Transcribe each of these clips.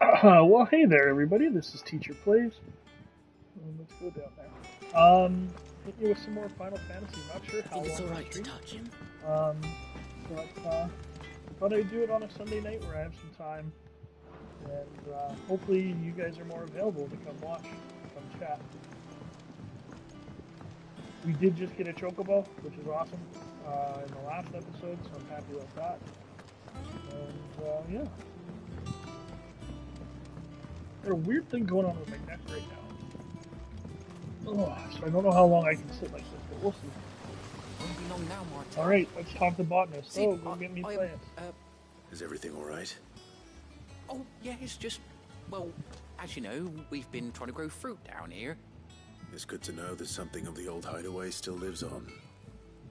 Well, hey there, everybody. This is Teacher Plays. Let's go down there. Hit you with some more Final Fantasy. Not sure I how think it's long all the right to stream. touch him. But I thought I'd do it on a Sunday night where I have some time, and hopefully you guys are more available to come watch, come chat. We did just get a chocobo, which is awesome, in the last episode, so I'm happy about that. And yeah. There's a weird thing going on with my neck right now. Ugh, so I don't know how long I can sit like this, but we'll see. Won't be long now, Martin. Alright, let's talk to botanist. See, Go get me plants. Is everything alright? Oh, yeah, it's just, well, as you know, we've been trying to grow fruit down here. It's good to know that something of the old hideaway still lives on.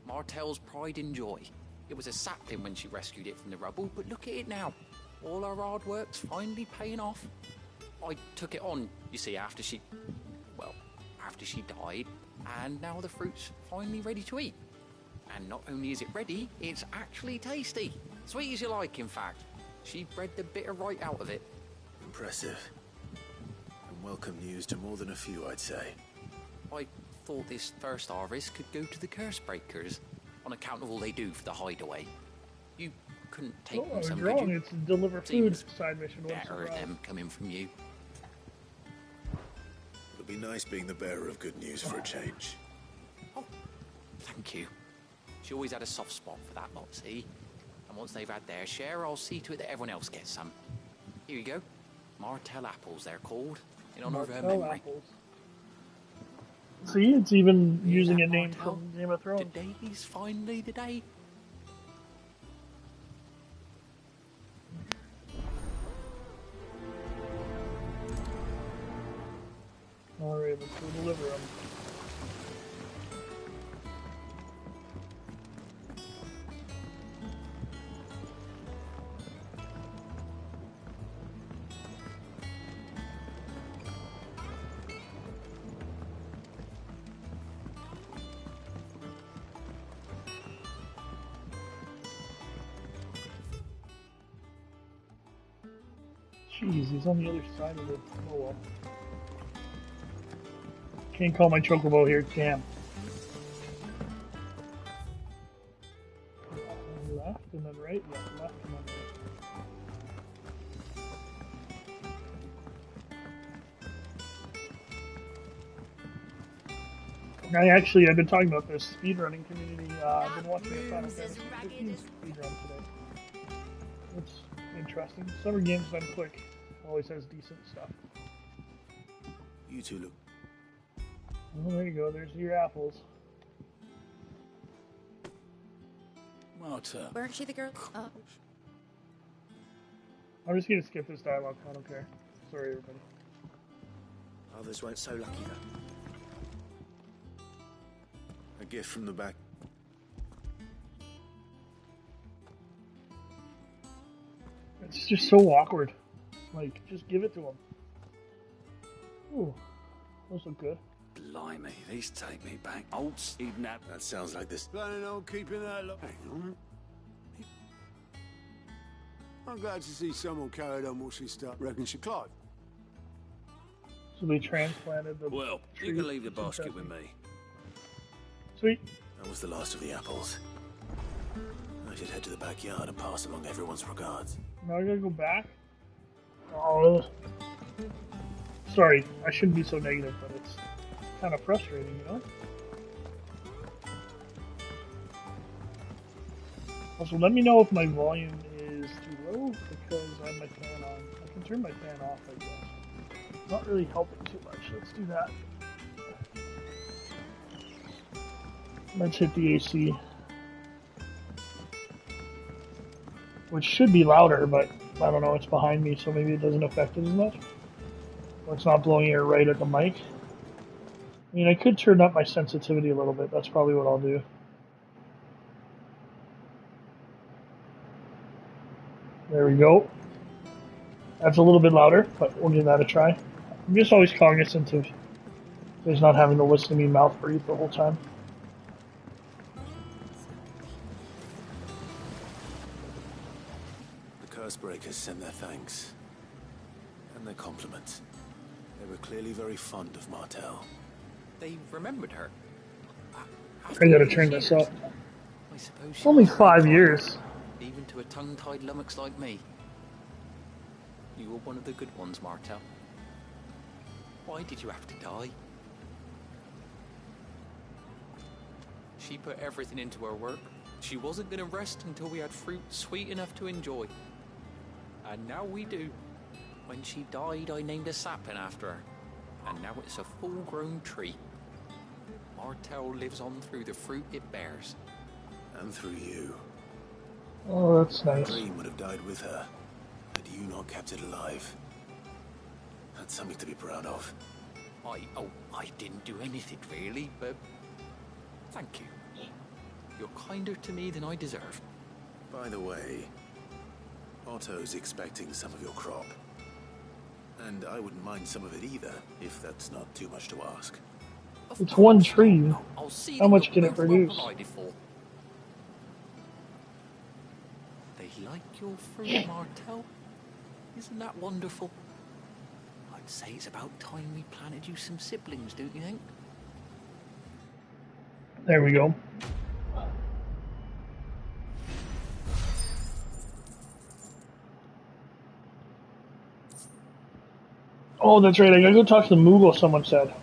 Martel's pride and joy. It was a sapling when she rescued it from the rubble, but look at it now. All our hard work's finally paying off. I took it on, you see, after she died, and now the fruit's finally ready to eat. And not only is it ready, it's actually tasty. Sweet as you like, in fact. She bred the bitter right out of it. Impressive. And welcome news to more than a few, I'd say. I thought this first harvest could go to the curse breakers, on account of all they do for the hideaway. You couldn't take I was some, wrong. could you? It's a deliver food Seems side mission. Better them coming from you. It'll be nice being the bearer of good news for a change. Oh, thank you. She always had a soft spot for that lot, see? And once they've had their share, I'll see to it that everyone else gets some. Here you go. Martel apples, they're called, in honor of her memory. Apples. See, it's even using a name Martel? from Game of Thrones. Today's finally the day. Alright, let's go deliver them. Jeez, he's on the other side of the... Oh well. Can't call my chocobo here, damn. Left and then right? Yeah, left and then right. I've been talking about this speedrunning community. I've been watching a Final Fantasy 15 speedrun today. It's interesting. Summer games done quick. Always has decent stuff. You two look... Oh, there you go. There's your apples. Marta. Weren't she the girl? Oh. I'm just gonna skip this dialogue. I don't care. Sorry, everybody. Others weren't so lucky, though. A gift from the back. It's just so awkward. Like, just give it to him. Ooh, those look good. Blimey, these take me back. Old Kidnap. That sounds like this. Planning on keeping that look. Hang on. I'm glad to see someone carried on what she started. Reckon she climbed. So they transplanted the Well, tree. you can leave the It's basket with interesting. me. Sweet. That was the last of the apples. I should head to the backyard and pass along everyone's regards. Now I gotta go back. Oh, sorry. I shouldn't be so negative, but it's kind of frustrating, you know? Also, let me know if my volume is too low because I have my fan on. I can turn my fan off, I guess. Not really helping too much. Let's do that. Let's hit the AC. Which should be louder, but I don't know, it's behind me, so maybe it doesn't affect it as much. Or it's not blowing air right at the mic. I mean, I could turn up my sensitivity a little bit. That's probably what I'll do. There we go. That's a little bit louder, but we'll give that a try. I'm just always cognizant of just not having to listen to me mouth breathe the whole time. The curse breakers send their thanks. And their compliments. They were clearly very fond of Martel. They remembered her. I gotta turn this up. I suppose It's she only was very 5 kind, years. even to a tongue-tied lummox like me. You were one of the good ones, Martel. Why did you have to die? She put everything into her work. She wasn't going to rest until we had fruit sweet enough to enjoy. And now we do. When she died, I named a sapling after her. And now it's a full-grown tree. Martel lives on through the fruit it bears. And through you. Oh, that's The nice. dream would have died with her, had you not kept it alive. That's something to be proud of. I didn't do anything really, but thank you. You're kinder to me than I deserve. By the way, Otto's expecting some of your crop. And I wouldn't mind some of it either, if that's not too much to ask. It's one tree. I'll see How that much you're can it both well produce? provided for. They like your fruit, Martel. Isn't that wonderful? I'd say it's about time we planted you some siblings, don't you think? There we go. Oh, that's right. I gotta go talk to the Moogle, someone said.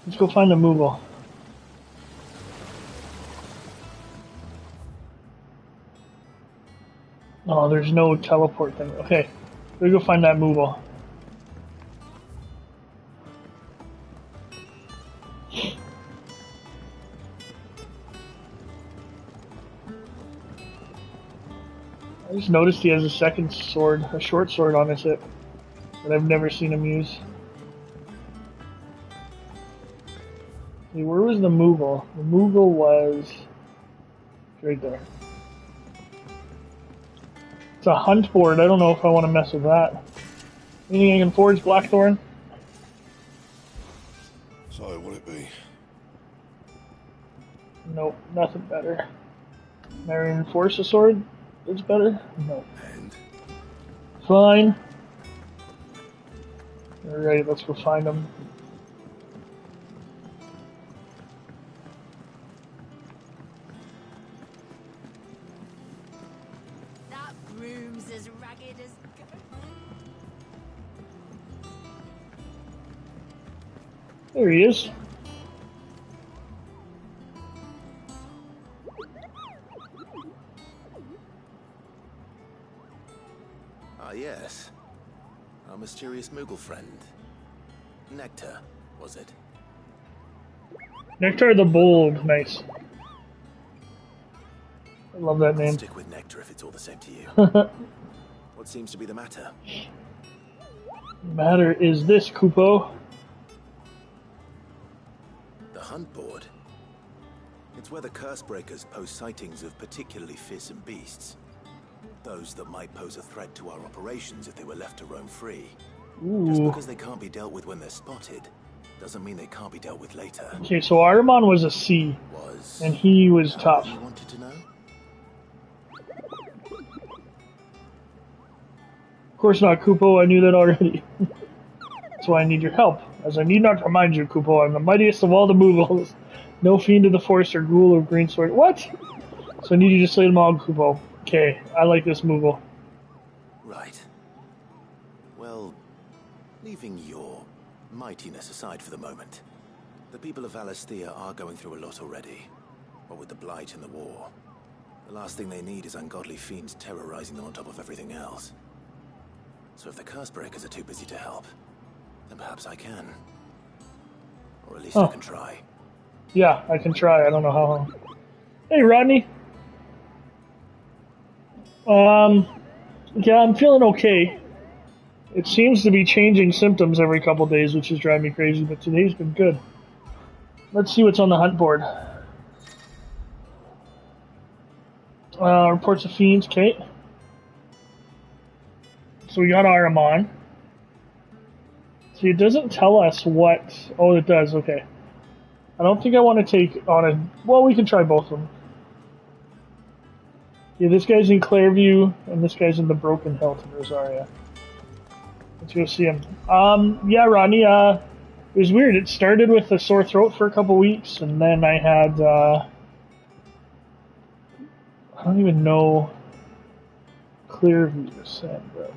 Let's go find the Moogle. Oh, there's no teleport thing. Okay, we go find that Moogle. I just noticed he has a second sword, a short sword on his hip, that I've never seen him use. Okay, where was the Moogle? The Moogle was right there. It's a hunt board. I don't know if I want to mess with that. Anything I can forge, Blackthorn? So, will it be? Nope, nothing better. Marion Force a sword? It's better? No. And Fine. Alright, let's go find him. That broom's as ragged as There he is. ah, yes. Our mysterious Moogle friend. Nectar, was it? Nectar the Bold. Nice. I love that I'll name. stick with Nectar if it's all the same to you. What seems to be the matter? Matter is this, Kupo. The hunt board. It's where the curse breakers post sightings of particularly fearsome beasts. Those that might pose a threat to our operations if they were left to roam free. Just Ooh. because they can't be dealt with when they're spotted, doesn't mean they can't be dealt with later. Okay, so Armon was a C, Was and he was that tough. what you wanted to know? Of course not, Kupo. I knew that already. That's why I need your help. As I need not remind you, Kupo, I'm the mightiest of all the Moogles. No fiend of the forest or ghoul of greensword. What? So I need you to slay them all, Kupo. Okay, I like this Moogle. Right. Well, leaving your mightiness aside for the moment, the people of Valisthea are going through a lot already. What with the Blight and the war. The last thing they need is ungodly fiends terrorizing them on top of everything else. So if the curse breakers are too busy to help, then perhaps I can. Or at least I can try. Yeah, I can try. I don't know how long. Hey, Rodney. Yeah, I'm feeling okay. It seems to be changing symptoms every couple days, which is driving me crazy, but today's been good. Let's see what's on the hunt board. Reports of fiends, Kate. So we got Aramon. See, it doesn't tell us what... Oh, it does, okay. I don't think I want to take on a... Well, we can try both of them. Yeah, this guy's in Clairview, and this guy's in the Broken Hilt in Rosaria. Let's go see him. Yeah, Rodney. It was weird. It started with a sore throat for a couple weeks, and then I had I don't even know Clearview to Sandbrook.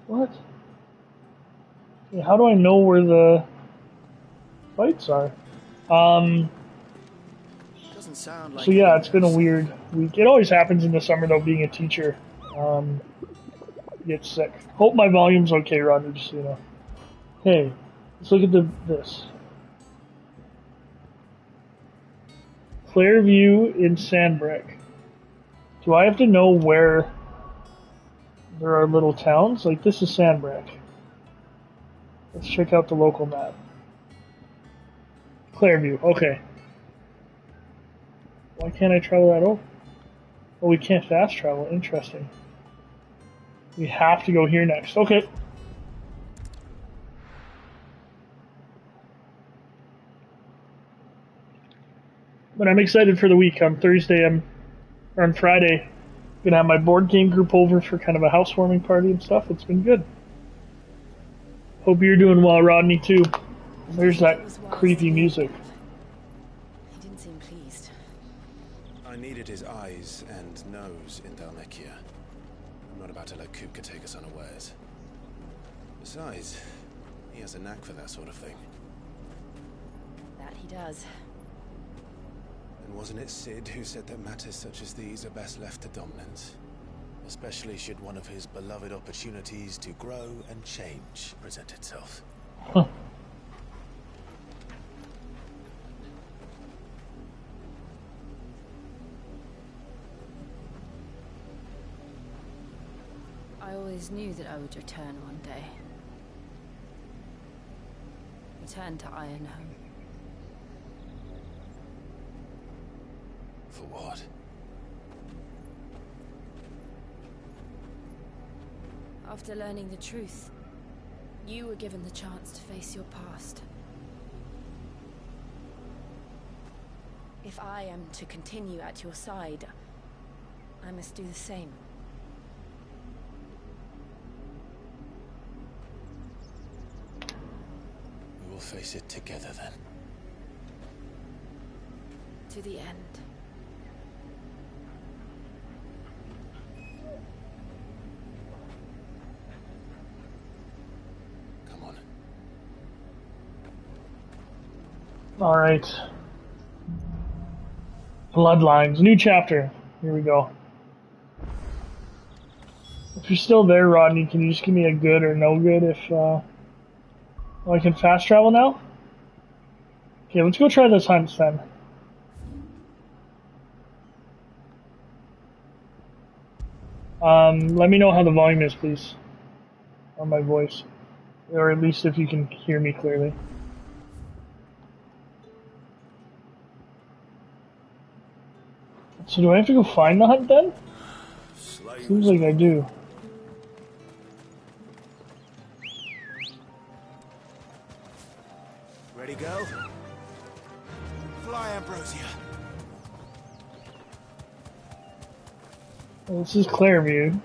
What? Okay, how do I know where the fights are? Doesn't sound like So yeah, it's been a weird week. It always happens in the summer though, being a teacher. Get sick. Hope my volume's okay, Roger, just so you know. Hey, let's look at this. Clearview in Sandbrook. Do I have to know where there are little towns? Like, this is Sandbrook. Let's check out the local map. Clearview, okay. Why can't I travel that over? Oh, we can't fast travel. Interesting. We have to go here next. Okay. But I'm excited for the week. On Thursday, or on Friday, I'm gonna have my board game group over for kind of a housewarming party and stuff. It's been good. Hope you're doing well, Rodney, too. There's that creepy music. He didn't seem pleased. I needed his eyes and nose in Dalmekia. I'm not about to let Kupka take us unawares. Besides, he has a knack for that sort of thing. That he does. And wasn't it Sid who said that matters such as these are best left to dominance? Especially should one of his beloved opportunities to grow and change present itself. Huh. I always knew that I would return one day. Return to Ironhome. For what? After learning the truth, you were given the chance to face your past. If I am to continue at your side, I must do the same. We will face it together then. To the end. Come on. All right. Bloodlines, new chapter. Here we go. If you're still there, Rodney, can you just give me a good or no good if I can fast travel now? Okay, let's go try this hunt then. Let me know how the volume is, please, on my voice, or at least if you can hear me clearly. So do I have to go find the hunt then? Seems like I do. Ready, go? Fly, Ambrosia. Well, this is Clearview.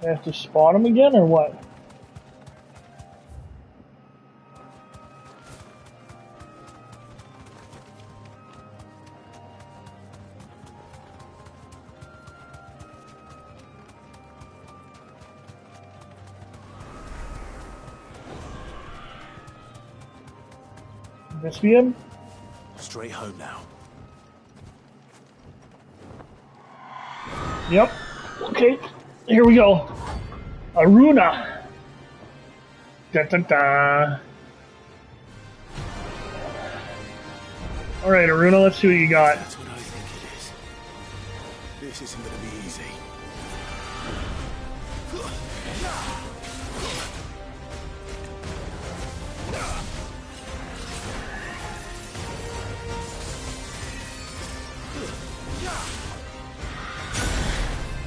I have to spot him again, or what? This be him? Straight home now. Yep. Okay. Here we go. Aruna. Da da da. All right, Aruna. Let's see what you got. That's what I think it is. This isn't going to be easy.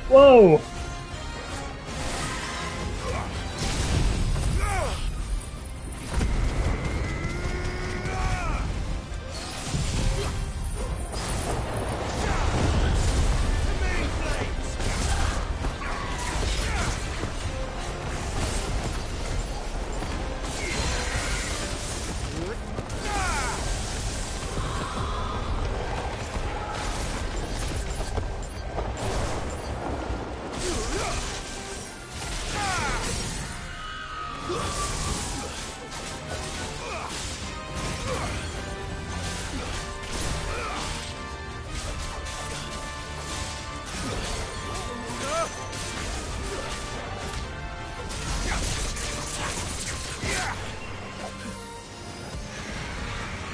Whoa!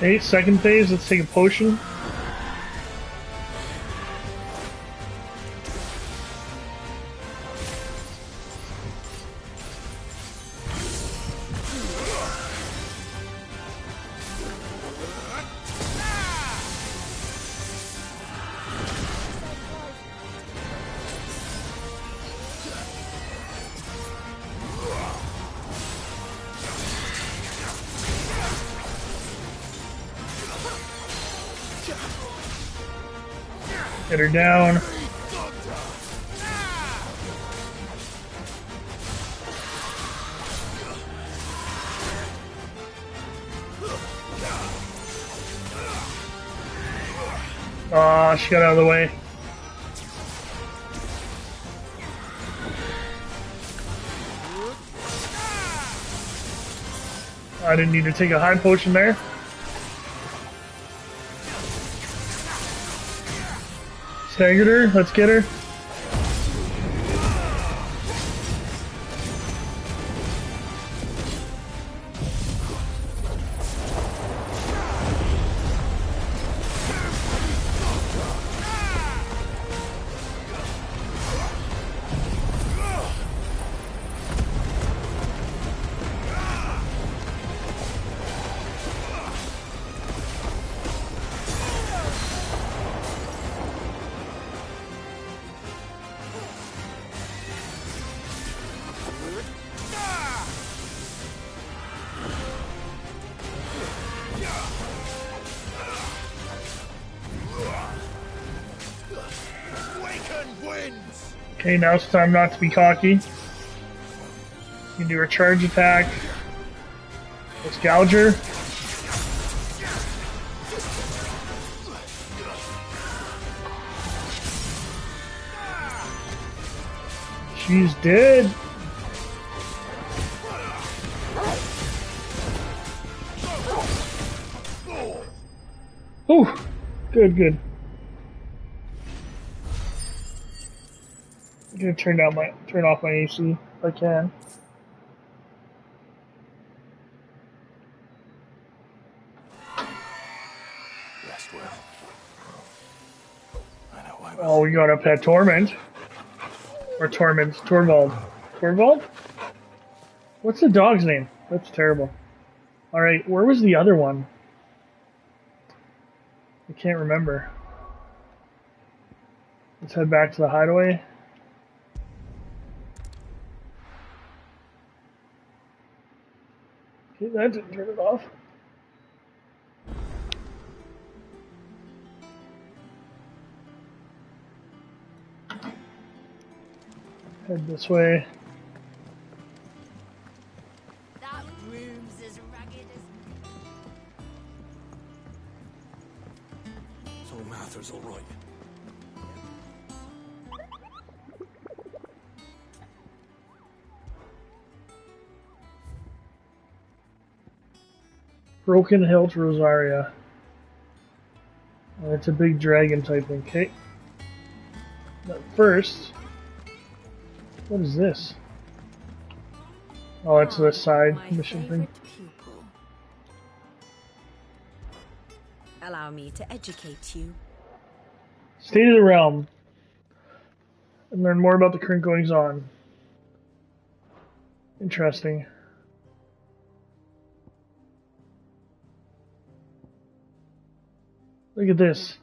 Okay, second phase, let's take a potion. Get her down. Aw, she got out of the way. I didn't need to take a high potion there. Staggered her, let's get her. Okay, now it's time not to be cocky. You can do a charge attack. Let's gouge her. She's dead. Ooh, good, good. I'm gonna turn off my AC if I can. Rest well. I know I will. Oh, we got a pet Torment. Or Torment. Torvald. Torvald? What's the dog's name? That's terrible. Alright, where was the other one? I can't remember. Let's head back to the hideaway. Okay, that didn't turn it off. Head this way. That room's as ragged as... So Mather's all right. Broken Hilt Rosaria. It's a big dragon type thing. Okay. But first, what is this? Oh, it's a side My mission thing. favorite pupil. Allow me to educate you. State of the Realm. And learn more about the current goings on. Interesting. Look at this.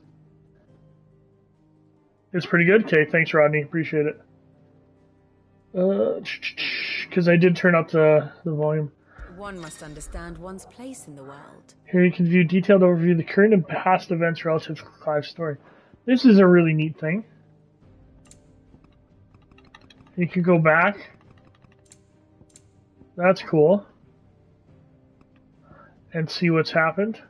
It's pretty good? Okay, thanks, Rodney. Appreciate it. Because I did turn up the volume. One must understand one's place in the world. Here you can view detailed overview of the current and past events relative to Clive's story. This is a really neat thing. You can go back. That's cool. And see what's happened.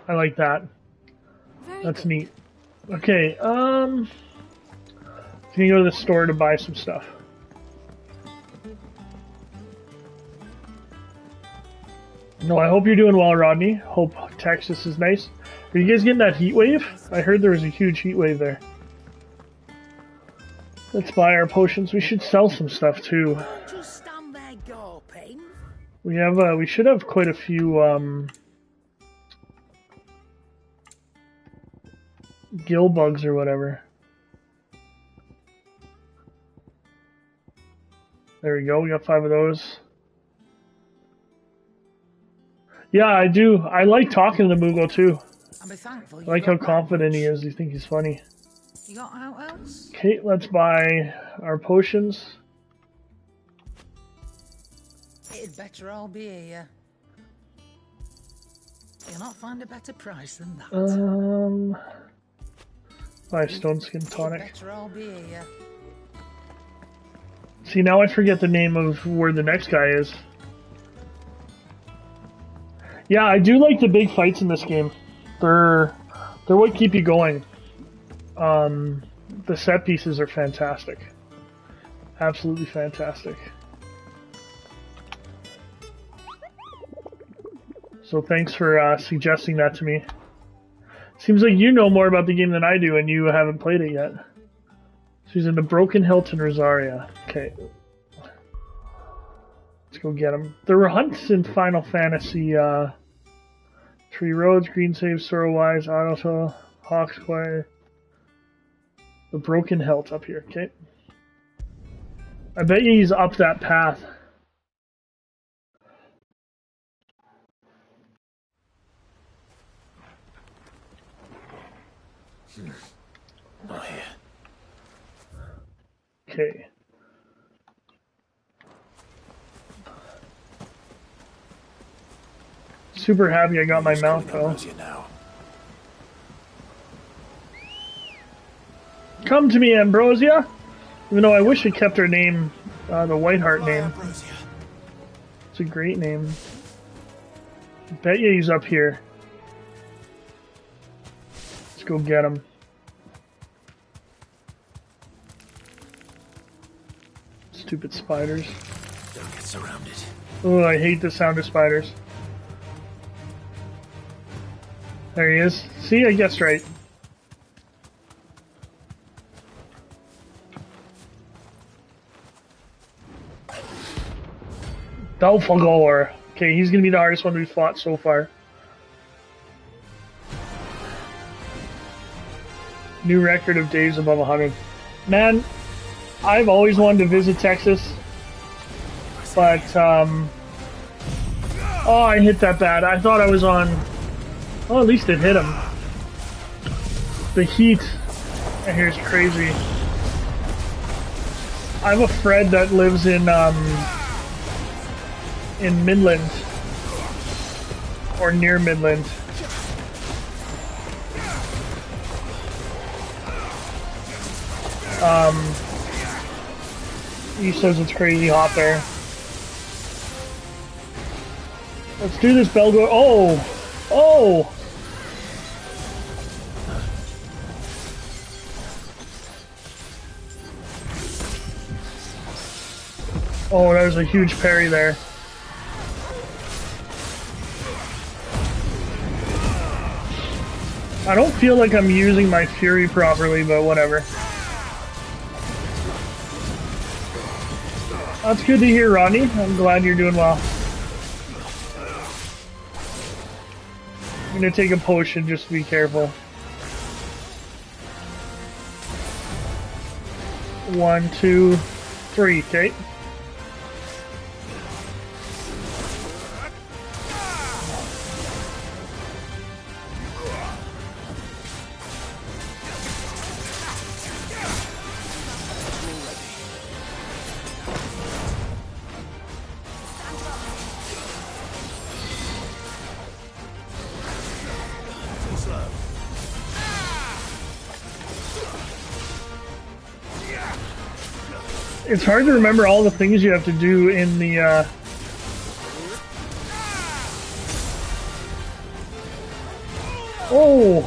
I like that. That's neat. Okay, can you go to the store to buy some stuff? No, I hope you're doing well, Rodney. Hope Texas is nice. Are you guys getting that heat wave? I heard there was a huge heat wave there. Let's buy our potions. We should sell some stuff too. We have we should have quite a few gill bugs or whatever. There we go. We got 5 of those. Yeah, I do. I like talking to Mughal too. I like how confident he is. You think he's funny. You got out else? Okay, let's buy our potions. It'd better all be here. You'll not find a better price than that. Buy stone skin tonic. It'd better all be here. See, now I forget the name of where the next guy is. Yeah, I do like the big fights in this game. They're what keep you going. The set pieces are fantastic. Absolutely fantastic. So thanks for suggesting that to me. Seems like you know more about the game than I do, and you haven't played it yet. So he's in the Broken Hilt in Rosaria. Okay. Let's go get him. There were hunts in Final Fantasy, Tree Roads, Green Save, Sorrowwise, Auto, Hawksquire. The Broken Hilt up here, okay. I bet you he's up that path. Not here. Okay. Super happy I got my mount though. Come to me, Ambrosia! Even though I wish I kept her name, the Whiteheart name. It's a great name. I bet you he's up here. Let's go get him. Stupid spiders. Don't get surrounded. Oh, I hate the sound of spiders. There he is. See, I guessed right. Belfagor. Okay, he's gonna be the hardest one we've fought so far. New record of days above 100. Man, I've always wanted to visit Texas, but oh, I hit that bad. I thought I was on. Oh, at least it hit him. The heat here is crazy. I have a friend that lives in Midland or near Midland. He says it's crazy hot there. Let's do this, Belgo. Oh! Oh! Oh, there's a huge parry there. I don't feel like I'm using my fury properly, but whatever. That's good to hear, Rodney. I'm glad you're doing well. I'm gonna take a potion just to be careful. 1, 2, 3, okay. It's hard to remember all the things you have to do in the, Oh!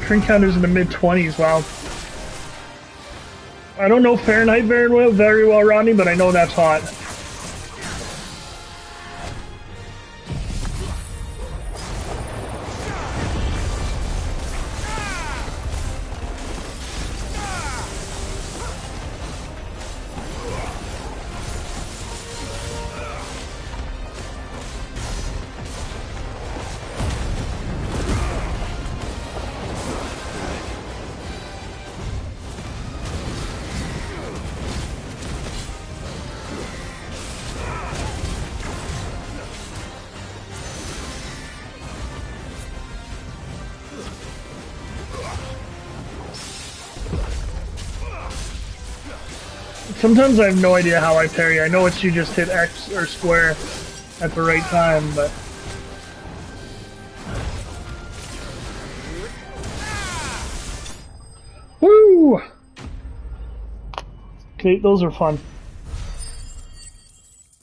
Drink counters in the mid-20s, wow. I don't know Fahrenheit very well, Rodney, but I know that's hot. Sometimes I have no idea how I parry. I know it's you just hit X or square at the right time, but... Woo! Okay, those are fun.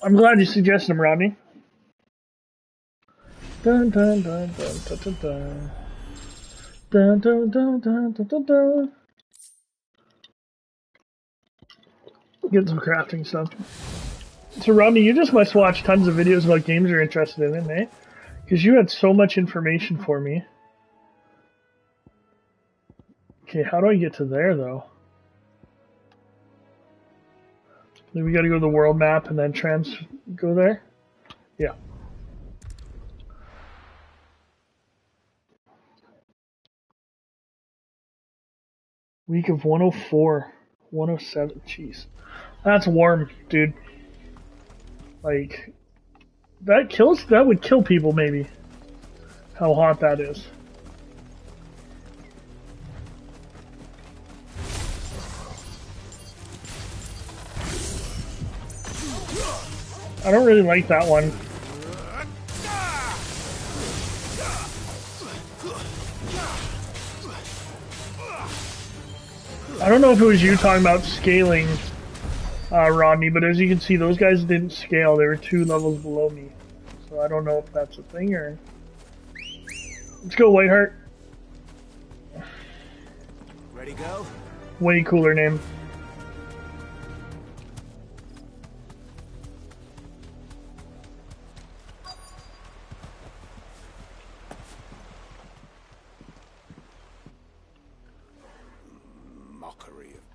I'm glad you suggested them, Rodney. Dun dun dun dun dun dun dun. Dun dun dun dun dun dun dun. Get some crafting stuff. So Rodney, you just must watch tons of videos about games you're interested in, eh? Because you had so much information for me. Okay, how do I get to there, though? Then we gotta go to the world map and then go there? Yeah. Week of 104. 107, jeez. That's warm, dude. Like, that would kill people, maybe. How hot that is. I don't really like that one. I don't know if it was you talking about scaling, Rodney, but as you can see, those guys didn't scale. They were 2 levels below me. So I don't know if that's a thing or... Let's go, Whiteheart. Ready, go? Way cooler name.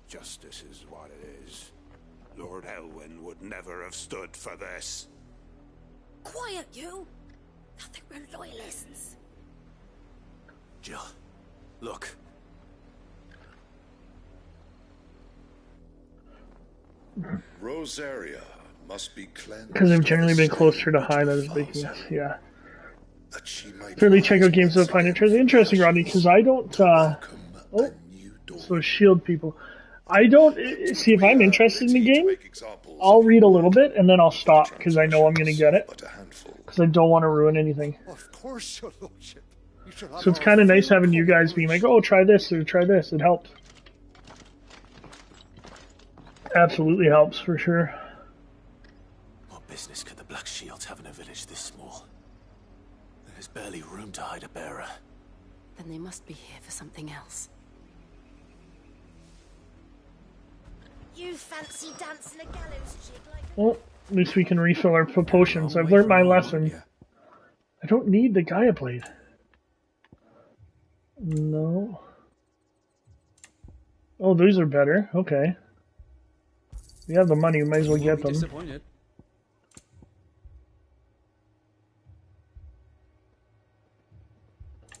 Justice is what it is. Lord Elwyn would never have stood for this. Quiet, you! Nothing we're loyalists. Jill, look. Rosaria must be cleansed. Because they've generally been closer to high, that is making us, yeah. Certainly check out games that I find interesting, Rodney, because I don't, so shield people. I don't, see, if I'm interested in the game, I'll read a little bit and then I'll stop because I know I'm going to get it. Because I don't want to ruin anything. Of course, your lordship. So it's kind of nice having you guys being like, oh, try this or try this. It helps. Absolutely helps, for sure. What business could the Black Shields have in a village this small? There's barely room to hide a bearer. Then they must be here for something else. You fancy dancing a gallows jig like a... Well, at least we can refill our potions. I've learned my lesson. I don't need the Gaia blade. No. Oh, these are better. Okay. We have the money, we might as well get them. Disappointed.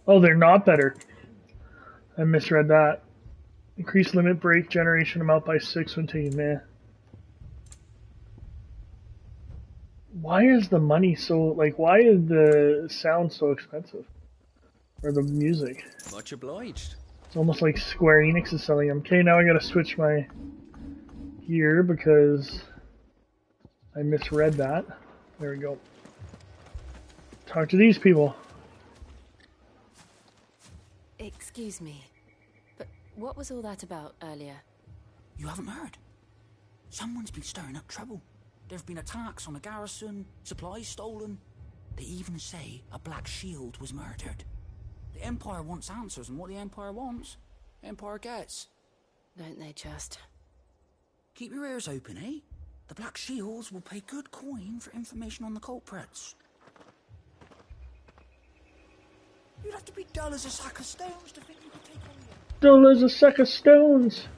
Oh, they're not better. I misread that. Increase limit break generation amount by 6 when taking, man. Why is the money so, like, why is the sound so expensive? Or the music? Much obliged. It's almost like Square Enix is selling them. Okay, now I gotta switch my gear because I misread that. There we go. Talk to these people. Excuse me, but what was all that about earlier? You haven't heard? Someone's been stirring up trouble. There have been attacks on the garrison, supplies stolen. They even say a Black Shield was murdered. The Empire wants answers, and what the Empire wants, Empire gets. Don't they just? Keep your ears open, eh? The Black Shields will pay good coin for information on the culprits. You'd have to be dull as a sack of stones to think you could take on the... Dull as a sack of stones.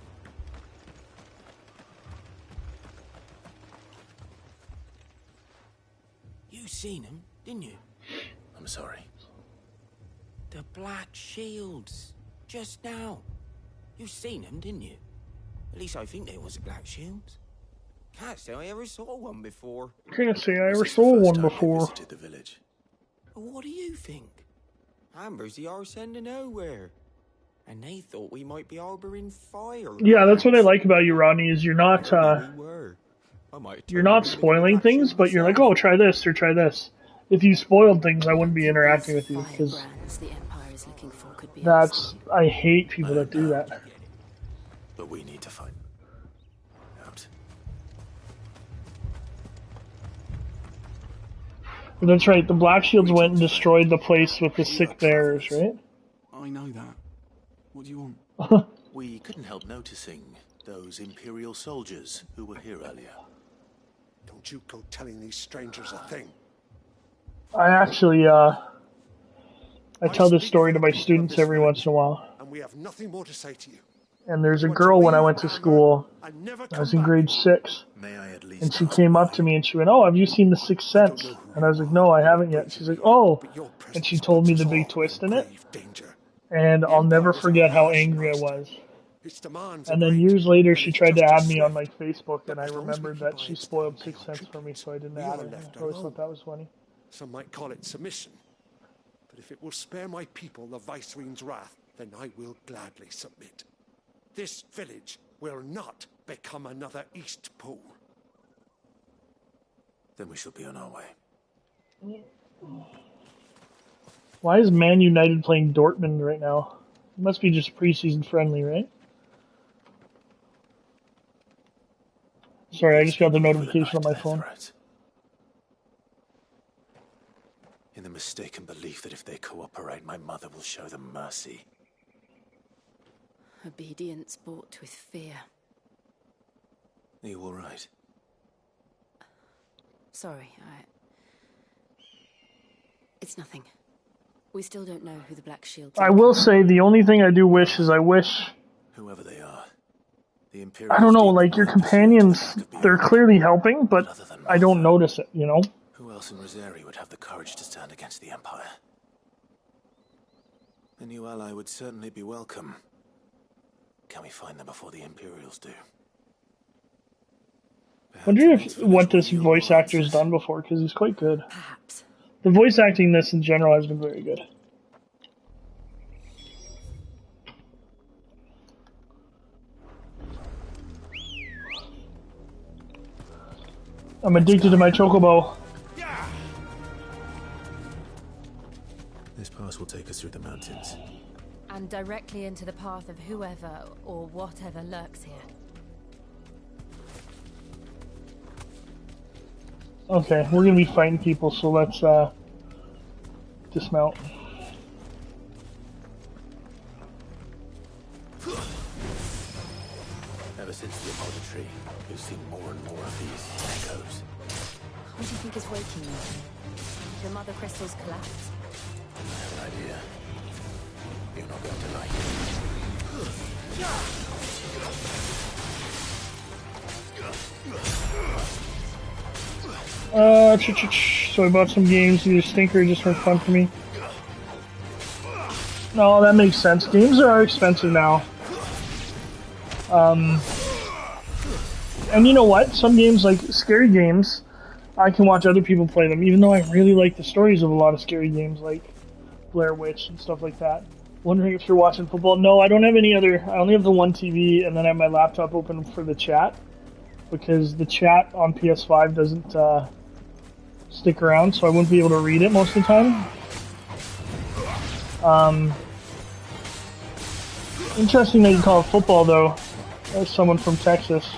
You seen him, didn't you? I'm sorry. The Black Shields. Just now. You seen them, didn't you? At least I think there was a Black Shields. Can't say I ever saw one before. Can't say I ever saw one before. Visited the village. What do you think? Amber's the arse end of nowhere. And they thought we might be harboring fire. Yeah, that's what I like about you, Rodney, is you're not spoiling things, but you're like, oh, try this or try this. If you spoiled things, I wouldn't be interacting with you because that's, I hate people that do that. But we need to find out. That's right, the Black Shields went and destroyed the place with the sick bears, right? I know that. What do you want? We couldn't help noticing those Imperial soldiers who were here earlier. Don't you go telling these strangers a thing. I actually, I tell this story to my students every once in a while. And we have nothing more to say to you. And there's a girl when I went to school, I was in grade 6, and she came up to me and she went, oh, have you seen The Sixth Sense? And I was like, no, I haven't yet. She's like, oh, and she told me the big twist in it, and I'll never forget how angry I was. And then years later, she tried to add me on like Facebook, and I remembered that she spoiled Sixth Sense for me, so I didn't add her. I always thought that was funny. Some might call it submission, but if it will spare my people the Viceroy's wrath, then I will gladly submit. This village will not become another East Pool. Then we shall be on our way. Why is Man United playing Dortmund right now? It must be just preseason friendly, right? Sorry, I just got the notification on my phone. In the mistaken belief that if they cooperate, my mother will show them mercy. Obedience bought with fear. Are you all right? Sorry, it's nothing. We still don't know who the Black Shield is. I will say the only thing I do wish is I wish... Whoever they are. The Imperial I don't know, like your companions, they're clearly helping, but I don't notice it, you know? Who else in Rosari would have the courage to stand against the Empire? A new ally would certainly be welcome. Can we find them before the Imperials do? Wonder if what this voice actor's done before, because he's quite good. Perhaps. The voice acting in this in general has been very good. I'm addicted to my chocobo. This pass will take us through the mountains. And directly into the path of whoever or whatever lurks here. Okay, we're gonna be fighting people, so let's dismount. Ever since the auditory, we've seen more and more of these echoes. What do you think is waking them? The mother crystals collapse? I have an idea. You're not going to like it. So I bought some games. These stinker just for fun for me. No, that makes sense. Games are expensive now. And you know what? Some games, like scary games, I can watch other people play them, even though I really like the stories of a lot of scary games, like Blair Witch and stuff like that. Wondering if you're watching football. No, I don't have any other. I only have the one TV, and then I have my laptop open for the chat, because the chat on PS5 doesn't stick around, so I wouldn't be able to read it most of the time. Interesting that you call it football, though, as someone from Texas.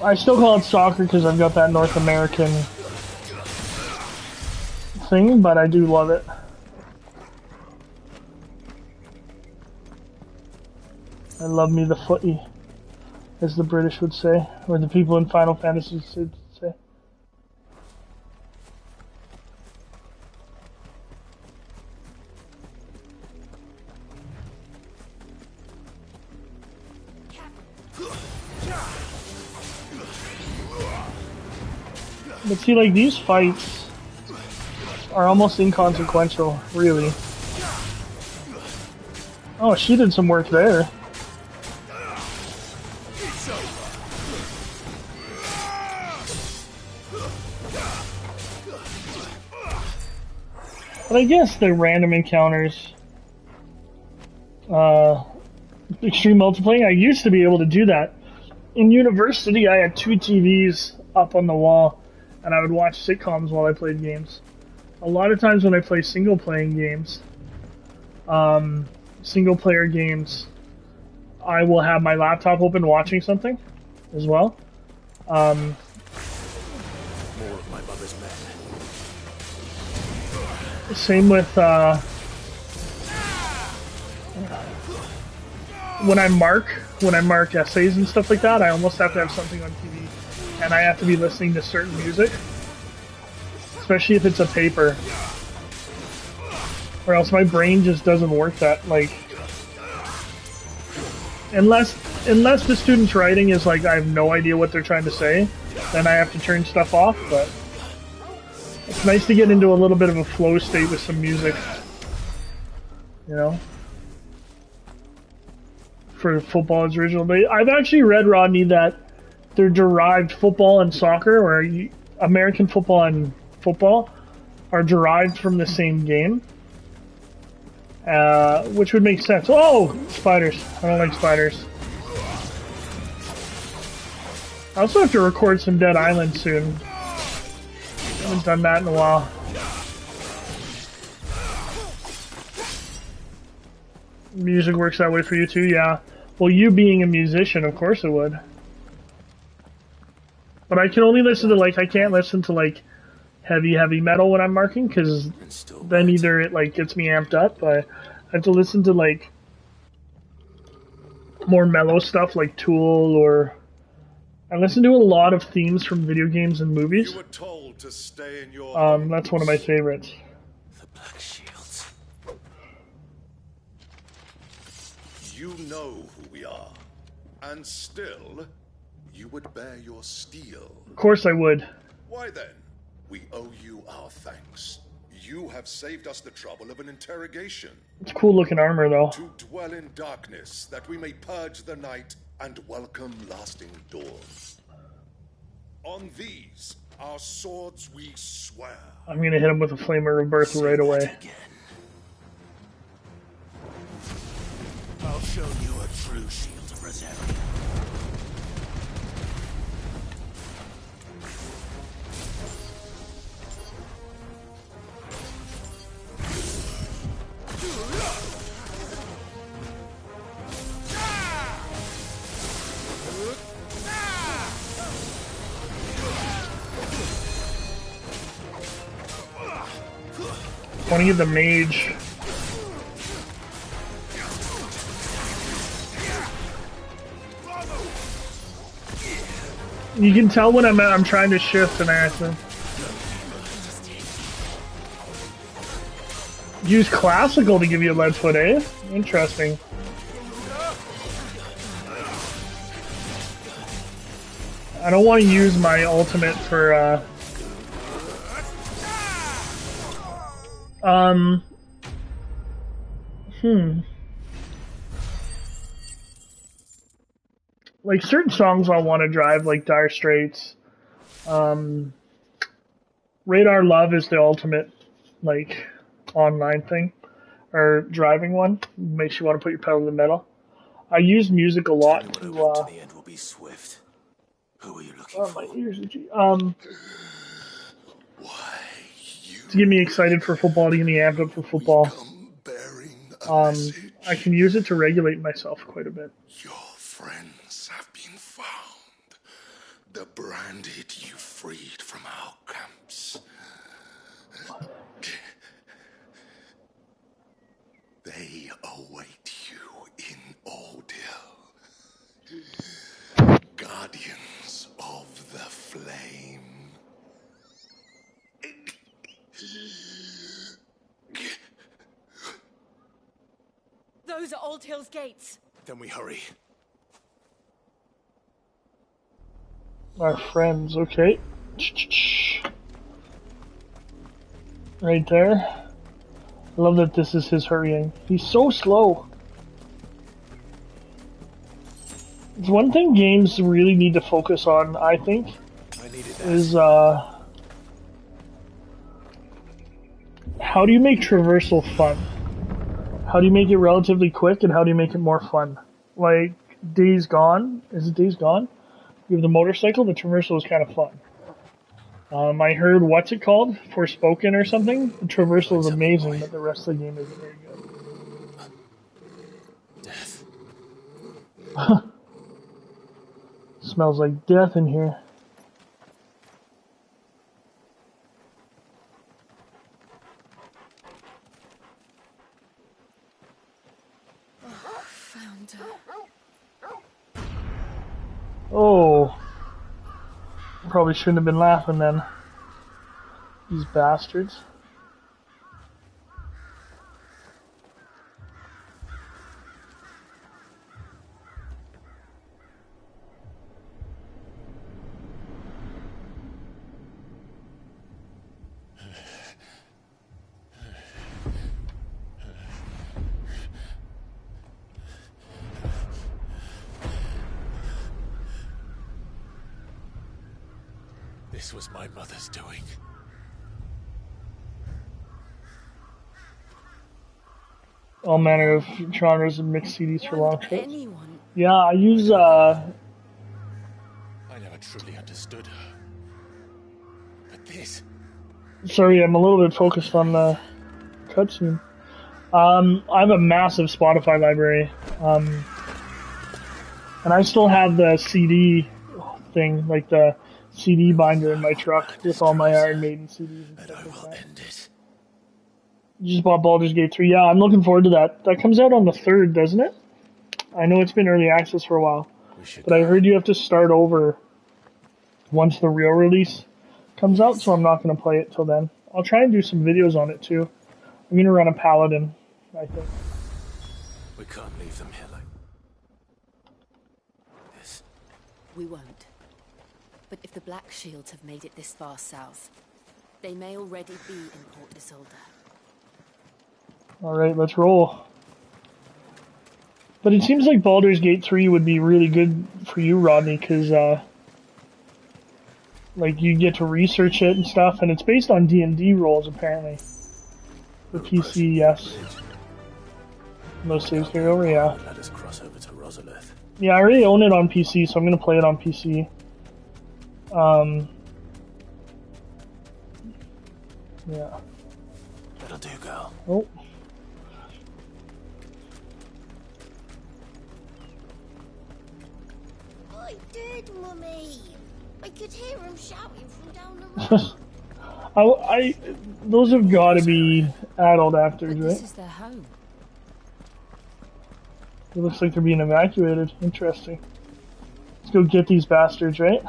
I still call it soccer because I've got that North American thing, but I do love it. I love me the footy, as the British would say, or the people in Final Fantasy would say. But see, like, these fights are almost inconsequential, really. Oh, she did some work there. But I guess the random encounters, extreme multiplayer, I used to be able to do that. In university, I had 2 TVs up on the wall, and I would watch sitcoms while I played games. A lot of times when I play single-player games, I will have my laptop open watching something as well. More of my mother's men. Same with when I mark essays and stuff like that, I almost have to have something on TV, and I have to be listening to certain music, especially if it's a paper, or else my brain just doesn't work that, like, unless the student's writing is like I have no idea what they're trying to say, then I have to turn stuff off. But it's nice to get into a little bit of a flow state with some music, you know, for football is original. I've actually read, Rodney, that they're derived, football and soccer, or American football and football, are derived from the same game, which would make sense. Oh, spiders. I don't like spiders. I also have to record some Dead Island soon. I haven't done that in a while. Music works that way for you too, yeah. Well, you being a musician, of course it would. But I can only listen to, like, I can't listen to, like, heavy metal when I'm marking, because then either it, like, gets me amped up, but I have to listen to, like, more mellow stuff like Tool, or I listen to a lot of themes from video games and movies. You were told to stay in your that's one of my favorites. The Black Shields. You know who we are, and still, you would bear your steel. Of course I would. Why then? We owe you our thanks. You have saved us the trouble of an interrogation. It's cool looking armor, though. To dwell in darkness, that we may purge the night and welcome lasting dawn. On these, our swords we swear. I'm gonna hit him with a Flamer of Birth right away. I'll show you a true shield of Rosaria. I want to get the mage. You can tell when I'm trying to shift an accident. Use classical to give you a lead foot, eh? Interesting. I don't want to use my ultimate for like certain songs I'll want to drive, like Dire Straits. Radar Love is the ultimate, like, online thing. or driving one. Makes you want to put your pedal to the metal. I use music a lot to. The end will be swift. Who are you looking for? My ears itchy. To get me excited for football, to get me amped up for football. I can use it to regulate myself quite a bit. Your friends have been found. The branded you freed from our camps. They await you in Ordeal. Guardians of the Flame. Those are Old Hill's gates. Then we hurry. Our friends, okay. Right there. I love that this is his hurrying. He's so slow. It's one thing games really need to focus on, I think, is how do you make traversal fun? How do you make it relatively quick, and how do you make it more fun? Like, Days Gone, is it Days Gone? You have the motorcycle, the traversal is kind of fun. I heard, what's it called? Forspoken or something? The traversal is amazing, but the rest of the game isn't very good. Death. Smells like death in here. Found her. Oh. Probably shouldn't have been laughing then. These bastards. This was my mother's doing. All manner of genres and mixed CDs for long trips. Yeah, I use I never truly understood her. But this... Sorry, I'm a little bit focused on the cutscene. I have a massive Spotify library. And I still have the CD thing, like the CD binder in my truck with all my Iron Maiden CDs and stuff like that. You just bought Baldur's Gate 3. Yeah, I'm looking forward to that. That comes out on the 3rd, doesn't it? I know it's been early access for a while. But I heard you have to start over once the real release comes out, so I'm not going to play it till then. I'll try and do some videos on it too. I'm going to run a Paladin, I think. We can't leave them here like this. We won't. But if the Black Shields have made it this far south, they may already be in Port Isolde. Alright, let's roll. But it seems like Baldur's Gate 3 would be really good for you, Rodney, because like you get to research it and stuff, and it's based on D&D rules apparently. For PC, yes. No saves carry over, yeah. Let us cross over to Rosalith. Yeah, I already own it on PC, so I'm gonna play it on PC. Yeah. That'll do, girl. Oh. I did, Mummy. I could hear him shouting from down the road. Those have got to be adult actors, right? This is their home. It looks like they're being evacuated. Interesting. Let's go get these bastards, right?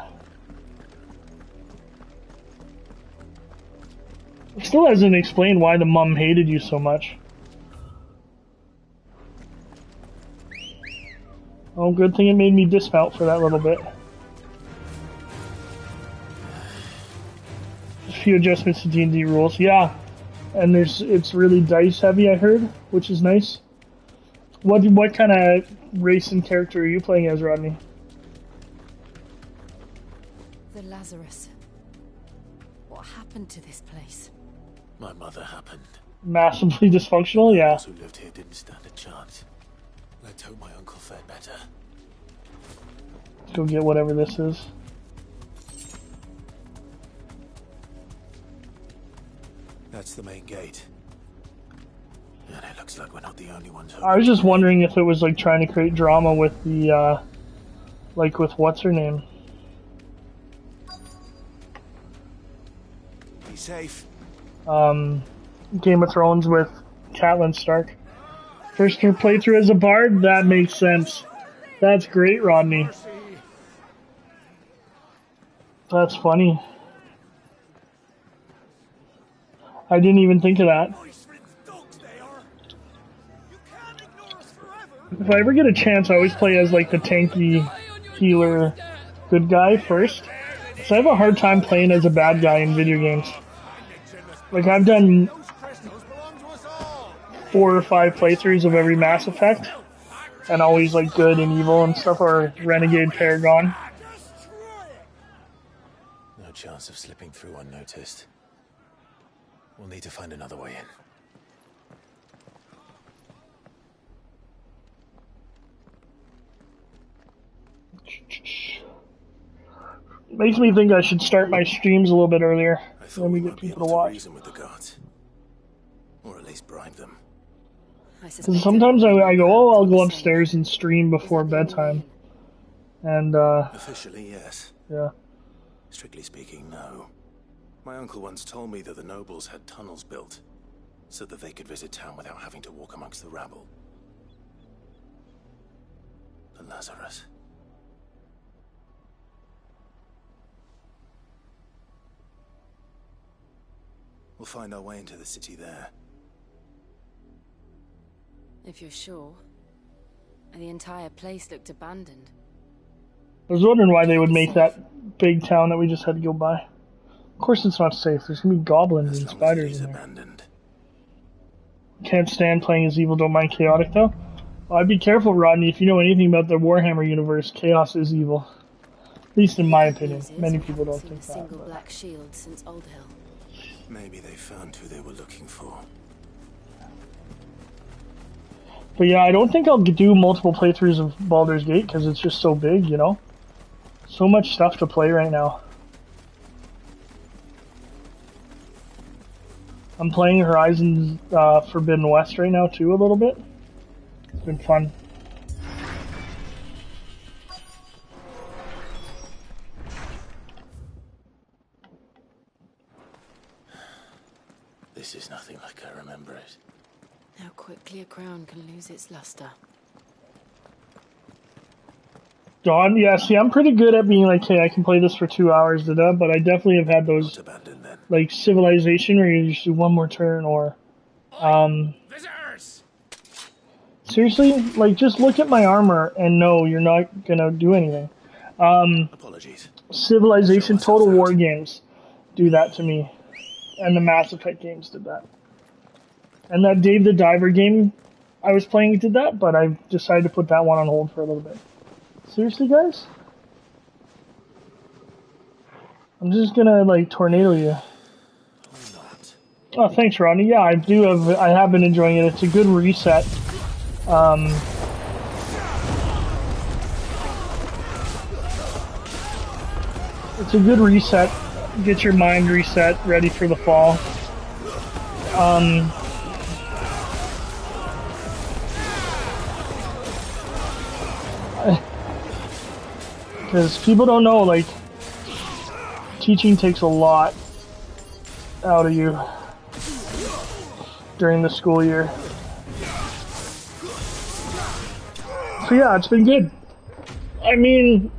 It still hasn't explained why the mum hated you so much. Oh, good thing it made me dismount for that little bit. A few adjustments to D&D rules, yeah. And it's really dice heavy, I heard, which is nice. What kind of race and character are you playing as, Rodney? The Lazarus. What happened to this place? My mother happened. massively dysfunctional, yeah. Those who lived here didn't stand a chance. Let's hope my uncle fared better. Let's go get whatever this is. That's the main gate. And it looks like we're not the only ones. I was just wondering if it was like trying to create drama with the, like with what's her name? Be safe. Game of Thrones with Catelyn Stark. First playthrough as a bard? That makes sense. That's great, Rodney. That's funny. I didn't even think of that. If I ever get a chance, I always play as like the tanky healer good guy first. So I have a hard time playing as a bad guy in video games. Like I've done 4 or 5 playthroughs of every Mass Effect, and always like good and evil and stuff, or Renegade Paragon. No chance of slipping through unnoticed. We'll need to find another way in. Makes me think I should start my streams a little bit earlier. Let me get people to watch. Reason with the guards, or at least bribe them. Because sometimes I go, oh, I'll go upstairs and stream before bedtime. And, officially, yes. Yeah. Strictly speaking, no. My uncle once told me that the nobles had tunnels built, so that they could visit town without having to walk amongst the rabble. But Lazarus... We'll find our way into the city there. If you're sure. The entire place looked abandoned. I was wondering why they would make that big town that we just had to go by. Of course it's not safe. There's gonna be goblins and spiders in there. Abandoned. Can't stand playing as evil, don't mind chaotic though. Well, I'd be careful, Rodney. If you know anything about the Warhammer universe, chaos is evil. At least in my opinion. Many people don't think that. Single black shield since Old Hill. Maybe they found who they were looking for. But yeah, I don't think I'll do multiple playthroughs of Baldur's Gate because it's just so big, you know? So much stuff to play right now. I'm playing Horizon Forbidden West right now too a little bit. It's been fun. This is nothing like I remember it. How quickly a crown can lose its luster. John, yeah, see, I'm pretty good at being like, hey, I can play this for 2 hours, but I definitely have had those, like, Civilization, where you just do one more turn, or, seriously, like, just look at my armor and know you're not gonna do anything. Apologies. Civilization Total War games do that to me, and the Mass Effect games did that. And that Dave the Diver game I was playing did that, but I decided to put that one on hold for a little bit. Seriously, guys? I'm just gonna, like, tornado you. Oh, thanks, Rodney. Yeah, I have been enjoying it. It's a good reset. It's a good reset. Get your mind reset, ready for the fall. Because people don't know, like, teaching takes a lot out of you during the school year. So yeah, it's been good. I mean,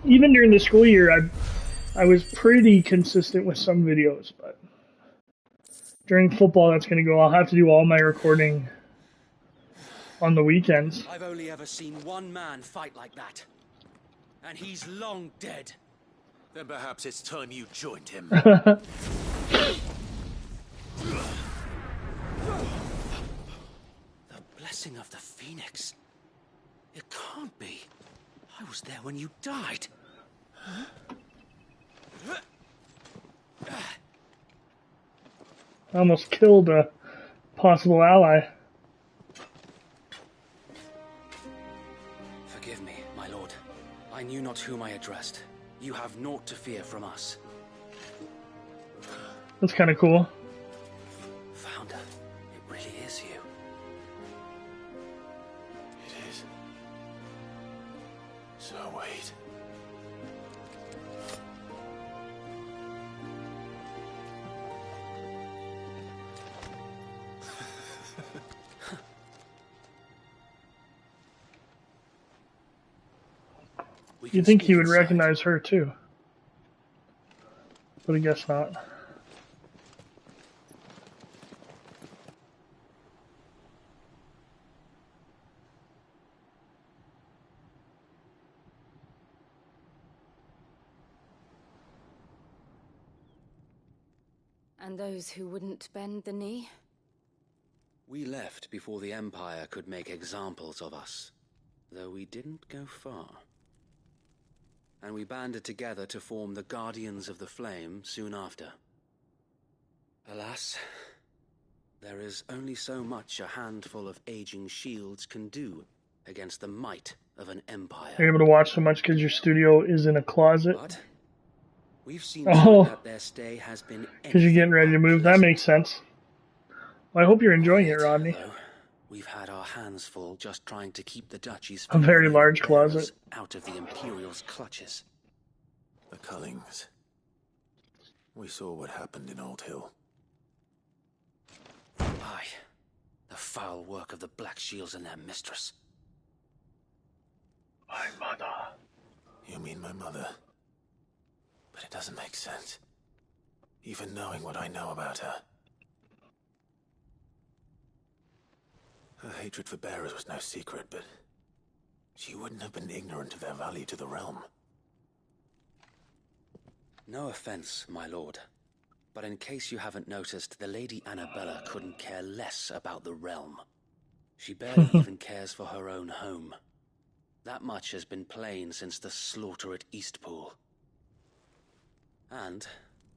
even during the school year, I was pretty consistent with some videos, but during football, that's going to go. I'll have to do all my recording on the weekends. I've only ever seen one man fight like that. And he's long dead. Then perhaps it's time you joined him. The blessing of the Phoenix. It can't be. I was there when you died. I almost killed possible ally. Forgive me, my lord. I knew not whom I addressed. You have naught to fear from us. That's kind of cool. Founder, it really is you. It is. So wait. You'd think he would recognize her too. But I guess not. And those who wouldn't bend the knee? We left before the Empire could make examples of us, though we didn't go far. And we banded together to form the Guardians of the Flame soon after. Alas, there is only so much a handful of aging shields can do against the might of an empire. You're able to watch so much because your studio is in a closet. But we've seen that their stay has been because you're getting ready to move. That makes sense. Well, I hope you're enjoying it, Rodney. We've had our hands full just trying to keep the duchy's a very large closet out of the Imperial's clutches. The Cullings. We saw what happened in Old Hill. Aye. The foul work of the Black Shields and their mistress. My mother. You mean my mother? But it doesn't make sense. Even knowing what I know about her. Her hatred for bearers was no secret, but she wouldn't have been ignorant of their value to the realm. No offense, my lord, but in case you haven't noticed, the Lady Annabella couldn't care less about the realm. She barely even cares for her own home. That much has been plain since the slaughter at Eastpool. And,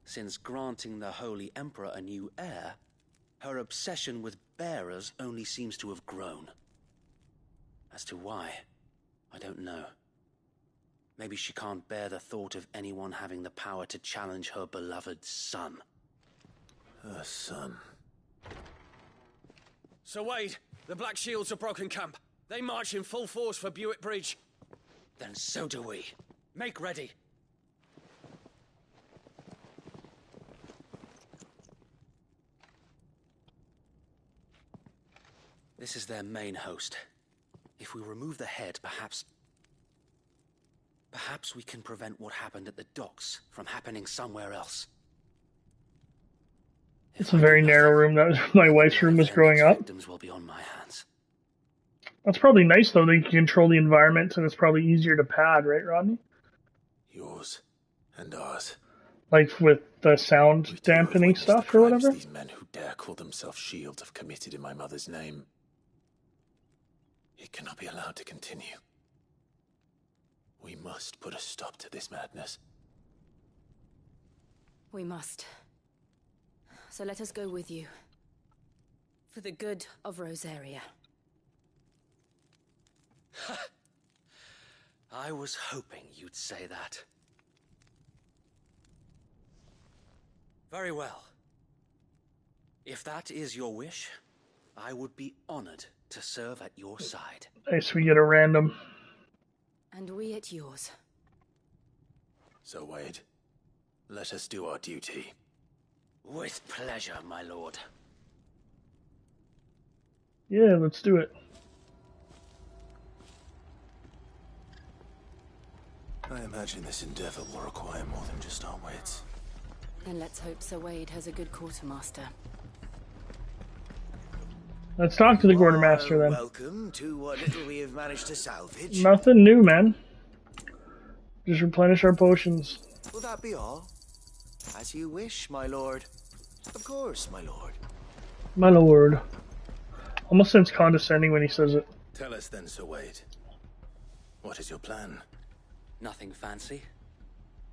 since granting the Holy Emperor a new heir, her obsession with bearers only seems to have grown. As to why, I don't know. Maybe she can't bear the thought of anyone having the power to challenge her beloved son. Her son. Sir Wade, the Black Shields have broken camp. They march in full force for Buick Bridge. Then so do we. Make ready. This is their main host. If we remove the head, perhaps we can prevent what happened at the docks from happening somewhere else. It's a very narrow room. That was my wife's room was growing up. Victims will be on my hands. That's probably nice though. They can control the environment, and it's probably easier to pad, right, Rodney? Yours and ours. Like with the sound dampening stuff or whatever. These men who dare call themselves shields have committed in my mother's name. It cannot be allowed to continue. We must put a stop to this madness. We must. So let us go with you. For the good of Rosaria. I was hoping you'd say that. Very well. If that is your wish, I would be honored to serve at your side. Nice, we get a random. And we at yours. So, Wade, let us do our duty. With pleasure, my lord. Yeah, let's do it. I imagine this endeavor will require more than just our wits. Then let's hope Sir Wade has a good quartermaster. Let's talk to the quartermaster then. Welcome to what little we have managed to salvage. Nothing new, man. Just replenish our potions. Will that be all? As you wish, my lord. Of course, my lord. My lord. Almost sounds condescending when he says it. Tell us then, Sir Wade. What is your plan? Nothing fancy.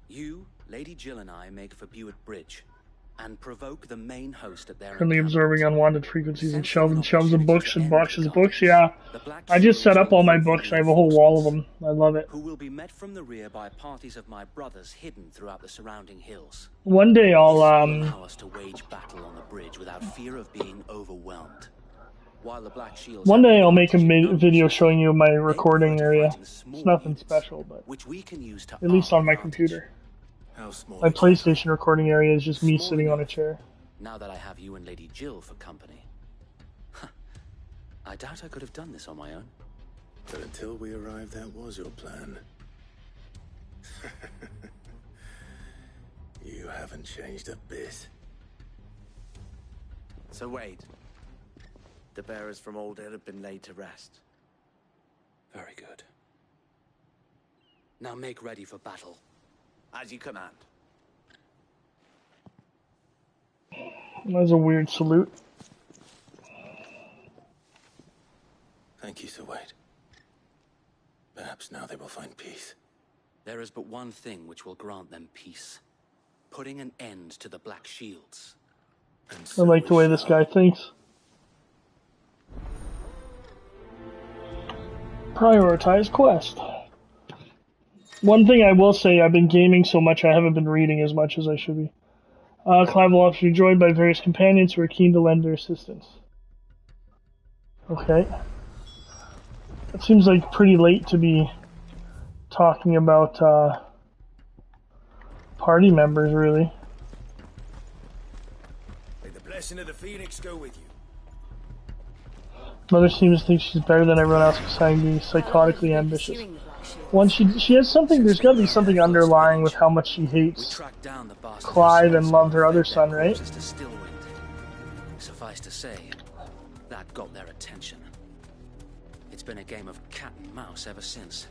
You, Lady Jill and I make for Buick Bridge. and provoke the main host at their Currently encampment. absorbing unwanted frequencies and shelves of books and boxes of books. Yeah, I just set up all my books. I have a whole wall of them. I love it. Who will be met from the rear by parties of my brothers hidden throughout the surrounding hills. One day I'll allow us to wage battle on the bridge without fear of being overwhelmed. While the Black Shields one day I'll make a video showing you my recording area. It's nothing special, but which we can use to at least on my computer. My PlayStation recording area is just me sitting on a chair. Now that I have you and Lady Jill for company. I doubt I could have done this on my own. But until we arrived, that was your plan. You haven't changed a bit. So Wade, the bearers from Old Inn have been laid to rest. Very good. Now make ready for battle. As you command. That was a weird salute. Thank you, Sir Wade. Perhaps now they will find peace. There is but one thing which will grant them peace. Putting an end to the Black Shields. I like the way this guy thinks. Prioritize quest. One thing I will say, I've been gaming so much I haven't been reading as much as I should be. Clive will also be joined by various companions who are keen to lend their assistance. Okay. It seems like pretty late to be talking about party members, really. May the blessing of the Phoenix go with you. Mother seems to think she's better than everyone else besides being psychotically ambitious. Once she has something, there's got to be something underlying with how much she hates Clive and loved her other son, right? Suffice to say, that got their attention. It's been a game of cat and mouse ever since.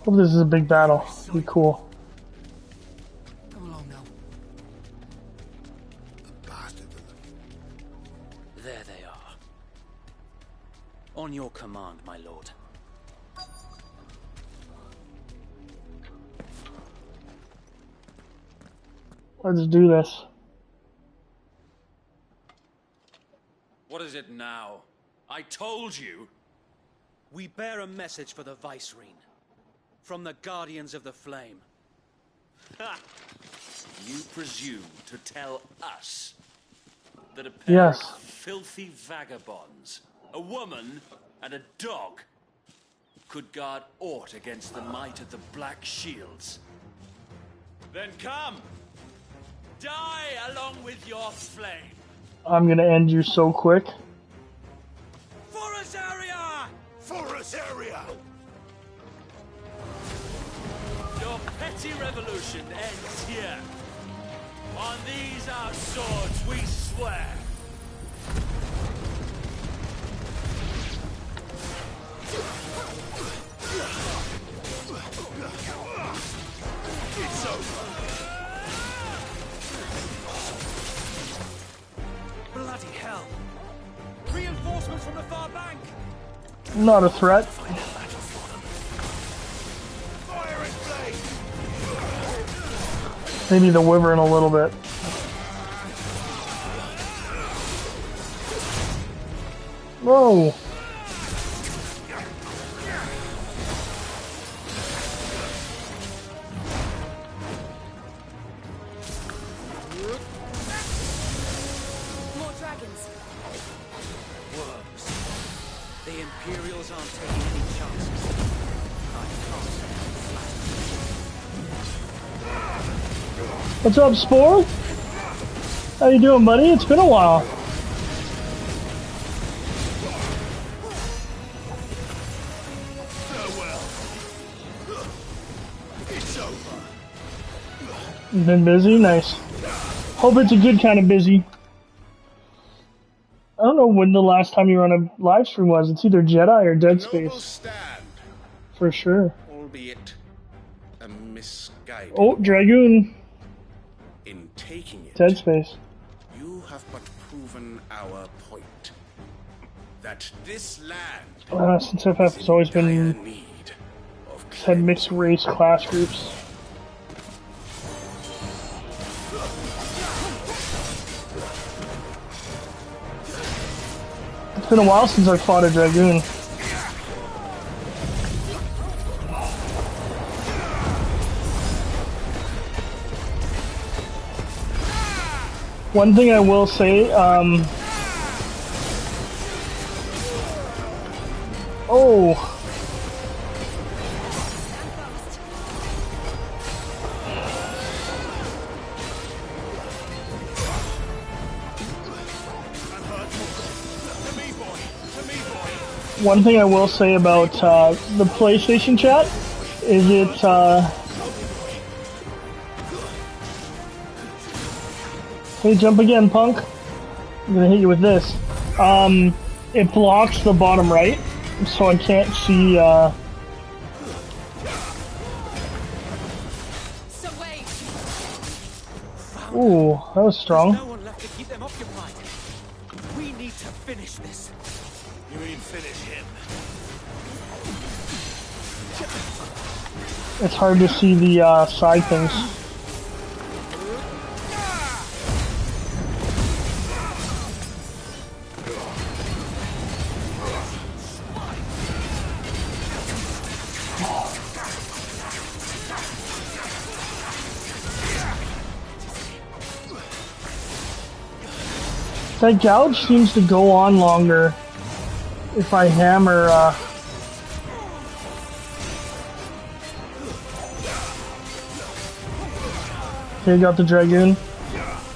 Hope this is a big battle. It'll be cool. Come along now. There they are. On your command, my lord. Let's do this. What is it now? I told you. We bear a message for the Vicereine. From the Guardians of the Flame. Ha! You presume to tell us that a pair of filthy vagabonds, a woman and a dog, could guard aught against the might of the Black Shields? Then come! Die along with your flame! I'm gonna end you so quick. For us area! For us area! Your petty revolution ends here. On these our swords we swear. It's over. Bloody hell! Reinforcements from the far bank! Not a threat. Maybe the wyvern a little bit. Whoa! More dragons. Worms. The Imperials aren't taking any chances. I can't say What's up, Spore? How you doing, buddy? It's been a while. Farewell. It's over. You've been busy? Nice. Hope it's a good kind of busy. I don't know when the last time you were on a live stream was. It's either Jedi or Dead Space. For sure. Albeit a misguided. Oh, Dragoon. In taking it, Dead Space. you have but proven our point. that this land Since FF has always been had mixed race class groups. It's been a while since I fought a Dragoon. One thing I will say, oh. One thing I will say about the PlayStation chat is it hey, jump again, punk. I'm gonna hit you with this. It blocks the bottom right, so I can't see Ooh, that was strong. No one left to keep them occupied. We need to finish this. You mean finish him? It's hard to see the side things. That gouge seems to go on longer if I hammer, Okay, got the Dragoon.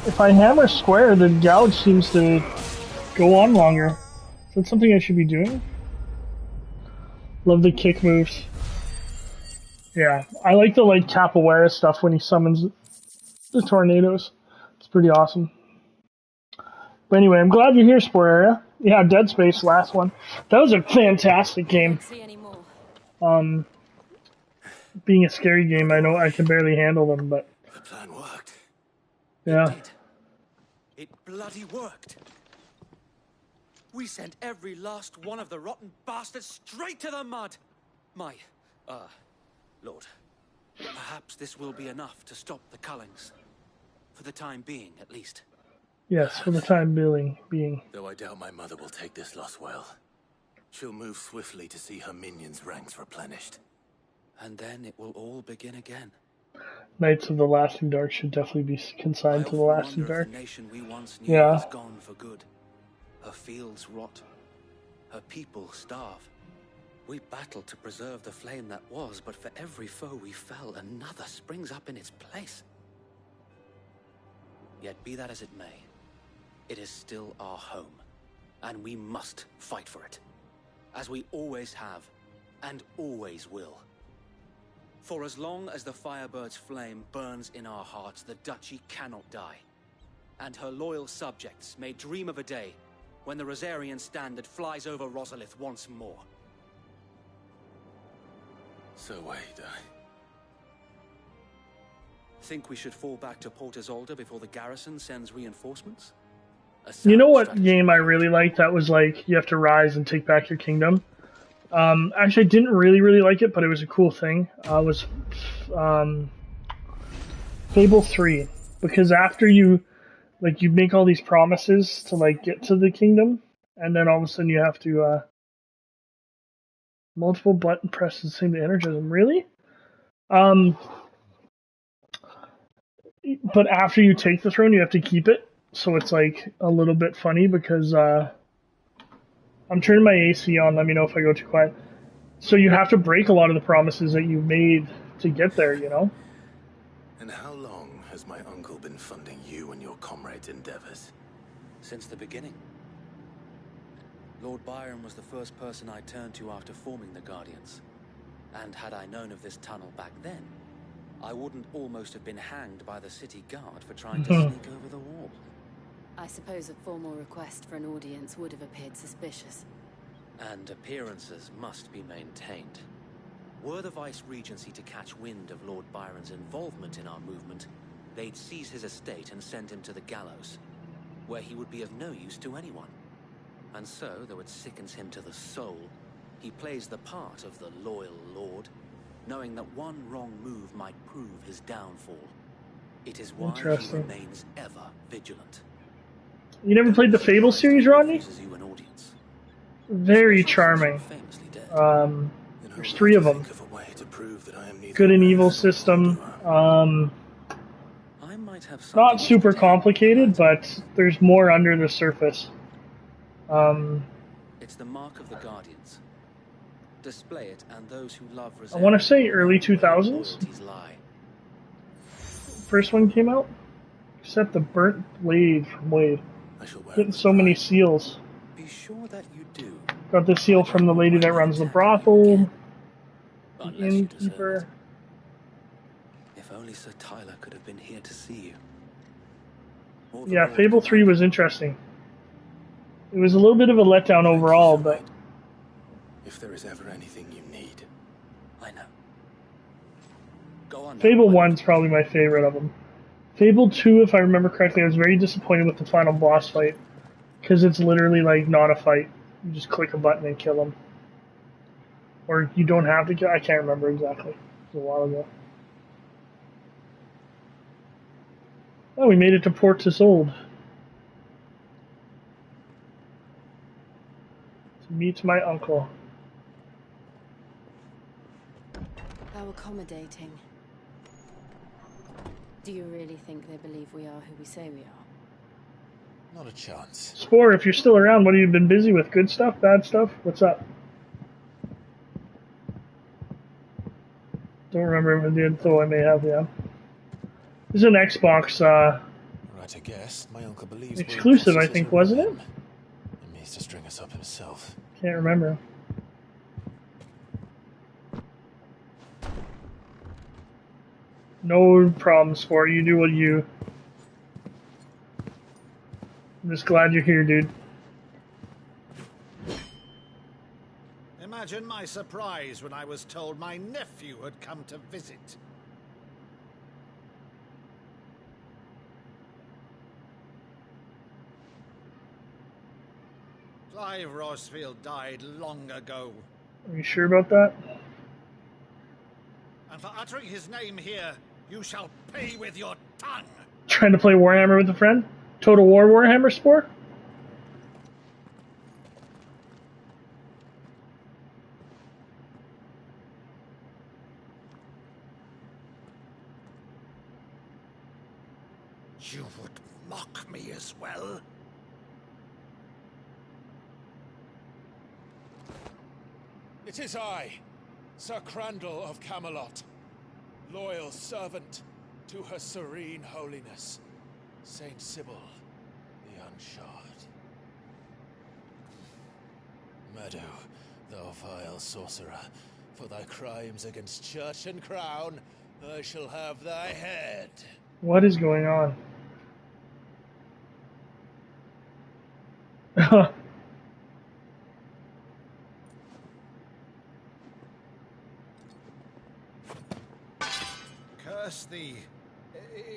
If I hammer square, the gouge seems to go on longer. Is that something I should be doing? Love the kick moves. Yeah, I like the capoeira stuff when he summons the tornadoes. It's pretty awesome. But anyway, I'm glad you're here, Spoiler. Yeah, Dead Space, last one. That was a fantastic game. Being a scary game, I know I can barely handle them, but... The plan worked. Yeah. It bloody worked. We sent every last one of the rotten bastards straight to the mud. My, Lord, perhaps this will be enough to stop the Cullings. For the time being, at least. Yes, for the time being. Though I doubt my mother will take this loss well. She'll move swiftly to see her minions' ranks replenished. And then it will all begin again. Knights of the Lasting Dark should definitely be consigned to the Lasting Dark. The nation we once knew Yeah. is gone for good. Her fields rot. Her people starve. We battled to preserve the flame that was, but for every foe we fell, another springs up in its place. Yet be that as it may, it is still our home, and we must fight for it, as we always have, and always will. For as long as the Firebird's flame burns in our hearts, the Duchy cannot die, and her loyal subjects may dream of a day when the Rosarian standard flies over Rosalith once more. So wait, Think we should fall back to Port Isolde before the garrison sends reinforcements? You know what game I really liked that was you have to rise and take back your kingdom? Actually, I didn't really like it, but it was a cool thing. Was Fable 3. Because after you make all these promises to get to the kingdom, and then all of a sudden you have to multiple button presses same to energize them. Really? But after you take the throne, you have to keep it. So it's a little bit funny because I'm turning my AC on. Let me know if I go too quiet. So you have to break a lot of the promises that you've made to get there, you know? And how long has my uncle been funding you and your comrades' endeavors? Since the beginning. Lord Byron was the first person I turned to after forming the Guardians. And had I known of this tunnel back then, I wouldn't almost have been hanged by the city guard for trying to sneak over the wall. I suppose a formal request for an audience would have appeared suspicious. And appearances must be maintained. Were the Vice-Regency to catch wind of Lord Byron's involvement in our movement, they'd seize his estate and send him to the gallows, where he would be of no use to anyone. And so, though it sickens him to the soul, he plays the part of the loyal lord, knowing that one wrong move might prove his downfall. It is why he remains ever vigilant. You never played the Fable series, Rodney? Very charming. There's 3 of them. Good and evil system. Not super complicated, but there's more under the surface. It's the mark of the Guardians. Display it, and those who love I want to say early 2000s. First one came out, except the burnt blade from Wade. Getting so many seals. Be sure that you do. Got the seal from the lady that runs the brothel. The innkeeper. If only Sir Tyler could have been here to see you. Yeah, Fable 3 was interesting. It was a little bit of a letdown overall, but... If there is ever anything you need. I know. Go on. Fable 1's probably my favorite of them. Fable 2, if I remember correctly, I was very disappointed with the final boss fight. Because it's literally like not a fight. You just click a button and kill them. Or you don't have to kill... I can't remember exactly. It was a while ago. Oh, we made it to Port Isolde. To meet my uncle. How accommodating. Do you really think they believe we are who we say we are? Not a chance. Spore, if you're still around, what have you been busy with? Good stuff? Bad stuff? What's up? Don't remember if I did, though I may have, yeah. This is an Xbox right, I guess. My uncle believes exclusive, I think, wasn't it? He needs to string us up himself. Can't remember. No problem, Sport. You do what you... I'm just glad you're here, dude. Imagine my surprise when I was told my nephew had come to visit. Clive Rosfield died long ago. Are you sure about that? And for uttering his name here, you shall pay with your tongue. Trying to play Warhammer with a friend? Total War Warhammer, Spore? You would mock me as well? It is I, Sir Crandall of Camelot, loyal servant to Her Serene Holiness, Saint Sybil the Unshod. Meadow, thou vile sorcerer, for thy crimes against church and crown, I shall have thy head. What is going on? Curse thee,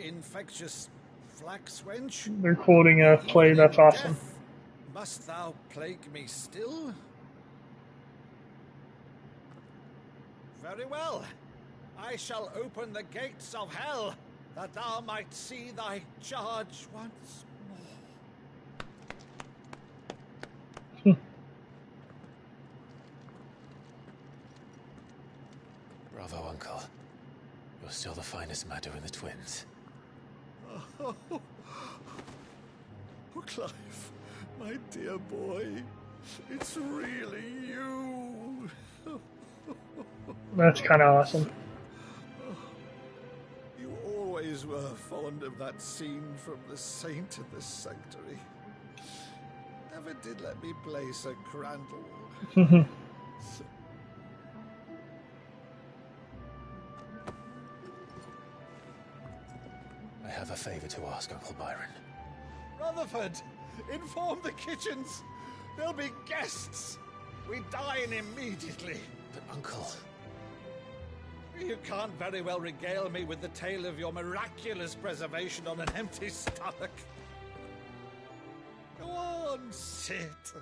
infectious flax wench. They're quoting a play, that's awesome. Death, must thou plague me still? Very well. I shall open the gates of hell, that thou might see thy charge once more. Bravo, Uncle. You're still the finest Meadow in the twins. Oh, Clive, my dear boy, it's really you. That's kind of awesome. You always were fond of that scene from The Saint in the Sanctuary. Never did let me play Sir Crandall. I have a favor to ask, Uncle Byron. Rutherford, inform the kitchens. There'll be guests. We dine immediately. But, Uncle... You can't very well regale me with the tale of your miraculous preservation on an empty stomach. Go on, sit.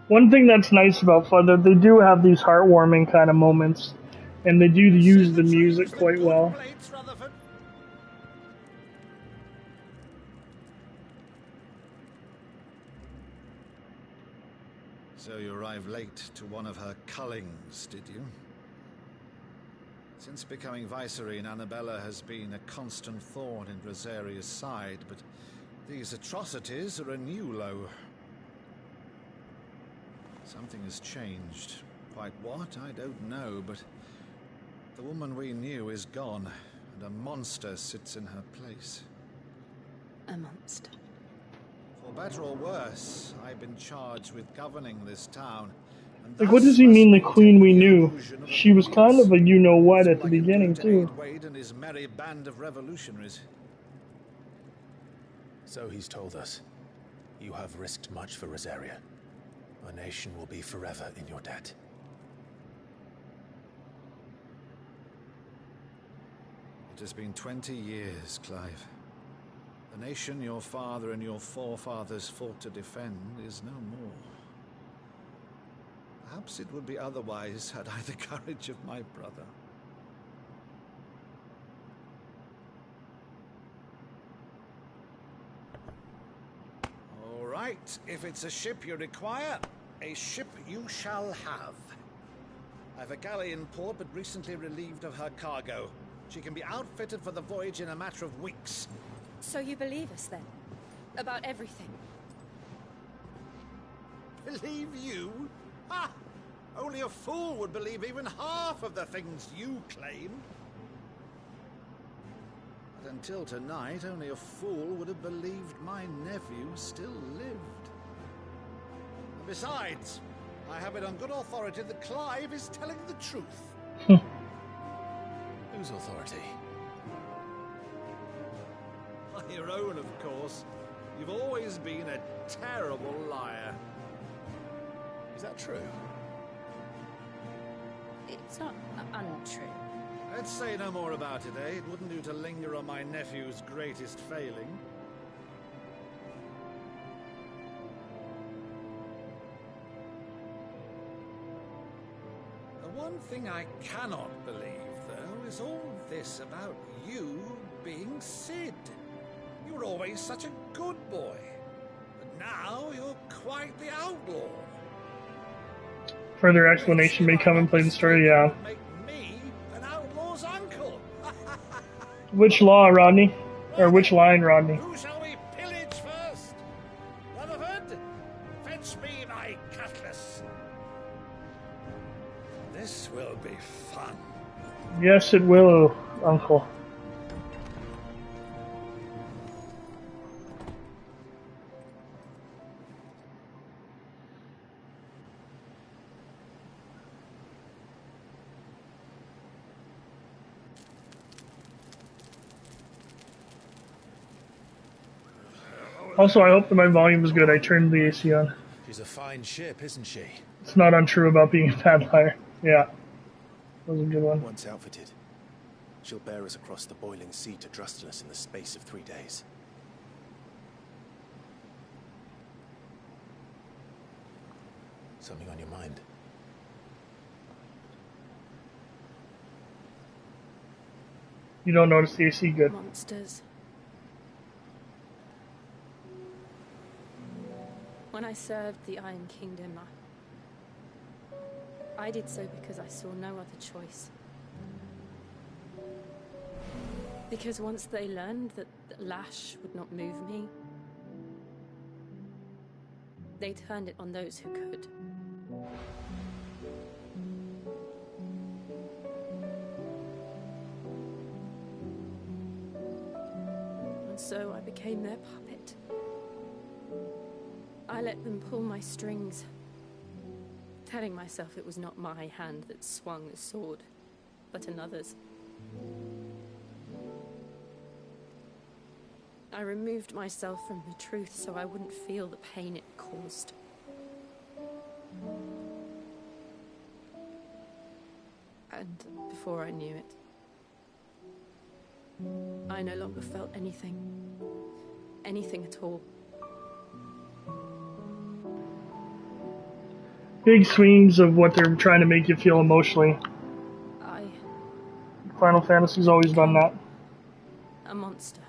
One thing that's nice about Father, they do have these heartwarming kind of moments, and they do use the music quite well. So you arrived late to one of her cullings, did you? Since becoming Vicereine, Annabella has been a constant thorn in Rosaria's side, but these atrocities are a new low. Something has changed. Quite what, I don't know, but the woman we knew is gone, and a monster sits in her place. A monster. For better or worse, I've been charged with governing this town. Like, what does he mean, the queen we knew? She was kind of a you-know-what at the beginning, too. Wade and his merry band of revolutionaries. So he's told us. You have risked much for Rosaria. Our nation will be forever in your debt. It has been 20 years, Clive. The nation your father and your forefathers fought to defend is no more. Perhaps it would be otherwise had I the courage of my brother. All right, if it's a ship you require, a ship you shall have. I've a galley in port, but recently relieved of her cargo. She can be outfitted for the voyage in a matter of weeks. So you believe us then? About everything? Believe you? Ha! Only a fool would believe even half of the things you claim. But until tonight, only a fool would have believed my nephew still lived. And besides, I have it on good authority that Clive is telling the truth. Whose authority? Your own, of course. You've always been a terrible liar. Is that true? It's not untrue. Let's say no more about it, eh? It wouldn't do to linger on my nephew's greatest failing. The one thing I cannot believe, though, is all this about you being Sid. You were always such a good boy. But now you're quite the outlaw. Further explanation may come and play the story, yeah. Make me an outlaw's uncle. Which law, Rodney? Or which line, Rodney? Who shall we pillage first? Rutherford, fetch me my cutlass. This will be fun. Yes, it will, Uncle. Also, I hope that my volume is good. I turned the AC on. She's a fine ship, isn't she? It's not untrue about being a bad liar. Yeah. That was a good one. Once outfitted, she'll bear us across the boiling sea to Drustalis in the space of 3 days. Something on your mind? You don't notice the AC good. Monsters. When I served the Iron Kingdom, I did so because I saw no other choice. Because once they learned that Lash would not move me, they turned it on those who could. And so I became their puppet. I let them pull my strings, telling myself it was not my hand that swung the sword, but another's. I removed myself from the truth so I wouldn't feel the pain it caused. And before I knew it, I no longer felt anything. Anything at all. big swings of what they're trying to make you feel emotionally. Final Fantasy's always done that. A monster.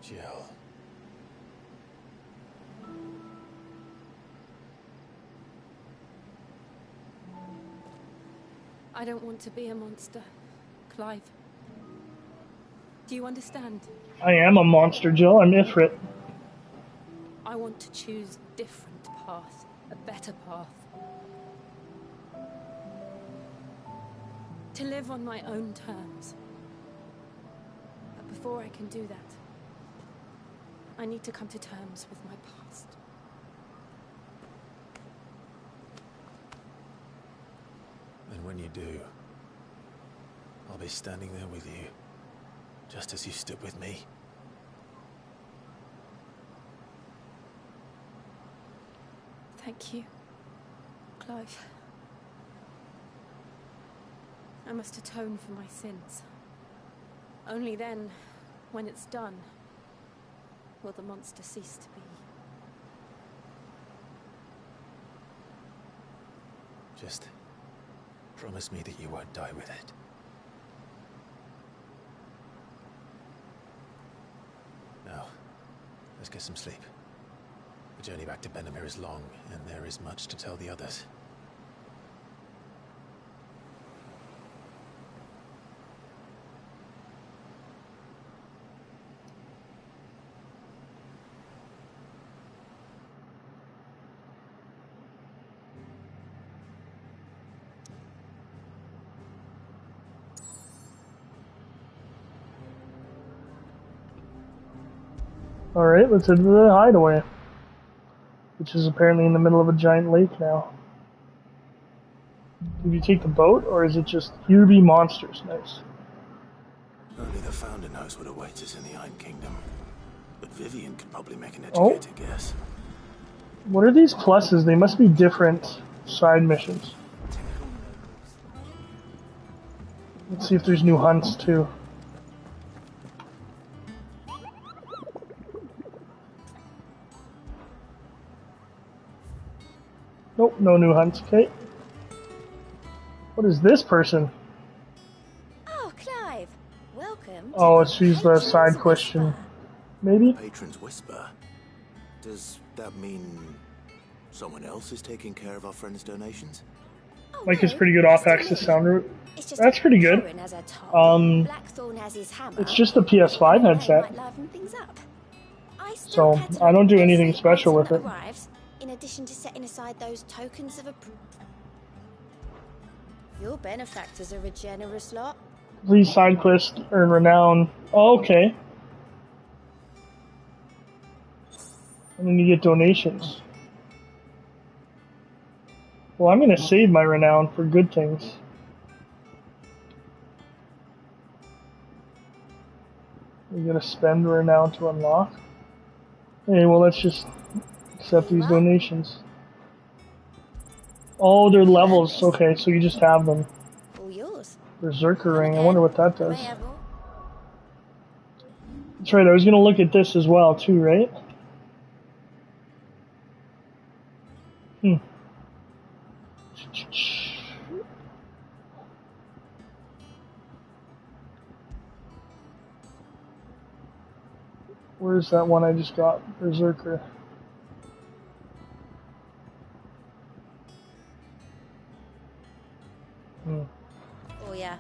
Jill. I don't want to be a monster, Clive. Do you understand? I am a monster, Jill. I'm Ifrit. I want to choose a different path, a better path. To live on my own terms. But before I can do that, I need to come to terms with my past. And when you do, I'll be standing there with you, just as you stood with me. Thank you, Clive. I must atone for my sins. Only then, when it's done, will the monster cease to be. Just promise me that you won't die with it. Now, let's get some sleep. The journey back to Benamir is long, and there is much to tell the others. Alright, let's head to the hideaway. Which is apparently in the middle of a giant lake now. Did you take the boat, or is it just here be monsters? Nice. Only the Founder knows what awaits us in the Iron Kingdom. But Vivian could probably make an educated guess. What are these pluses? They must be different side missions. Let's see if there's new hunts, too. Nope, no new hunts. Okay. What is this person? Oh, Clive. Welcome. Oh, she's the side question. Maybe? Patron's Whisper. Does that mean someone else is taking care of our friends' donations? Mike is pretty good off-access sound route. That's pretty good. It's just a PS5 headset. So, I don't do anything special with it. In addition to setting aside those tokens of your benefactors are a generous lot. Please side quest, earn renown. Oh, okay. And then you get donations. Well, I'm going to save my renown for good things. You got to spend renown to unlock. Hey, well, let's just accept these donations. Oh, they're levels. Okay, so you just have them. All yours. Berserker ring. I wonder what that does. That's right. I was going to look at this as well, too, right? Where's that one I just got? Berserker. Oh, yeah.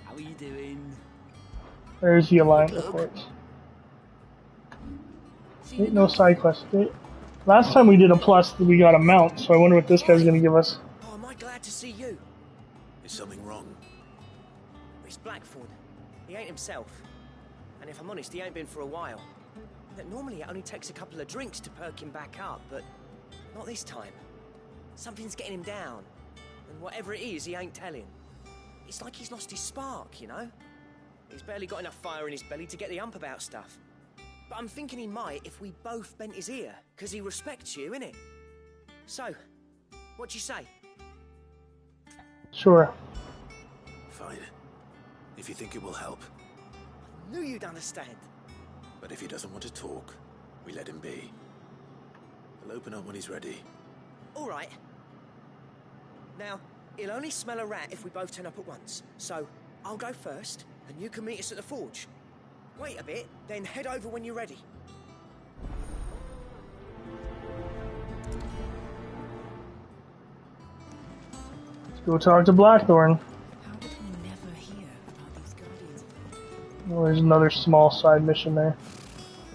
How are you doing? There's the alliance report. Ain't no side quest. Last time we did a plus, we got a mount, so I wonder what this guy's going to give us. Oh, am I glad to see you? Is something wrong? It's Blackthorn. He ain't himself. And if I'm honest, he ain't been for a while. Normally it only takes a couple of drinks to perk him back up, but not this time. Something's getting him down. And whatever it is, he ain't telling. It's like he's lost his spark, you know? He's barely got enough fire in his belly to get the ump about stuff. But I'm thinking he might if we both bent his ear, because he respects you, innit? So, what you say? Sure. Fine. If you think it will help. I knew you'd understand. But if he doesn't want to talk, we let him be. He'll open up when he's ready. All right. Now, he'll only smell a rat if we both turn up at once. So, I'll go first, and you can meet us at the forge. Wait a bit, then head over when you're ready. Let's go talk to Blackthorn. How did we never hear about these guardians? Well, there's another small side mission there.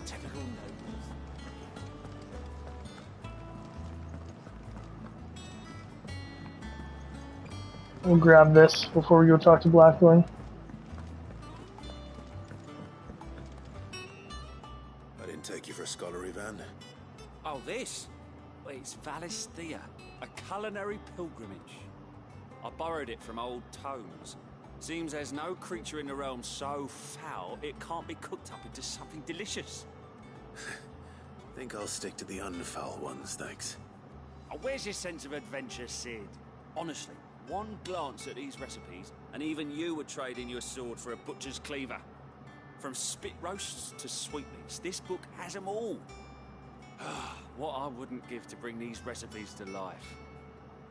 Typical nobles. We'll grab this before we go talk to Blackthorn. I didn't take you for a scholar, Ivan. Oh, this? Well, it's Valisthea, a culinary pilgrimage. I borrowed it from old tomes. Seems there's no creature in the realm so foul it can't be cooked up into something delicious. Think I'll stick to the unfoul ones, thanks. Oh, where's your sense of adventure, Sid? Honestly, one glance at these recipes, and even you would trade in your sword for a butcher's cleaver. From spit roasts to sweetmeats, this book has them all. What I wouldn't give to bring these recipes to life.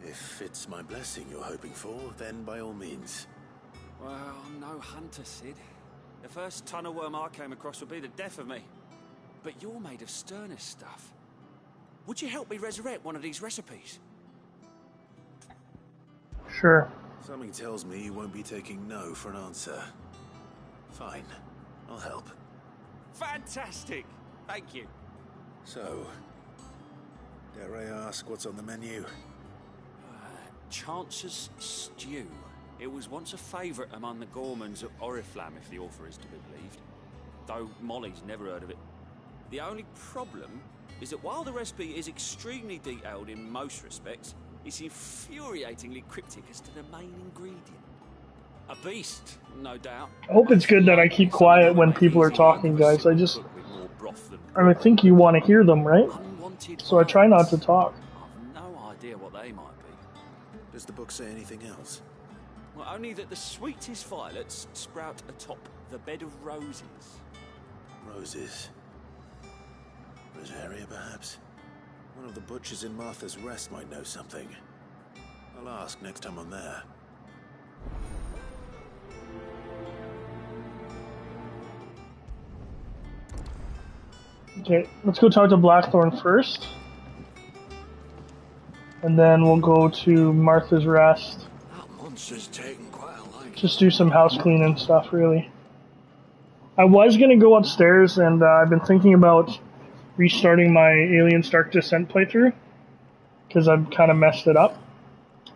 If it's my blessing you're hoping for, then by all means. Well, I'm no hunter, Sid. The first tunnel worm I came across would be the death of me. But you're made of sterner stuff. Would you help me resurrect one of these recipes? Sure. Something tells me you won't be taking no for an answer. Fine, I'll help. Fantastic! Thank you. So, dare I ask what's on the menu? Chance's Stew. It was once a favourite among the gourmands of Oriflamme, if the author is to be believed. Though Molly's never heard of it. The only problem is that while the recipe is extremely detailed in most respects, it's infuriatingly cryptic as to the main ingredient. A beast, no doubt. I hope it's good that I keep quiet when people are talking, guys. I think you want to hear them, right? So I try not to talk. I've no idea what they might be. Does the book say anything else? Well, only that the sweetest violets sprout atop the bed of roses. Roses. Rosaria, perhaps? One of the butchers in Martha's Rest might know something. I'll ask next time I'm there. Okay, let's go talk to Blackthorn first. And then we'll go to Martha's Rest. That monster's taking quite a liking. Just do some house cleaning stuff, really. I was going to go upstairs, and I've been thinking about restarting my Alien's Dark Descent playthrough, because I've kind of messed it up.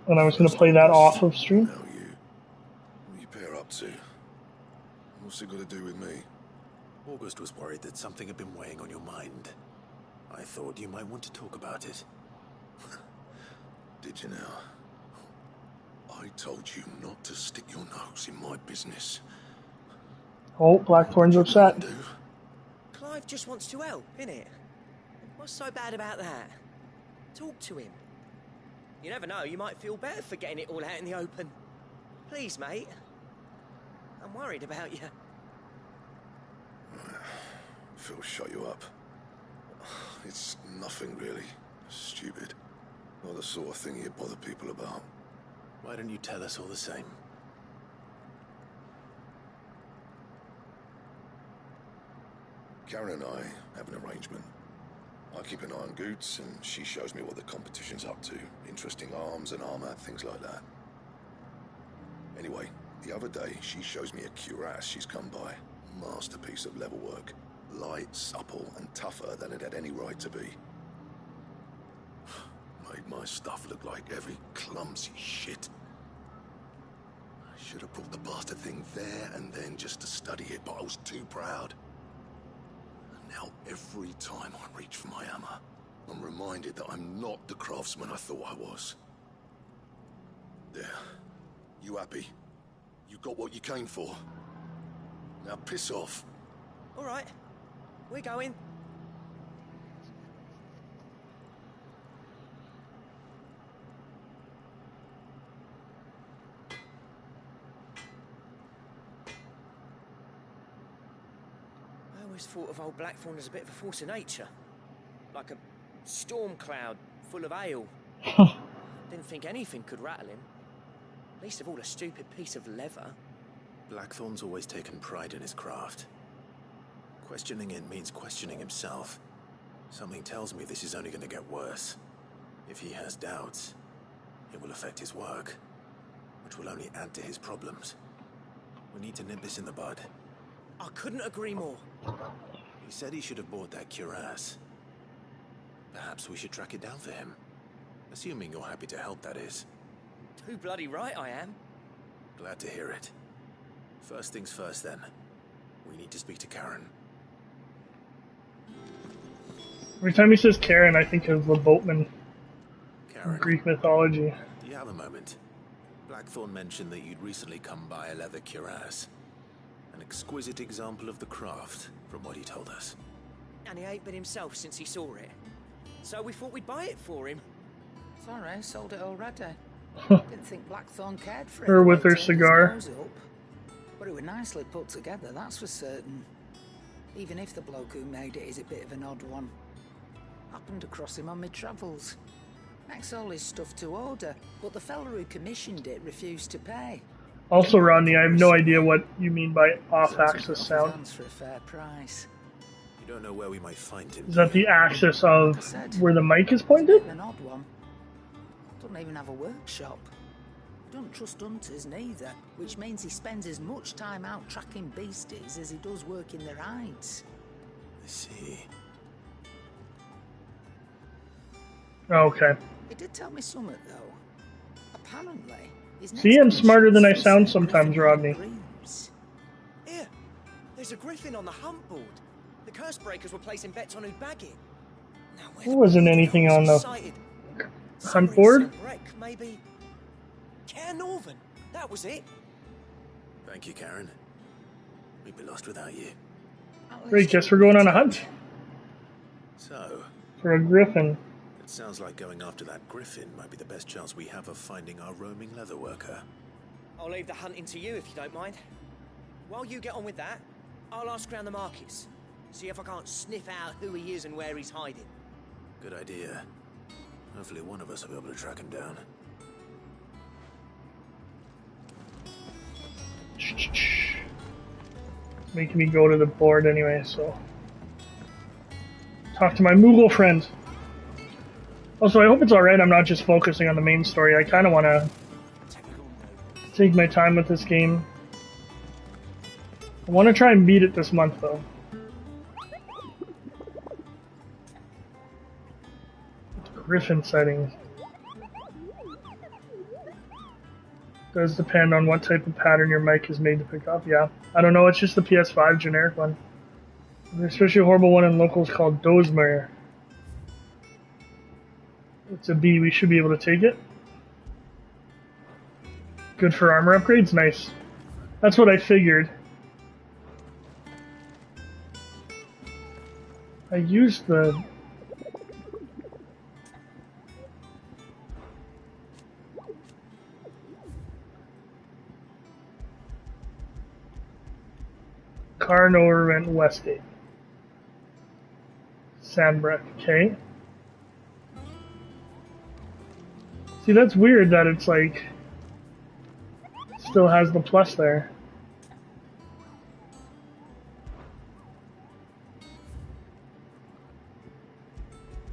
And I was going to play that off of stream. What are you pair up to? What's it got to do with me? August was worried that something had been weighing on your mind. I thought you might want to talk about it. Did you now? I told you not to stick your nose in my business. Oh, Blackthorn's upset. Clive just wants to help, innit? What's so bad about that? Talk to him. You never know, you might feel better for getting it all out in the open. Please, mate. I'm worried about you. Phil shut you up. It's nothing really. Stupid. Not the sort of thing you bother people about. Why don't you tell us all the same? Karen and I have an arrangement. I keep an eye on Goots, and she shows me what the competition's up to. Interesting arms and armor, things like that. Anyway, the other day, she shows me a cuirass she's come by. Masterpiece of level work. Light, supple, and tougher than it had any right to be. Made my stuff look like every clumsy shit. I should have brought the bastard thing there and then just to study it, but I was too proud. And now every time I reach for my hammer, I'm reminded that I'm not the craftsman I thought I was. There. You happy? You got what you came for? Now piss off. All right. We're going. I always thought of old Blackthorn as a bit of a force of nature. Like a storm cloud full of ale. Didn't think anything could rattle him. Least of all a stupid piece of leather. Blackthorn's always taken pride in his craft. Questioning it means questioning himself. Something tells me this is only going to get worse. If he has doubts, it will affect his work, which will only add to his problems. We need to nip this in the bud. I couldn't agree more. He said he should have bought that cuirass. Perhaps we should track it down for him. Assuming you're happy to help, that is. Too bloody right I am. Glad to hear it. First things first, then. We need to speak to Karen. Every time he says Karen, I think of the boatman from Greek mythology. Do you have a moment? Blackthorn mentioned that you'd recently come by a leather cuirass. An exquisite example of the craft, from what he told us. And he ain't been himself since he saw it. So we thought we'd buy it for him. Sorry, sold it already. Didn't think Blackthorn cared for it. Her with her cigar. But it was nicely put together, that's for certain. Even if the bloke who made it is a bit of an odd one. Happened across him on my travels. Makes all his stuff to order, but the fella who commissioned it refused to pay. Also, Rodney, I have no idea what you mean by off-axis sound. For a fair price. You don't know where we might find him. Is that the axis of where the mic is pointed? An odd one. Doesn't even have a workshop. Don't trust hunters neither, which means he spends as much time out tracking beasties as he does working their hides. I see. Okay. He did tell me something though. Apparently, see, I'm smarter than I sound sometimes, Rodney. Here, there's a griffin on the hunt board. The curse breakers were placing bets on who'd bag it. There wasn't anything on the hunt board. Maybe Care Northern. That was it. Thank you, Karen. We'd be lost without you. Great, guess we're going on a hunt. So, for a griffin. It sounds like going after that griffin might be the best chance we have of finding our roaming leatherworker. I'll leave the hunting to you if you don't mind. While you get on with that, I'll ask around the markets. See if I can't sniff out who he is and where he's hiding. Good idea. Hopefully one of us will be able to track him down. Making me go to the board anyway, so... Talk to my Moogle friend. Also, I hope it's alright I'm not just focusing on the main story. I kind of want to take my time with this game. I want to try and beat it this month, though. Griffin sightings. Does depend on what type of pattern your mic is made to pick up. Yeah, I don't know. It's just the PS5 generic one. There's especially a horrible one in locals called Dozemire. It's a B. We should be able to take it. Good for armor upgrades. Nice. That's what I figured. I used the... Carnover and Westgate. Sandbreck, okay. See, that's weird that it's like... still has the plus there.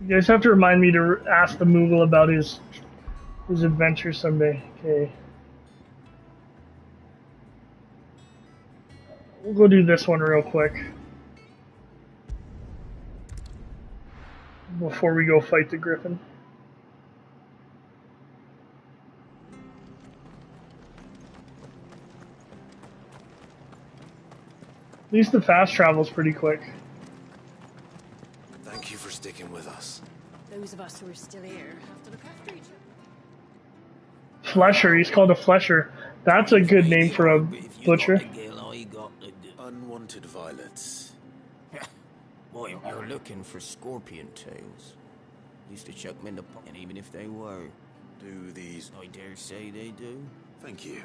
You guys have to remind me to ask the Moogle about his adventure someday. Okay. We'll go do this one real quick. Before we go fight the Griffin. At least the fast travel's pretty quick. Thank you for sticking with us. Those of us who are still here have to look after each other. Flesher, he's called a Flesher. That's a good name for a butcher. Unwanted violets. Boy, you're looking for scorpion tails. Used to chuck them in the pot, and even if they were, do these? I dare say they do. Thank you.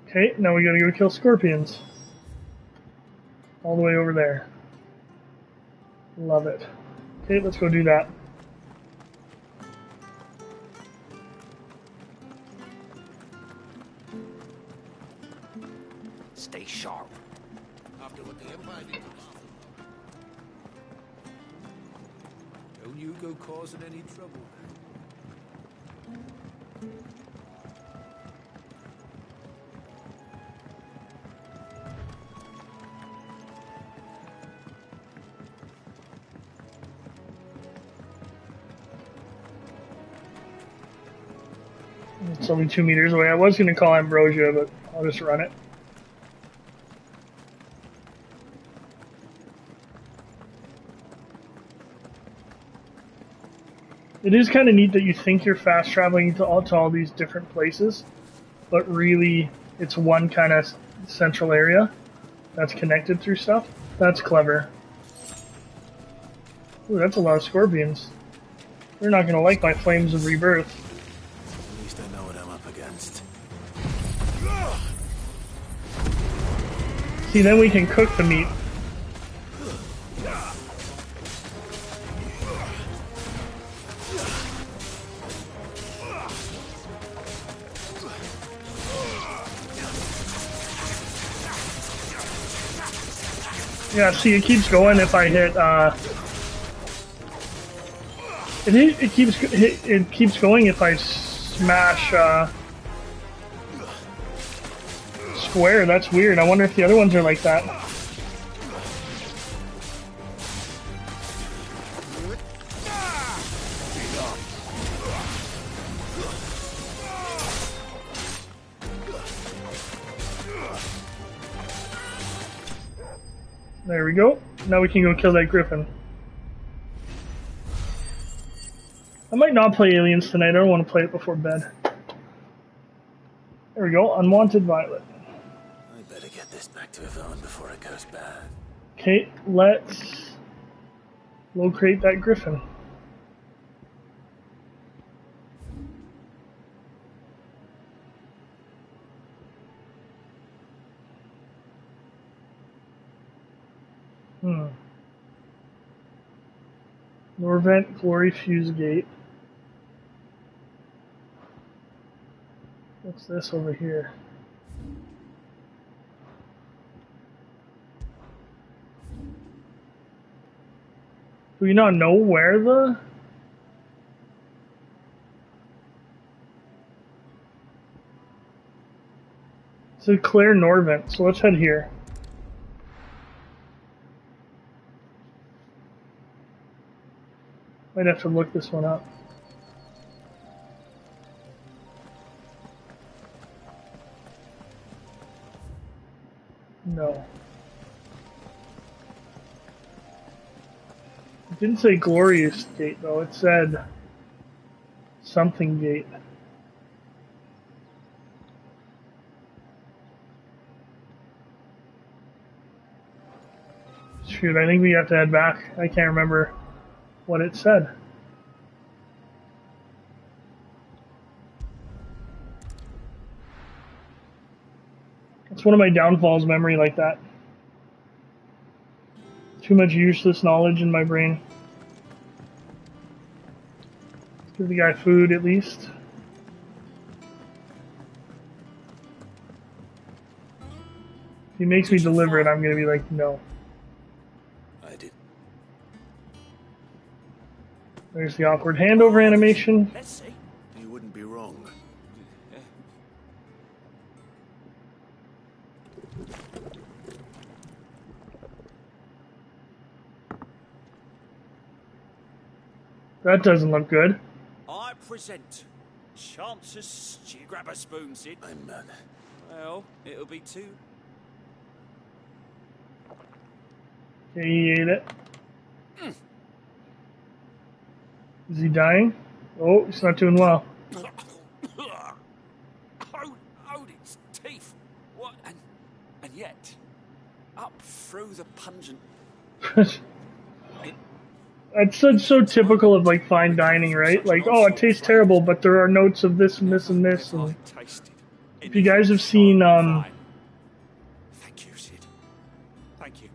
Okay, now we gotta go kill scorpions. All the way over there. Love it. Okay, let's go do that. After what the Empire did to us. Don't you go causing any trouble. It's only 2 meters away. I was going to call Ambrosia, but I'll just run it. It is kind of neat that you think you're fast traveling to all these different places, but really it's one kind of central area that's connected through stuff. That's clever. Ooh, that's a lot of scorpions. They're not going to like my flames of rebirth. At least I know what I'm up against. See, then we can cook the meat. Yeah, see, it keeps going if I hit, it keeps going if I smash, square. That's weird. I wonder if the other ones are like that. There we go. Now we can go kill that griffin. I might not play Aliens tonight. I don't want to play it before bed. There we go. Unwanted violet. I better get this back to Yvonne before it goes bad. Okay, let's locate that griffin. Norvent Glory Fuse Gate. What's this over here? Do we not know where the... It's a Claire Norvent, so let's head here. Might have to look this one up. No. It didn't say Glorious Gate though, it said something gate. Shoot, I think we have to head back. I can't remember what it said. It's one of my downfalls, memory like that. Too much useless knowledge in my brain. Let's give the guy food at least. If he makes me deliver it, I'm gonna be like, no. I did. There's the awkward handover animation. Let's see. You wouldn't be wrong. That doesn't look good. I present Chances. Do you grab a spoon, Sid? I'm none. Well, it'll be two. Okay, he ate it. Is he dying? Oh, he's not doing well. Hold its teeth. What? And yet, up through the pungent. It's so typical of like fine dining, right? Like, oh, it tastes terrible, but there are notes of this and this and this. And if you guys have seen, Thank you, Sid. Thank you.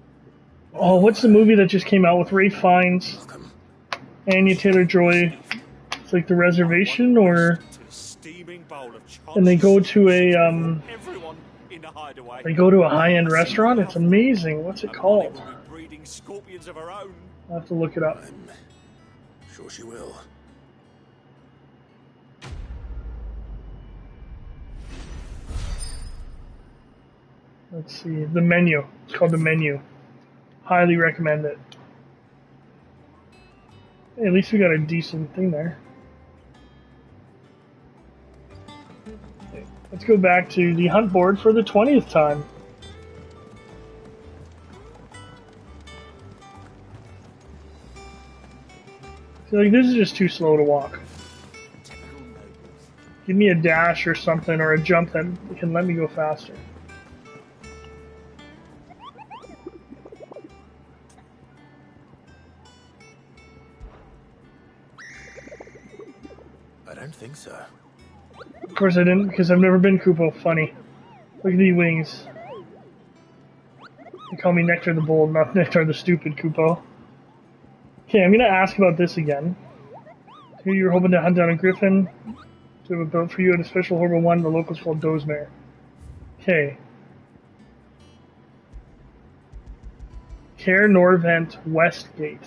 Oh, what's the movie that just came out with Ralph Fiennes, Anya Taylor-Joy? It's like The Reservation, or and they go to a hideaway. They go to a high-end restaurant? It's amazing. What's it called? We'll be breeding scorpions of our own. I'll have to look it up. I'm sure she will. Let's see. The menu. It's called the menu. Highly recommend it. Hey, at least we got a decent thing there. Okay, let's go back to the hunt board for the 20th time. I feel like this is just too slow to walk. Give me a dash or something, or a jump that can let me go faster. I don't think so. Of course I didn't, because I've never been Kupo. Funny. Look at these wings. They call me Nectar the Bold, not Nectar the Stupid, Kupo. Okay, I'm gonna ask about this again. Here you were hoping to hunt down a griffin to have built for you at a special horrible one the locals call Dozemare. Okay. Care Norvent Westgate.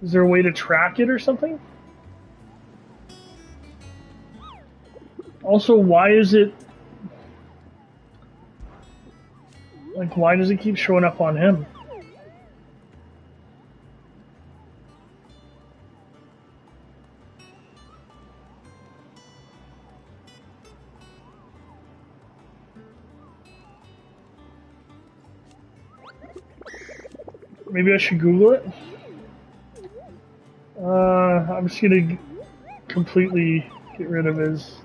Is there a way to track it or something? Also, why is it... Like, why does it keep showing up on him? Maybe I should Google it? I'm just gonna completely get rid of his...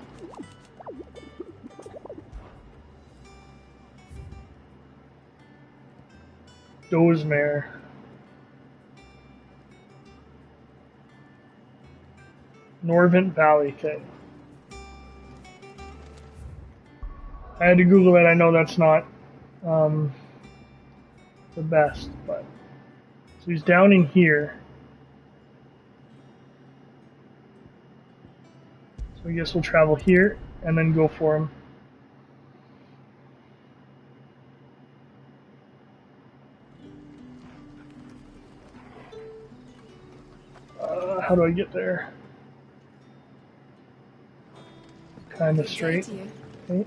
Dozemare. Norvent Valley, okay. I had to Google it, I know that's not the best, but... So he's down in here. So I guess we'll travel here and then go for him. How do I get there? Kind of straight. Okay.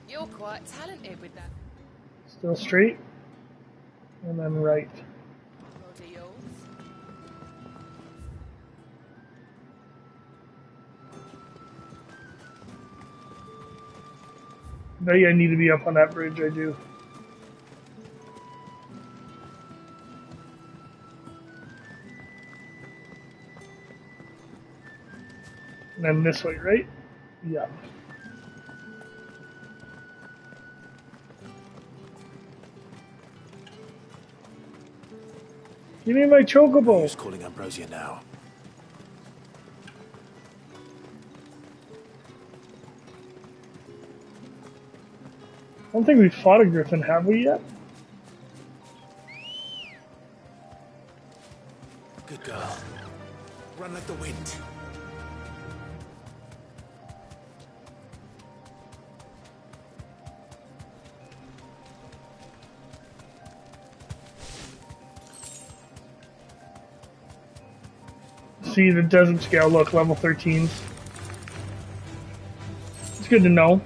You're quite talented with that. Still straight. And then right. What are yours? I bet you I need to be up on that bridge, I do. And then this way, right? Yeah. Give me my chocobo! Who's calling Ambrosia now? I don't think we've fought a griffin, have we yet? Good girl. Run like the wind. See the desert scale, look, level 13s. It's good to know.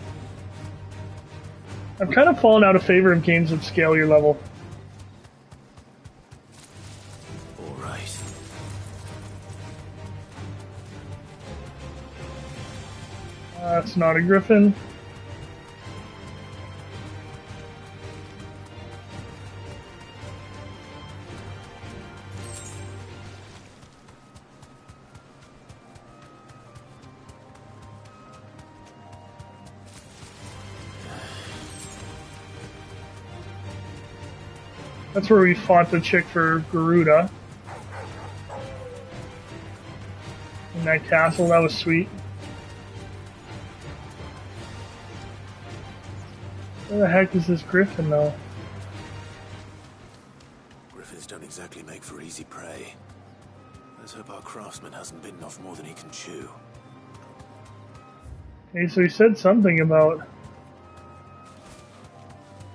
I've kind of fallen out of favor of games that scale your level. Alright. That's not a griffin. That's where we fought the chick for Garuda. In that castle, that was sweet. Where the heck is this griffin, though? Griffin's These don't exactly make for easy prey. Let's hope our craftsman hasn't bitten off more than he can chew. Okay, so he said something about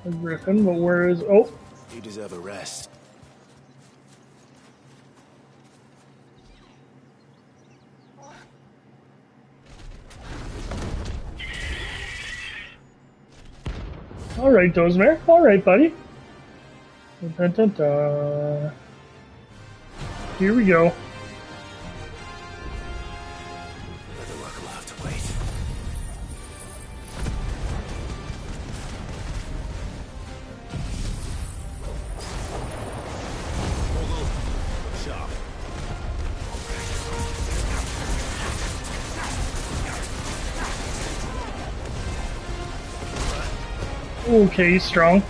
a griffin, but where is... Oh! You deserve a rest. Alright, Dozmer. Alright, buddy. Dun, dun, dun. Here we go. Better luck will have to wait. Sharp. Okay, strong.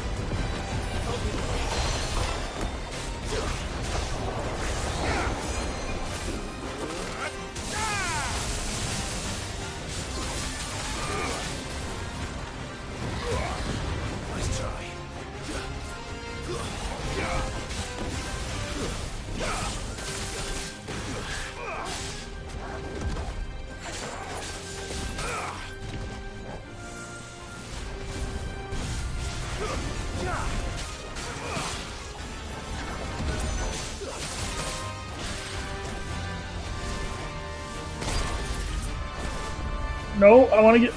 Nice try. No, I want to get...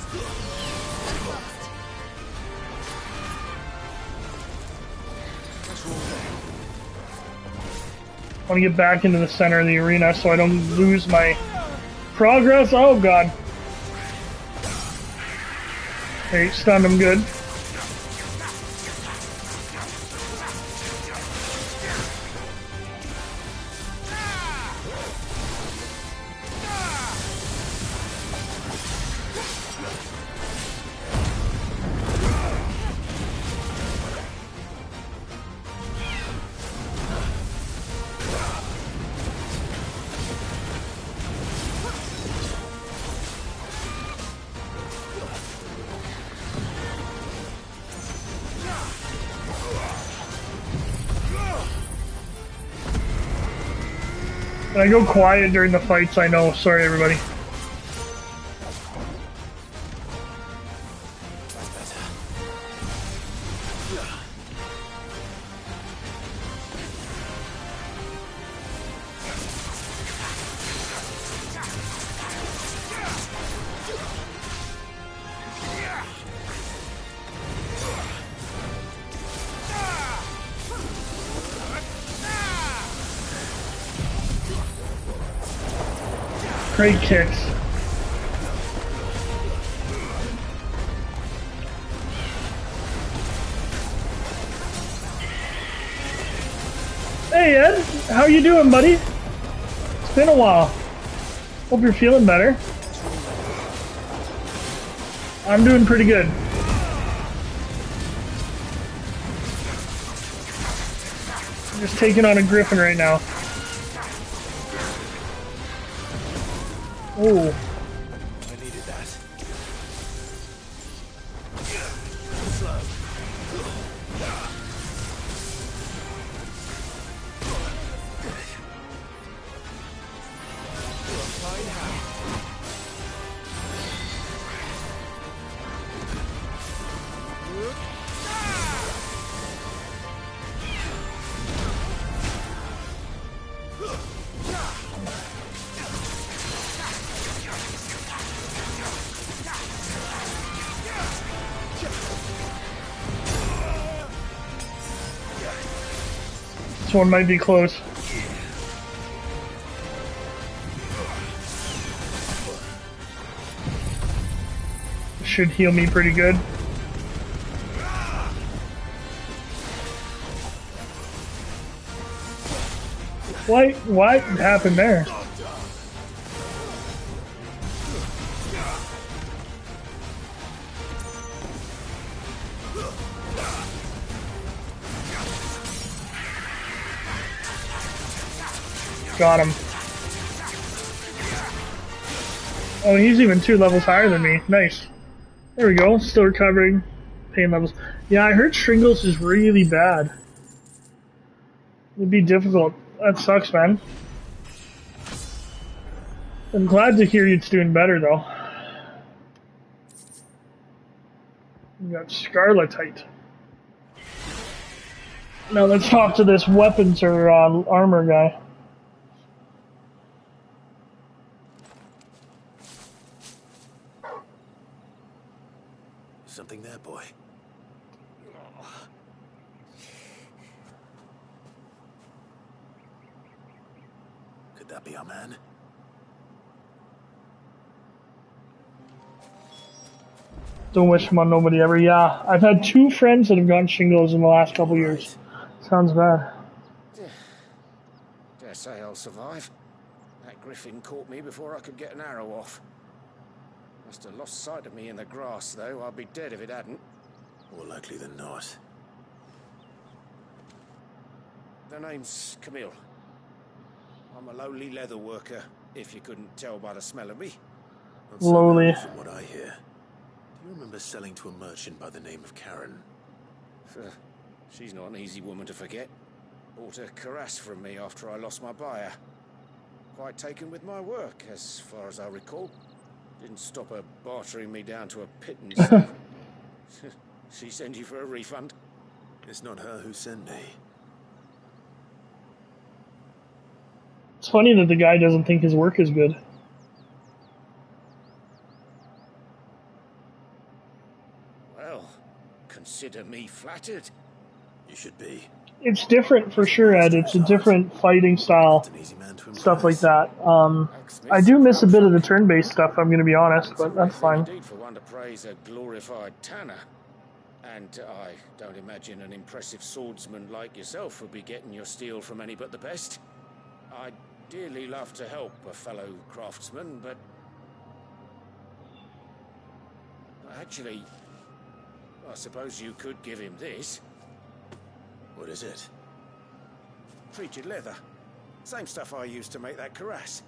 I want to get back into the center of the arena so I don't lose my progress. Oh god. Okay, stunned him good. When I go quiet during the fights, I know. Sorry, everybody. Great kicks. Hey Ed, how you doing, buddy? It's been a while. Hope you're feeling better. I'm doing pretty good. I'm just taking on a griffin right now. Oh. I needed that. Slow. Find how. This one might be close. Should heal me pretty good. What happened there? Got him. Oh, he's even 2 levels higher than me. Nice. There we go. Still recovering. Pain levels. Yeah, I heard Shingles is really bad. It'd be difficult. That sucks, man. I'm glad to hear it's doing better, though. You got Scarletite. Now let's talk to this weapons or armor guy. Something there, boy. Could that be our man? Don't wish them on nobody ever. Yeah, I've had 2 friends that have gotten shingles in the last couple years. Sounds bad. Dare say I'll survive. That griffin caught me before I could get an arrow off. Must have lost sight of me in the grass, though. I'd be dead if it hadn't. More likely than not. The name's Camille. I'm a lowly leather worker, if you couldn't tell by the smell of me. Not so Lowly. lowly from what I hear. Do you remember selling to a merchant by the name of Karen? She's not an easy woman to forget. Bought a cuirass from me after I lost my buyer. Quite taken with my work, as far as I recall. Didn't stop her bartering me down to a pittance. She sent you for a refund? It's not her who sent me. It's funny that the guy doesn't think his work is good. Well, consider me flattered. You should be. It's different for sure, Ed. It's a different fighting style. Stuff like that. I do miss a bit of the turn-based stuff, I'm going to be honest, but that's fine. Indeed, for one to praise a glorified tanner. And I don't imagine an impressive swordsman like yourself would be getting your steel from any but the best. I'd dearly love to help a fellow craftsman, but... Actually, I suppose you could give him this. What is it? Treated leather. Same stuff I used to make that cuirass.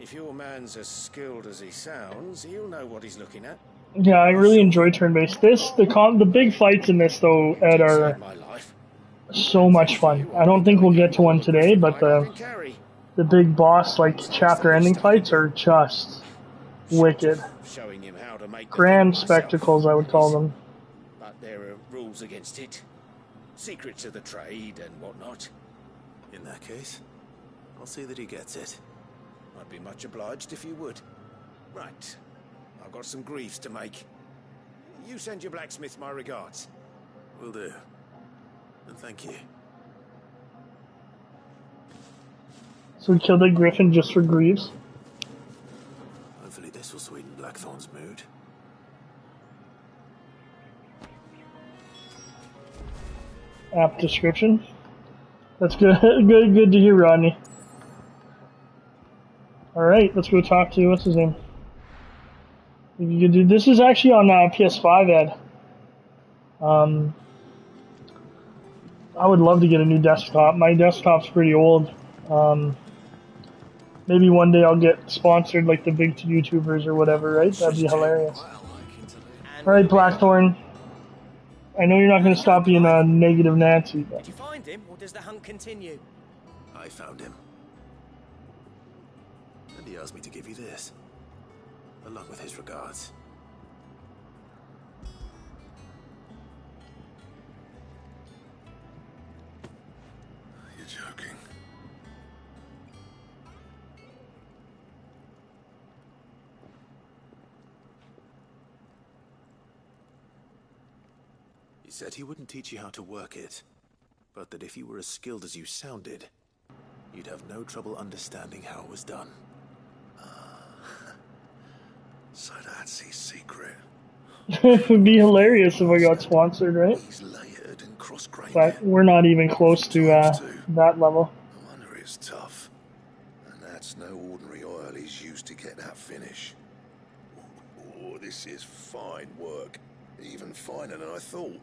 If your man's as skilled as he sounds, he'll know what he's looking at. Yeah, I really enjoy turn-based. The big fights in this, though, Ed, are so much fun. I don't think we'll get to one today, but the big boss, like, chapter-ending fights are just wicked. Grand spectacles, I would call them. But there are rules against it. Secrets of the trade and whatnot. In that case, I'll see that he gets it. I'd be much obliged if you would. Right. I've got some greaves to make. You send your blacksmith my regards. Will do. And thank you. So we killed a griffin just for greaves? Hopefully this will sweeten Blackthorn's mood. App description. That's good. Good to hear, Rodney. Alright, let's go talk to, what's his name? If you could do, this is actually on PS5, Ed. I would love to get a new desktop. My desktop's pretty old. Maybe one day I'll get sponsored like the big YouTubers or whatever, right? That'd be hilarious. Alright, Blackthorn. I know you're not going to stop being a negative Nancy, but... Did you find him, or does the hunt continue? I found him. And he asked me to give you this. Along with his regards. You're joking. He said he wouldn't teach you how to work it, but that if you were as skilled as you sounded, you'd have no trouble understanding how it was done. So that's his secret. It would be hilarious if I got sponsored, right? He's layered and cross-grained. But we're not even close to that level. No wonder it's tough. And that's no ordinary oil he's used to get that finish. Oh, this is fine work. Even finer than I thought.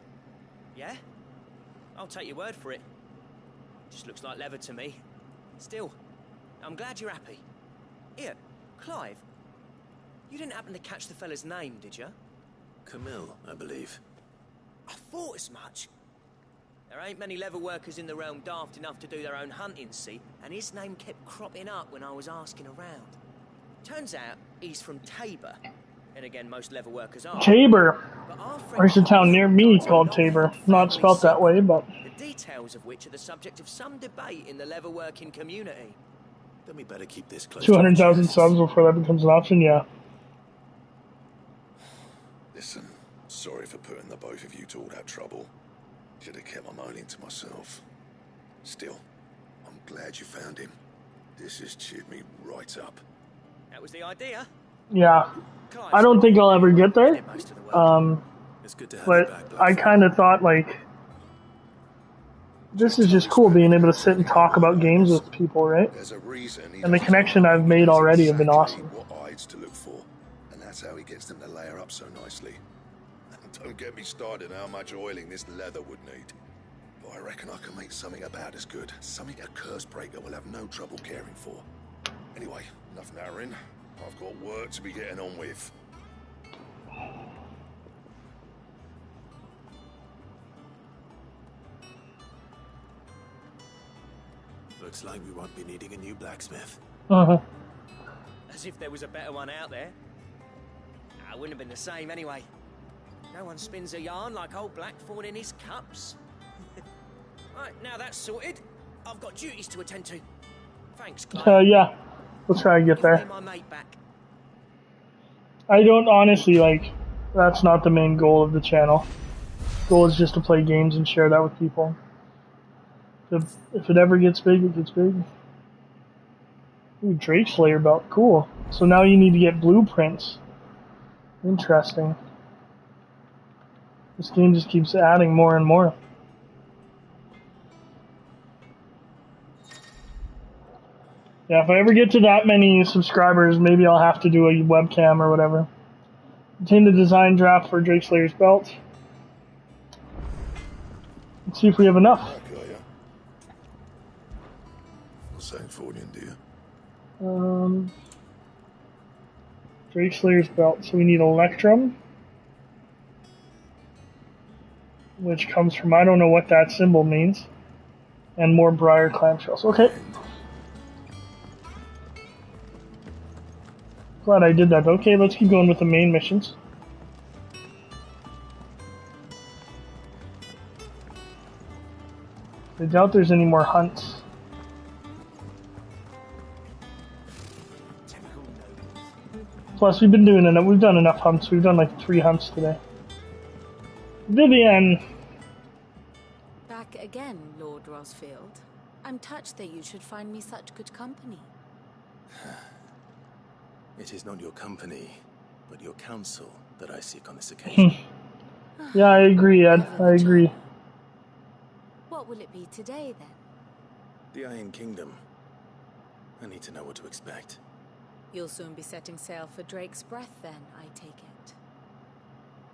Yeah? I'll take your word for it. Just looks like leather to me. Still, I'm glad you're happy. Here, Clive. You didn't happen to catch the fella's name, did you? Camille, I believe. I thought as much. There ain't many leather workers in the realm daft enough to do their own hunting, see? And his name kept cropping up when I was asking around. Turns out he's from Tabor. And again, most leather workers are. Tabor. There's a town near me called Tabor. Not spelt that way, but... The details of which are the subject of some debate in the leatherworking community. Then we better keep this close. 200,000 subs before that becomes an option, yeah. Listen, sorry for putting the both of you to all that trouble. Should have kept my moaning to myself. Still, I'm glad you found him. This has cheered me right up. That was the idea. Yeah. I don't think I'll ever get there. But I kind of thought, like, this is just cool being able to sit and talk about games with people, right? And the connection I've made already have been awesome. What hides to look for, and that's how he gets them to layer up so nicely. And don't get me started on how much oiling this leather would need. But I reckon I can make something about as good. Something a curse breaker will have no trouble caring for. Anyway, enough narrowing. I've got work to be getting on with. Looks like we won't be needing a new blacksmith. As if there was a better one out there. It wouldn't have been the same anyway. No one spins a yarn like old Blackthorn in his cups. Right, now that's sorted. I've got duties to attend to. Thanks, Clive. Yeah. We'll try and get there. My mate back. I don't honestly, like, that's not the main goal of the channel. The goal is just to play games and share that with people. If it ever gets big, it gets big. Ooh, Drake Slayer belt, cool. So now you need to get blueprints. Interesting. This game just keeps adding more and more. Yeah, if I ever get to that many subscribers, maybe I'll have to do a webcam or whatever. Obtain the design draft for Drake Slayer's belt. Let's see if we have enough. St. Fornian, do you? Drake Slayer's belt. So we need Electrum, which comes from, I don't know what that symbol means, and more Briar clamshells. Okay. Glad I did that. Okay, let's keep going with the main missions. I doubt there's any more hunts. Plus, we've been doing enough. We've done enough hunts. We've done like 3 hunts today. Vivian! Back again, Lord Rosfield. I'm touched that you should find me such good company. It is not your company, but your counsel that I seek on this occasion. Yeah, I agree, Ed. I agree. What will it be today, then? The Iron Kingdom. I need to know what to expect. You'll soon be setting sail for Drake's Breath, then, I take it.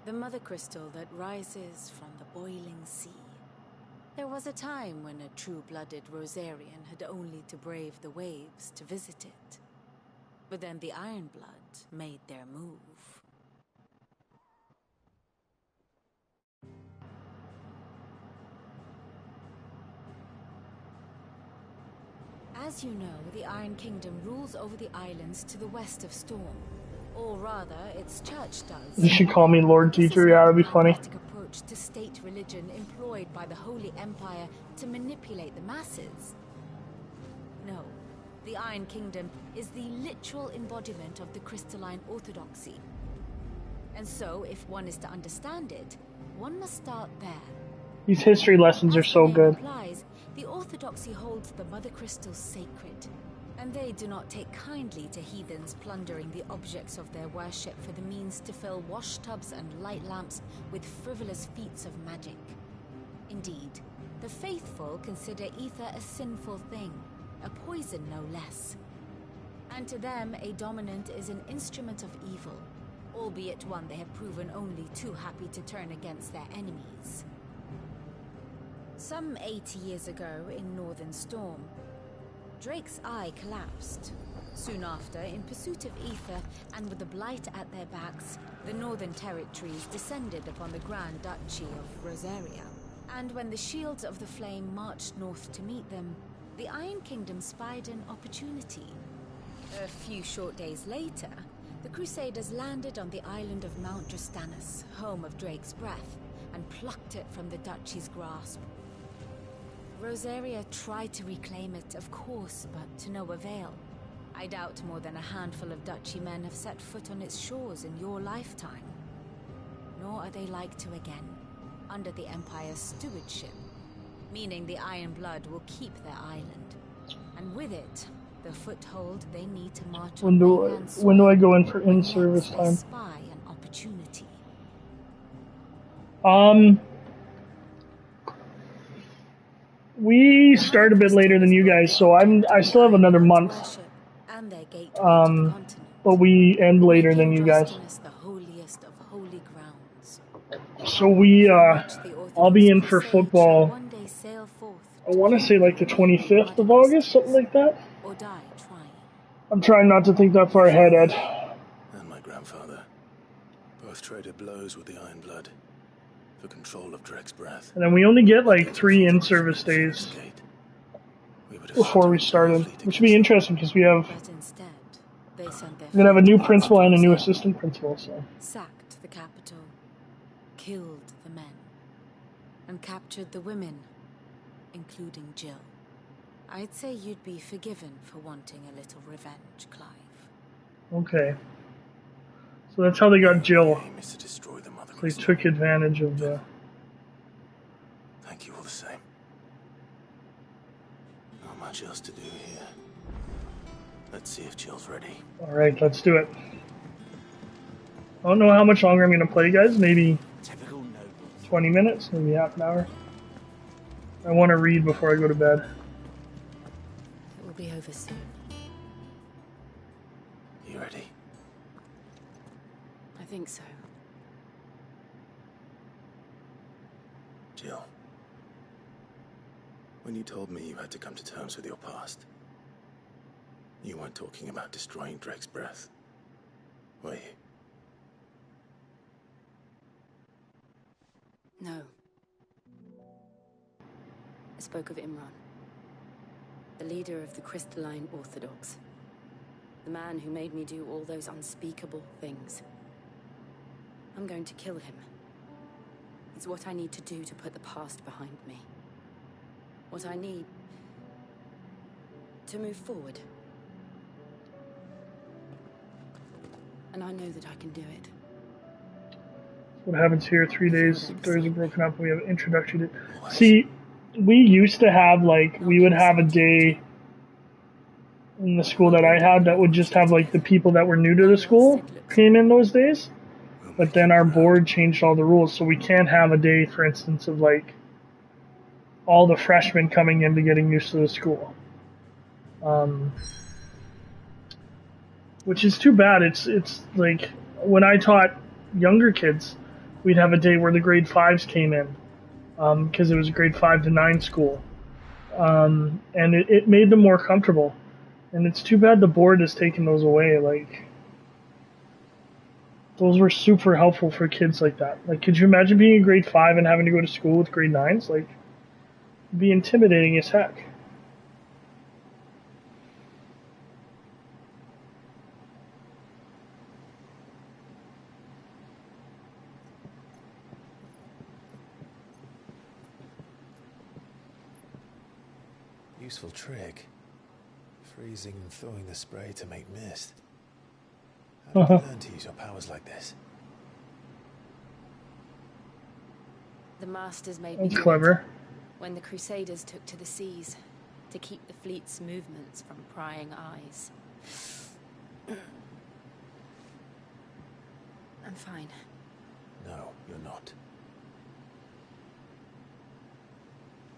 The mother crystal that rises from the boiling sea. There was a time when a true-blooded Rosarian had only to brave the waves to visit it. But then the Ironblood made their move. As you know, the Iron Kingdom rules over the islands to the west of Storm. Or rather, its church does. You should call me Lord Teacher, yeah, that'd be funny. Approach to state religion employed by the Holy Empire to manipulate the masses. No. The Iron Kingdom is the literal embodiment of the crystalline orthodoxy. And so, if one is to understand it, one must start there. These history lessons are so good. Implies, the orthodoxy holds the mother crystals sacred, and they do not take kindly to heathens plundering the objects of their worship for the means to fill washtubs and light lamps with frivolous feats of magic. Indeed, the faithful consider ether a sinful thing, a poison no less. And to them, a dominant is an instrument of evil, albeit one they have proven only too happy to turn against their enemies. Some 80 years ago, in Northern Storm, Drake's eye collapsed. Soon after, in pursuit of ether, and with the Blight at their backs, the Northern Territories descended upon the Grand Duchy of Rosaria. And when the Shields of the Flame marched north to meet them, the Iron Kingdom spied an opportunity. A few short days later, the Crusaders landed on the island of Mount Justanus, home of Drake's Breath, and plucked it from the Duchy's grasp. Rosaria tried to reclaim it, of course, but to no avail. I doubt more than a handful of Duchy men have set foot on its shores in your lifetime. Nor are they like to again, under the Empire's stewardship, meaning the Iron Blood will keep their island. And with it, the foothold they need to march on mainland soil. When do I go in for in-service time? Spy an opportunity. We start a bit later than you guys, so I still have another month. But we end later than you guys. So I'll be in for football. I want to say like the 25th of August, something like that. I'm trying not to think that far ahead, Ed. And my grandfather both traded blows with the Iron Blood for control of Drake's Breath. And then we only get like 3 in-service days before we started, which should be interesting because we're gonna have a new principal and a new assistant principal. So sacked the capital, killed the men, and captured the women, including Jill. I'd say you'd be forgiven for wanting a little revenge, Clive. Okay. So that's how they got Jill. They took advantage of the... Thank you all the same. Not much else to do here. Let's see if Jill's ready. Alright, let's do it. I don't know how much longer I'm going to play, guys. Maybe 20 minutes, maybe half an hour. I want to read before I go to bed. It will be over soon. You ready? I think so. Jill, when you told me you had to come to terms with your past, you weren't talking about destroying Drake's Breath, were you? No. I spoke of Imran, the leader of the Crystalline Orthodox, the man who made me do all those unspeakable things. I'm going to kill him. It's what I need to do to put the past behind me. What I need to move forward. And I know that I can do it. What happens here? 3 days, doors are broken up, we have introduction to... See, we used to have, like, we would have a day in the school that I had that would just have, like, the people that were new to the school came in those days. But then our board changed all the rules, so we can't have a day, for instance, of, like, all the freshmen coming in to getting used to the school. Which is too bad. It's like, when I taught younger kids, we'd have a day where the grade 5s came in, because it was a grade 5 to 9 school. And it made them more comfortable. And it's too bad the board has taken those away. Like, those were super helpful for kids like that. Like, could you imagine being in grade 5 and having to go to school with grade 9s? Like, it'd be intimidating as heck. Useful trick. Freezing and throwing the spray to make mist. How did you learn to use your powers like this? The Masters made That's me do clever. it when the Crusaders took to the seas to keep the fleet's movements from prying eyes. I'm fine. No, you're not.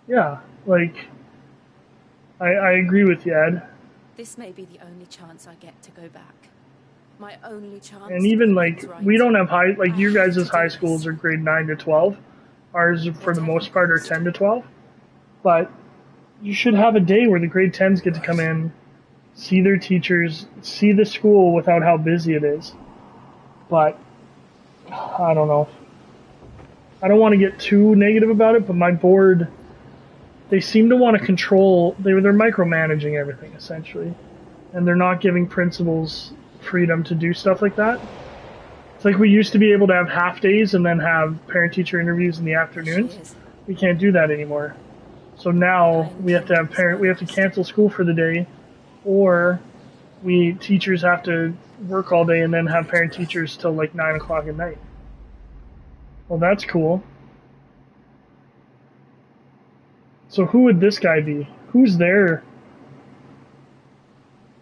Yeah, like, I agree with you, Ed. This may be the only chance I get to go back. My only chance. And even, like, we don't have high, like, your guys' high schools are grade 9 to 12. Ours, for the most part, are 10 to 12. But you should have a day where the grade 10s get to come in, see their teachers, see the school without how busy it is. But, I don't know. I don't want to get too negative about it, but my board, they seem to want to control, they're micromanaging everything, essentially. And they're not giving principals freedom to do stuff like that. It's like we used to be able to have half days and then have parent-teacher interviews in the afternoons. We can't do that anymore. So now we have to cancel school for the day, or teachers have to work all day and then have parent-teachers till like 9 o'clock at night. Well, that's cool. So who would this guy be? Who's their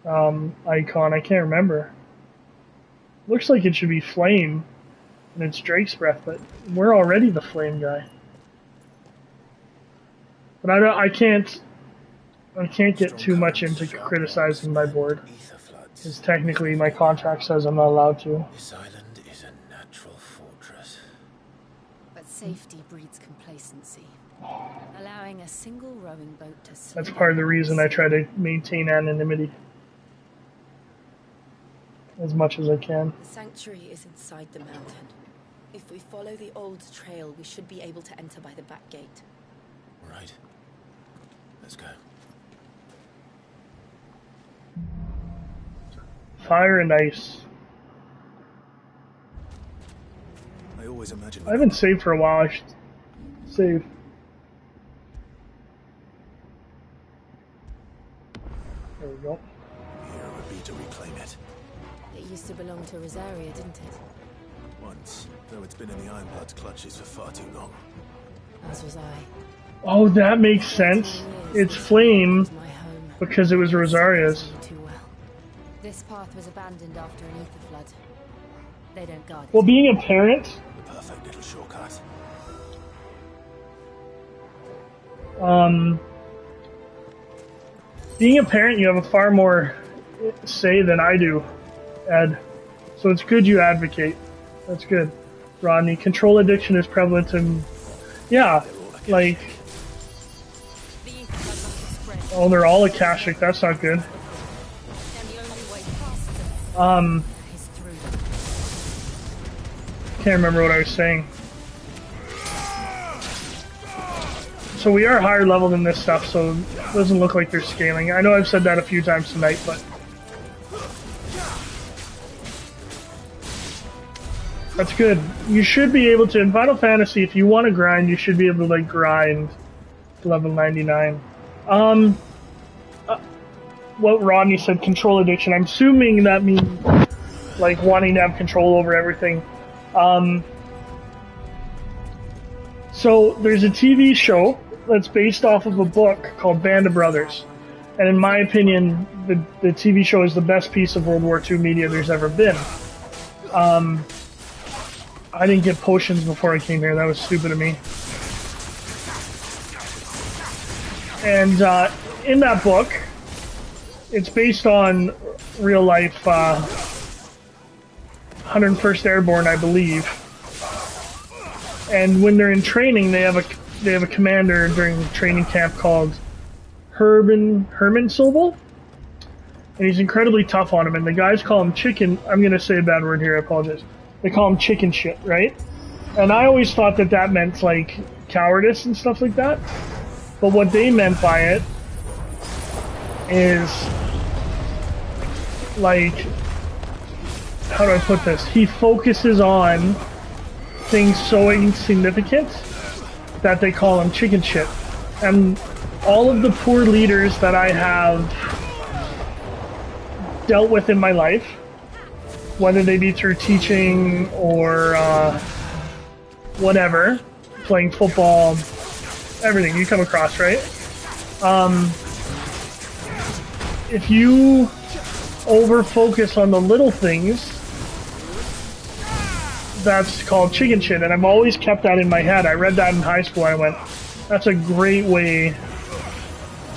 icon? I can't remember. Looks like it should be Flame, and it's Drake's Breath, but we're already the Flame guy. But I can't get too much into criticizing my board, because technically my contract says I'm not allowed to. This island is a natural fortress. But safety breeds complacency, allowing a single rowing boat to slip. That's part of the reason I try to maintain anonymity as much as I can. The sanctuary is inside the mountain. If we follow the old trail, we should be able to enter by the back gate. Right. Let's go. Fire and ice. I always imagine. I haven't saved for a while. I should save. There we go. Here would be to reclaim it. It used to belong to Rosaria, didn't it? Once, though it's been in the Ironblood's clutches for far too long. As was I. Oh, that makes sense. It's Flame because it was Rosaria's. This path was abandoned after an ether flood. They don't guard it. Well, being a parent, The perfect little shortcut. being a parent, you have a far more say than I do, Ed. So it's good you advocate. That's good. Rodney, control addiction is prevalent in... Yeah, like... Oh, they're all Akashic. That's not good. Can't remember what I was saying. So we are higher level than this stuff, so it doesn't look like they're scaling. I know I've said that a few times tonight, but... That's good. You should be able to, in Final Fantasy, if you want to grind, you should be able to, like, grind to level 99. What Rodney said, control addiction, I'm assuming that means, like, wanting to have control over everything. So, there's a TV show that's based off of a book called Band of Brothers. And in my opinion, the TV show is the best piece of World War II media there's ever been. I didn't get potions before I came here. That was stupid of me. And in that book, it's based on real life 101st Airborne, I believe. And when they're in training, they have a commander during training camp called Herman Sobel. And he's incredibly tough on him. And the guys call him chicken. I'm going to say a bad word here. I apologize. They call him chicken shit, right? And I always thought that meant, like, cowardice and stuff like that. But what they meant by it is, like, how do I put this? He focuses on things so insignificant that they call him chicken shit. And all of the poor leaders that I have dealt with in my life, whether they be through teaching or whatever, playing football, everything you come across, right? If you over-focus on the little things, that's called chicken shit, and I've always kept that in my head. I read that in high school, and I went, that's a great way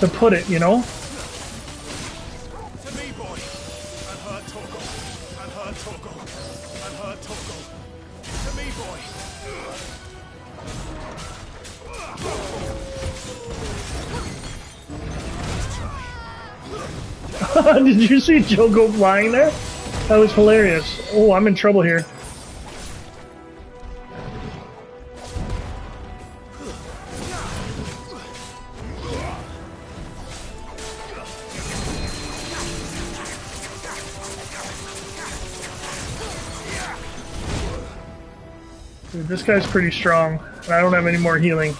to put it, you know? Did you see Joe go flying there? That was hilarious. Oh, I'm in trouble here. Dude, this guy's pretty strong, and I don't have any more healing.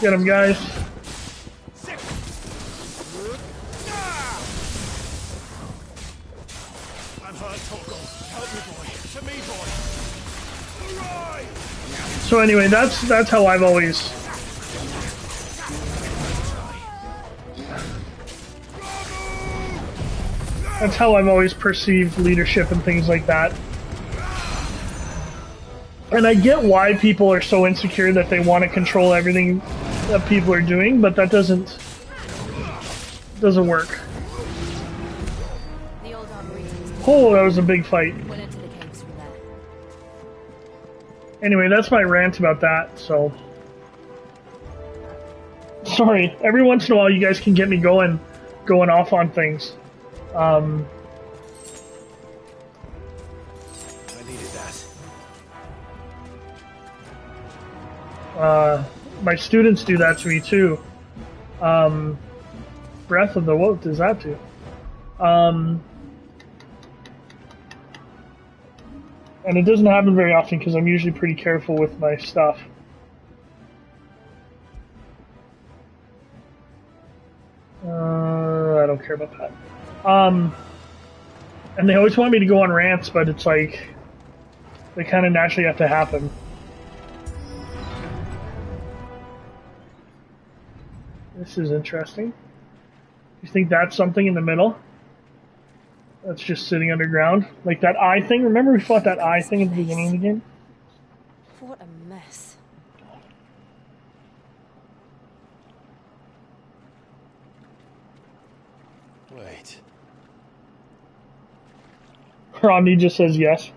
Get him, guys. I'm hurt, Torgal. Help me, boy. To me, boy. So anyway, that's how I've always perceived leadership and things like that. And I get why people are so insecure that they want to control everything that people are doing, but that doesn't work. Oh, that was a big fight. Anyway, that's my rant about that, so... Sorry, every once in a while you guys can get me going off on things. I needed that. My students do that to me too. Breath of the what does that do? And it doesn't happen very often because I'm usually pretty careful with my stuff. I don't care about that. And they always want me to go on rants, but it's like they kind of naturally have to happen. This is interesting. You think that's something in the middle? That's just sitting underground? Like that eye thing? Remember we fought that eye thing at the beginning of the game? What a mess. Wait. Rodney just says yes.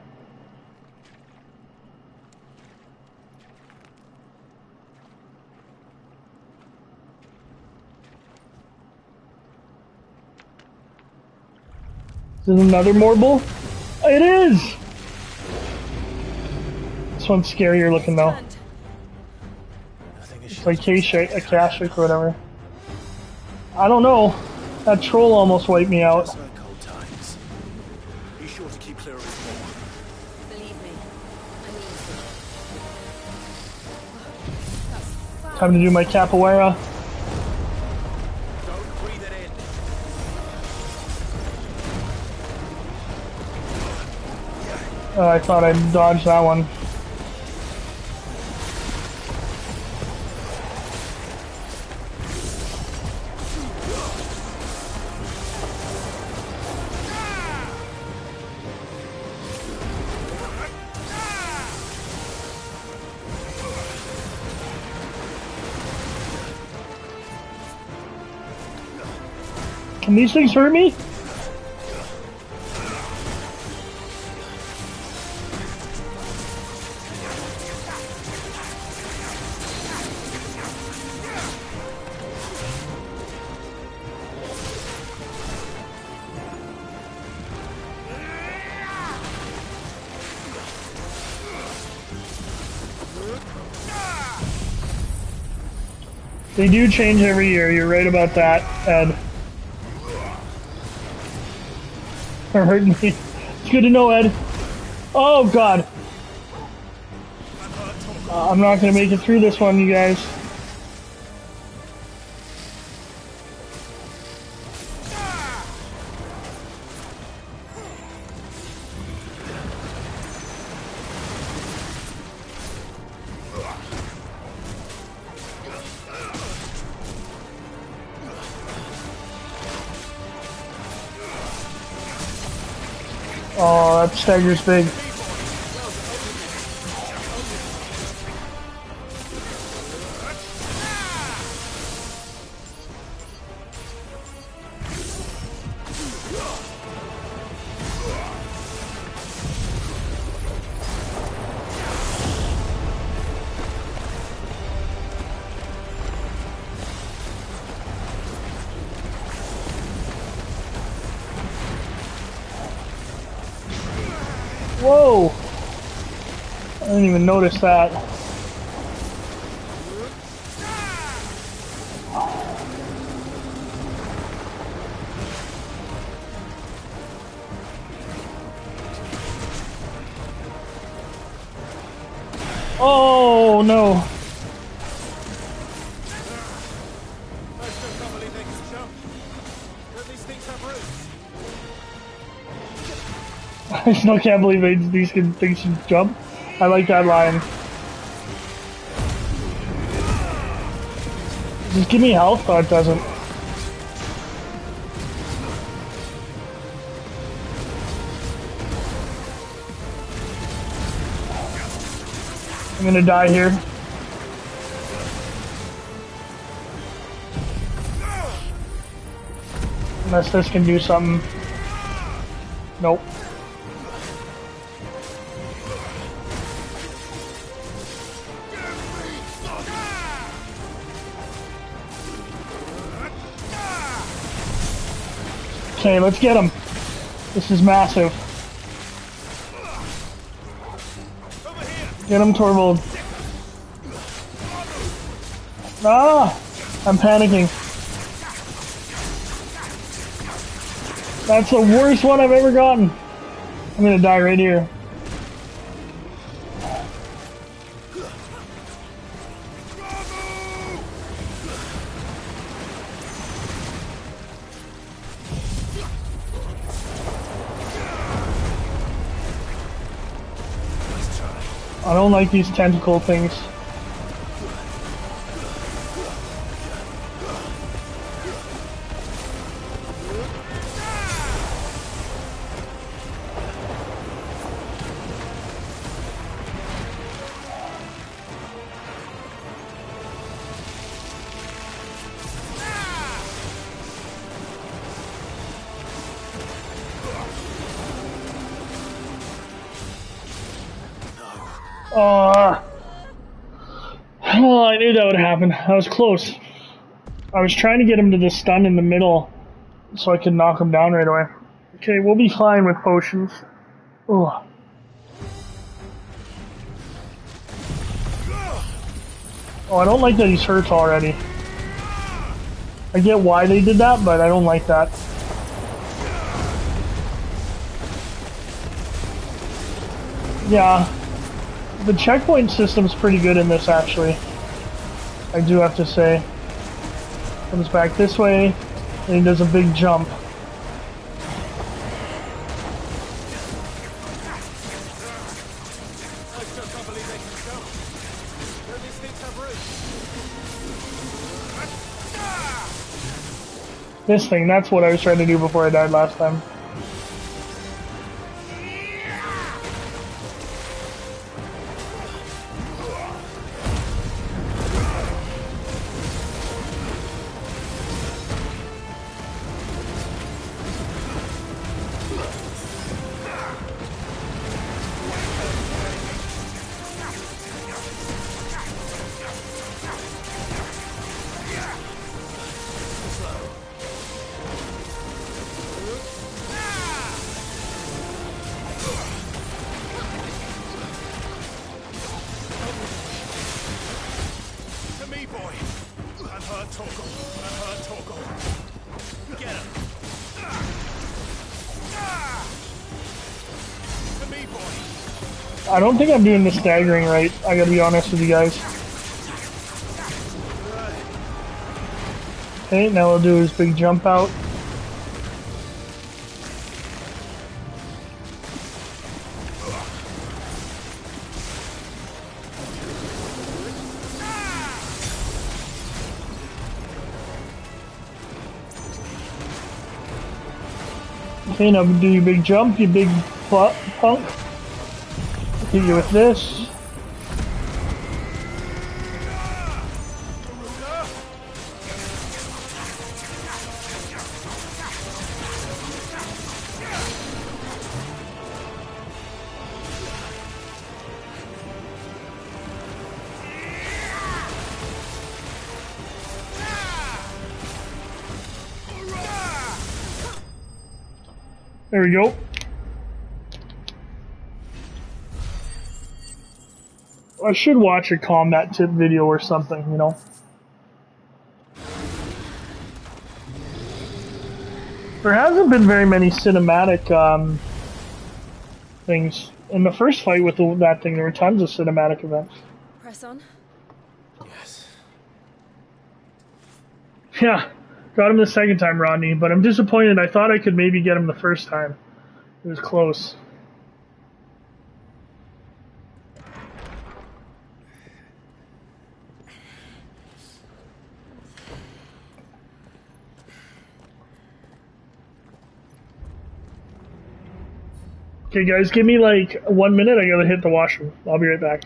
Is it another Morble? It is! This one's scarier looking though. It's like Akashic or whatever. I don't know. That troll almost wiped me out. Be sure to keep clear of his wall. Believe me, I Time to do my capoeira. I thought I'd dodge that one. Can these things hurt me? They do change every year, you're right about that, Ed. They're hurting me. It's good to know, Ed. Oh, God. I'm not going to make it through this one, you guys. Oh, that stagger's big. Whoa! I didn't even notice that. Oh no! I still can't believe they can jump. Don't these things have roots? I still can't believe these things can jump. I like that line. Just give me health, or it doesn't. I'm gonna die here. Unless this can do something. Nope. Okay, let's get him. This is massive. Get him, Torvald. Ah! I'm panicking. That's the worst one I've ever gotten. I'm gonna die right here. I don't like these tentacle things. Oh, I knew that would happen. I was close. I was trying to get him to the stun in the middle so I could knock him down right away. Okay, we'll be fine with potions. Ugh. Oh, I don't like that he's hurt already. I get why they did that, but I don't like that. Yeah. The checkpoint system's pretty good in this, actually. I do have to say. Comes back this way, and he does a big jump. This thing, that's what I was trying to do before I died last time. I don't think I'm doing the staggering right, I gotta be honest with you guys. Okay, now we'll do his big jump out. Okay, now do your big jump, you big punk. Hit you with this. There we go. I should watch a combat tip video or something, you know. There hasn't been very many cinematic things. In the first fight with that thing, there were tons of cinematic events. Press on. Yes. Yeah, got him the second time, Rodney, but I'm disappointed. I thought I could maybe get him the first time. It was close. Okay, guys, give me like 1 minute. I gotta hit the washroom. I'll be right back.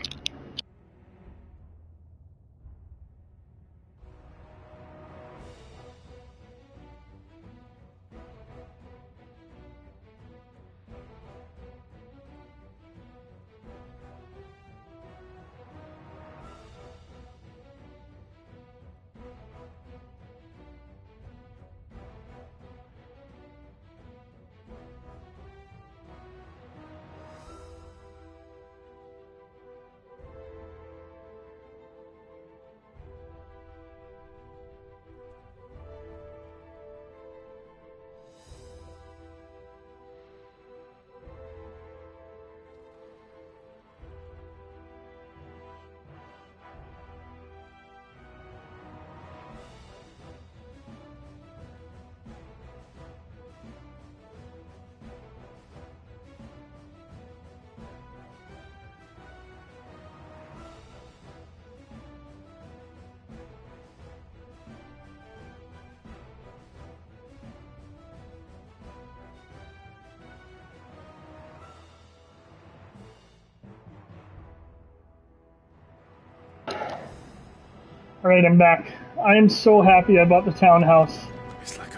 Alright, I'm back. I am so happy I bought the townhouse.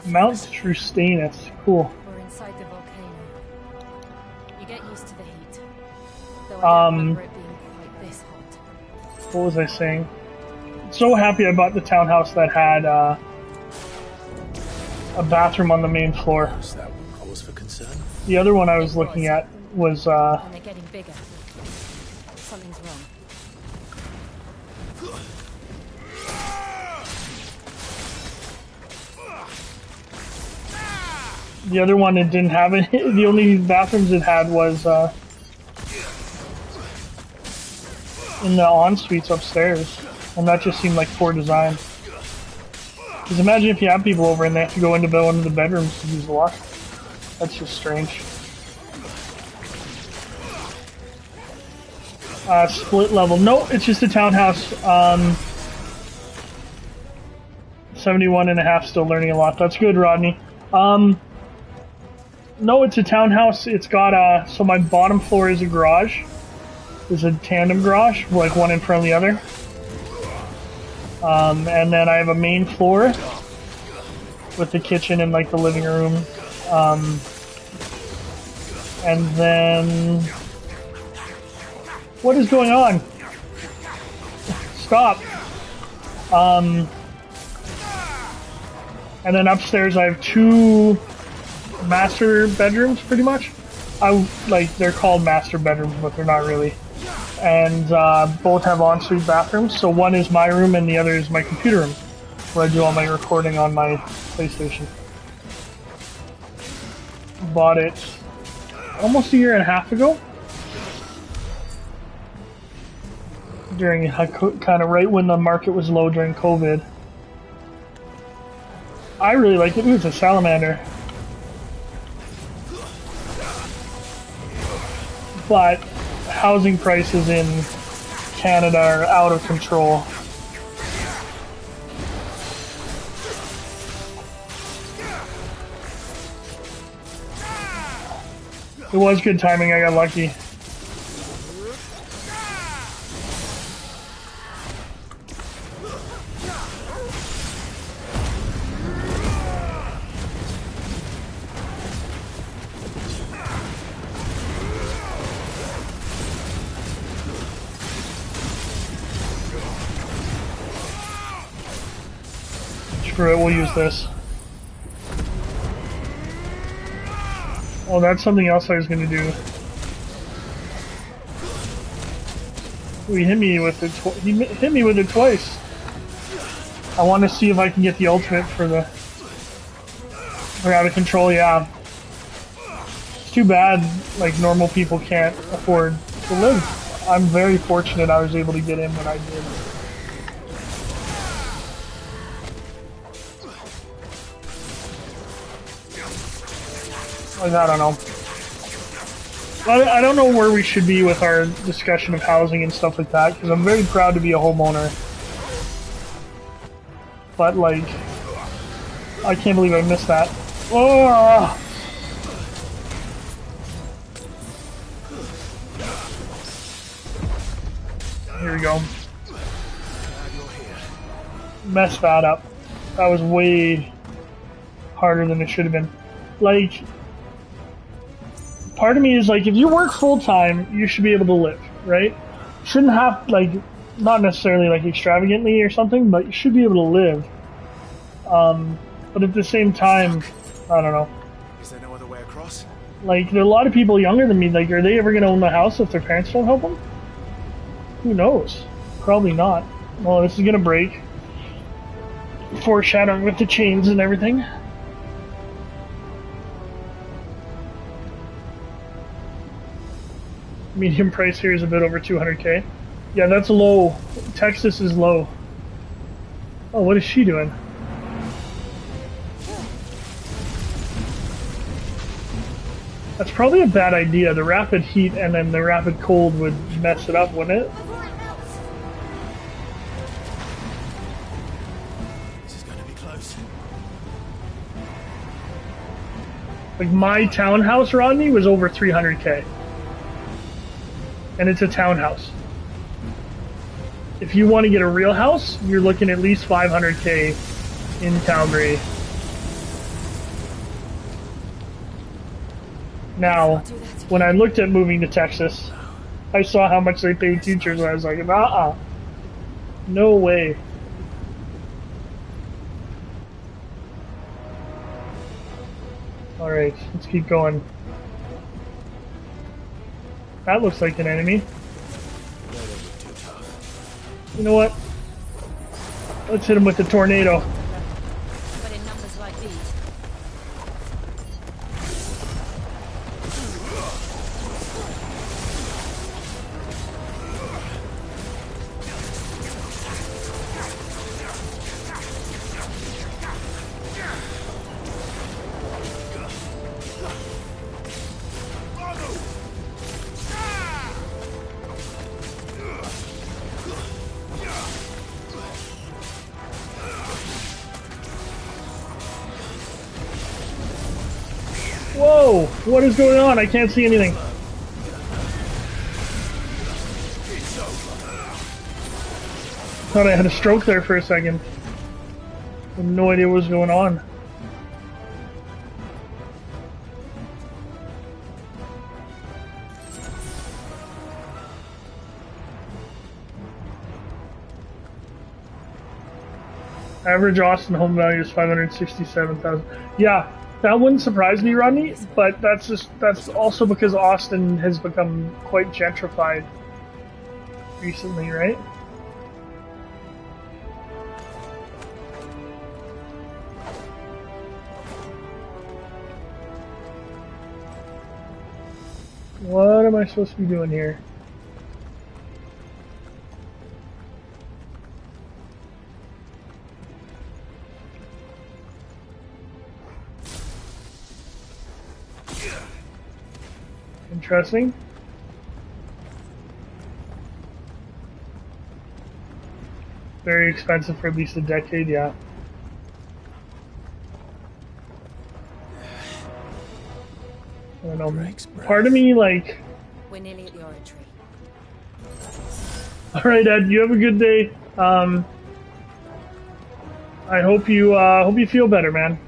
Mount Trustanus. Cool. We're inside the volcano. You get used to the heat. Though I don't remember it being quite this hot. What was I saying? So happy I bought the townhouse that had a bathroom on the main floor. Is that cause for concern? The other one I was looking at was And they're getting bigger. Something's wrong. the other one it didn't have it. The only bathrooms it had was in the en-suites upstairs, and that just seemed like poor design. Because imagine if you have people over and they have to go into one of the bedrooms to use the wash. That's just strange. Split level. No, it's just a townhouse. 71 and a half, still learning a lot. That's good, Rodney. No, it's a townhouse. It's got so my bottom floor is a garage. There's a tandem garage, like one in front of the other. And then I have a main floor with the kitchen and like the living room. And then what is going on? Stop. And then upstairs I have two master bedrooms, pretty much. They're called master bedrooms, but they're not really. And both have ensuite bathrooms. So one is my room and the other is my computer room, where I do all my recording on my PlayStation. Bought it almost a year and a half ago. During kind of right when the market was low during COVID. I really like it. Ooh, it's a salamander. But housing prices in Canada are out of control. It was good timing, I got lucky. Screw it, we'll use this. Oh, that's something else I was gonna do. Ooh, he hit me with it. He hit me with it twice. I want to see if I can get the ultimate for the. For out of control, yeah. It's too bad, like normal people can't afford to live I'm very fortunate I was able to get in when I did. Like, I don't know. I don't know where we should be with our discussion of housing and stuff like that, because I'm very proud to be a homeowner. But, like, I can't believe I missed that. Oh! Here we go. Messed that up. That was way harder than it should have been. Like, part of me is like, if you work full-time, you should be able to live, right? Shouldn't have, like, not necessarily, like, extravagantly or something, but you should be able to live. But at the same time, I don't know. Is there no other way across? Like, there are a lot of people younger than me, like, are they ever going to own the house if their parents don't help them? Who knows? Probably not. Well, this is going to break. Foreshadowing with the chains and everything. Medium price here is a bit over 200k. Yeah, that's low. Texas is low. Oh, what is she doing? That's probably a bad idea. The rapid heat and then the rapid cold would mess it up, wouldn't it? This is going to be close. Like, my townhouse, Rodney, was over 300k. And it's a townhouse. If you want to get a real house, you're looking at least 500k in Calgary. Now, when I looked at moving to Texas, I saw how much they paid teachers, and I was like, no way. Alright, let's keep going. That looks like an enemy. You know what? Let's hit him with the tornado. But in numbers like these. Whoa! What is going on? I can't see anything. Thought I had a stroke there for a second. I have no idea what was going on. Average Austin home value is 567,000. Yeah, that wouldn't surprise me, Rodney, but that's also because Austin has become quite gentrified recently, right? What am I supposed to be doing here? Interesting. Very expensive for at least a decade, yeah. I don't know. Part of me, like... We're nearly at the oratory. Alright, Ed, you have a good day. I hope you feel better, man.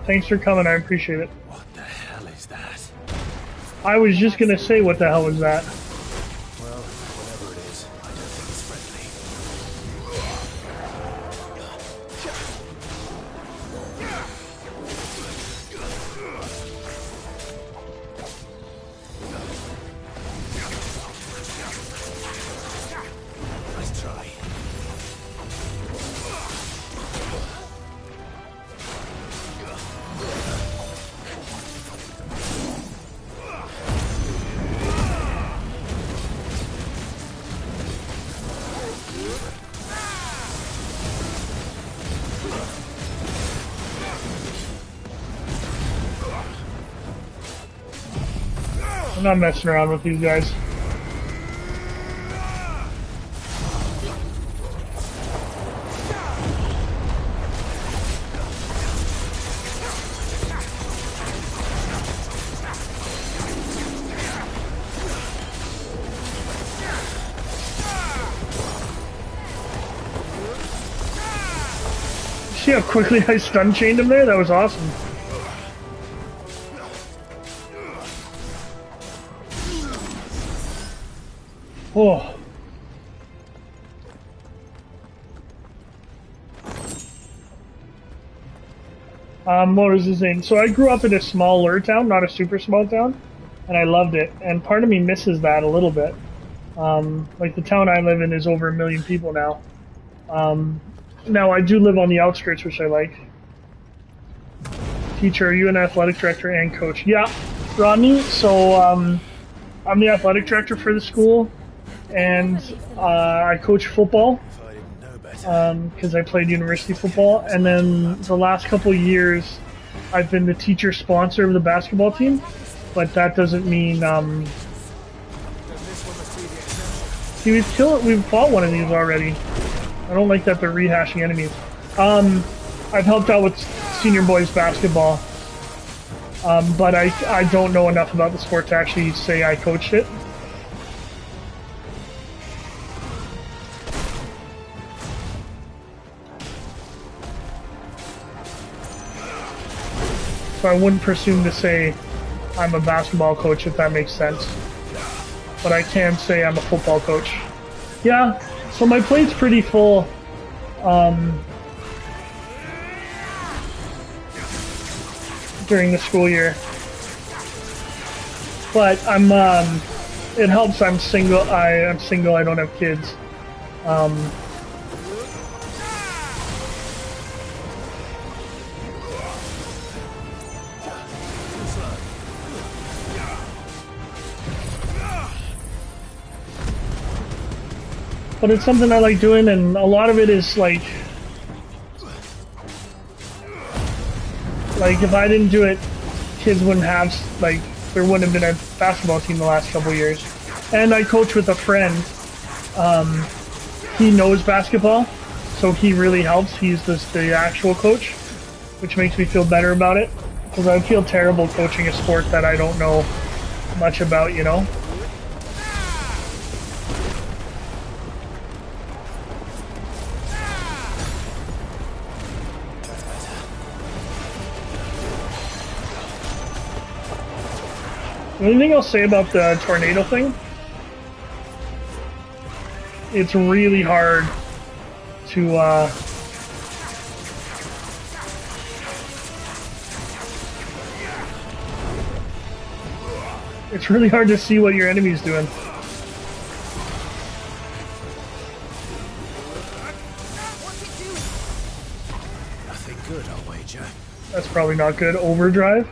Thanks for coming, I appreciate it. What the hell is that? I was just gonna say, what the hell was that? Well, whatever it is, I don't think it's friendly. Nice try. I'm not messing around with these guys. See how quickly I stun chained him there? That was awesome. Oh. What was his name? So I grew up in a smaller town, not a super small town, and I loved it. And part of me misses that a little bit. Like the town I live in is over 1 million people now. Now I do live on the outskirts, which I like. Teacher, are you an athletic director and coach? Yeah, Rodney. So I'm the athletic director for the school, and I coach football because I played university football. And then the last couple of years, I've been the teacher sponsor of the basketball team, but that doesn't mean. See, we've fought one of these already. I don't like that they're rehashing enemies. I've helped out with senior boys basketball, but I don't know enough about the sport to actually say I coached it. So I wouldn't presume to say I'm a basketball coach, if that makes sense. But I can say I'm a football coach. Yeah, so my plate's pretty full. During the school year, but I'm it helps. I'm single. I'm single. I don't have kids. But it's something I like doing, and a lot of it is like if I didn't do it, kids wouldn't have, like, there wouldn't have been a basketball team the last couple of years. And I coach with a friend. He knows basketball, so he really helps. He's the actual coach, which makes me feel better about it, because I feel terrible coaching a sport that I don't know much about, you know? The only thing I'll say about the tornado thing, it's really hard to it's really hard to see what your enemy's doing. Nothing good, I'll wager. That's probably not good. Overdrive.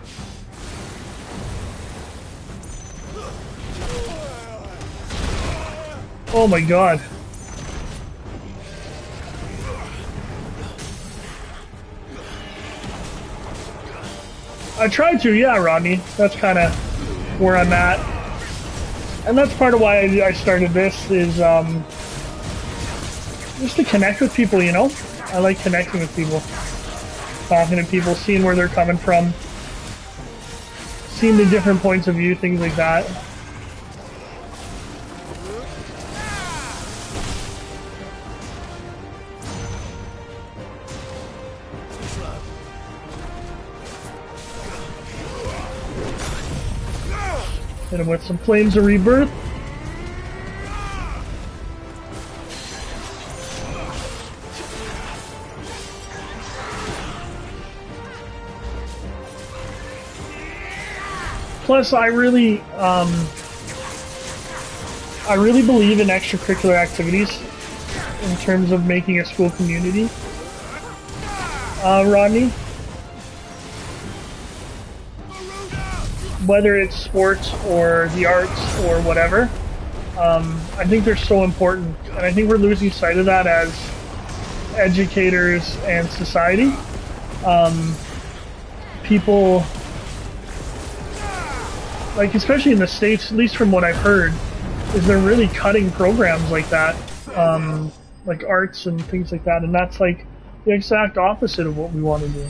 Oh my god. I tried to, yeah, Rodney. That's kind of where I'm at. And that's part of why I started this, is just to connect with people, you know? I like connecting with people. Talking to people, seeing where they're coming from. Seeing the different points of view, things like that. Hit him with some Flames of Rebirth. Plus, I really believe in extracurricular activities in terms of making a school community. Rodney? Whether it's sports or the arts or whatever, I think they're so important, and I think we're losing sight of that as educators and society. like especially in the States, at least from what I've heard, is they're really cutting programs like that, like arts and things like that, and that's like the exact opposite of what we want to do.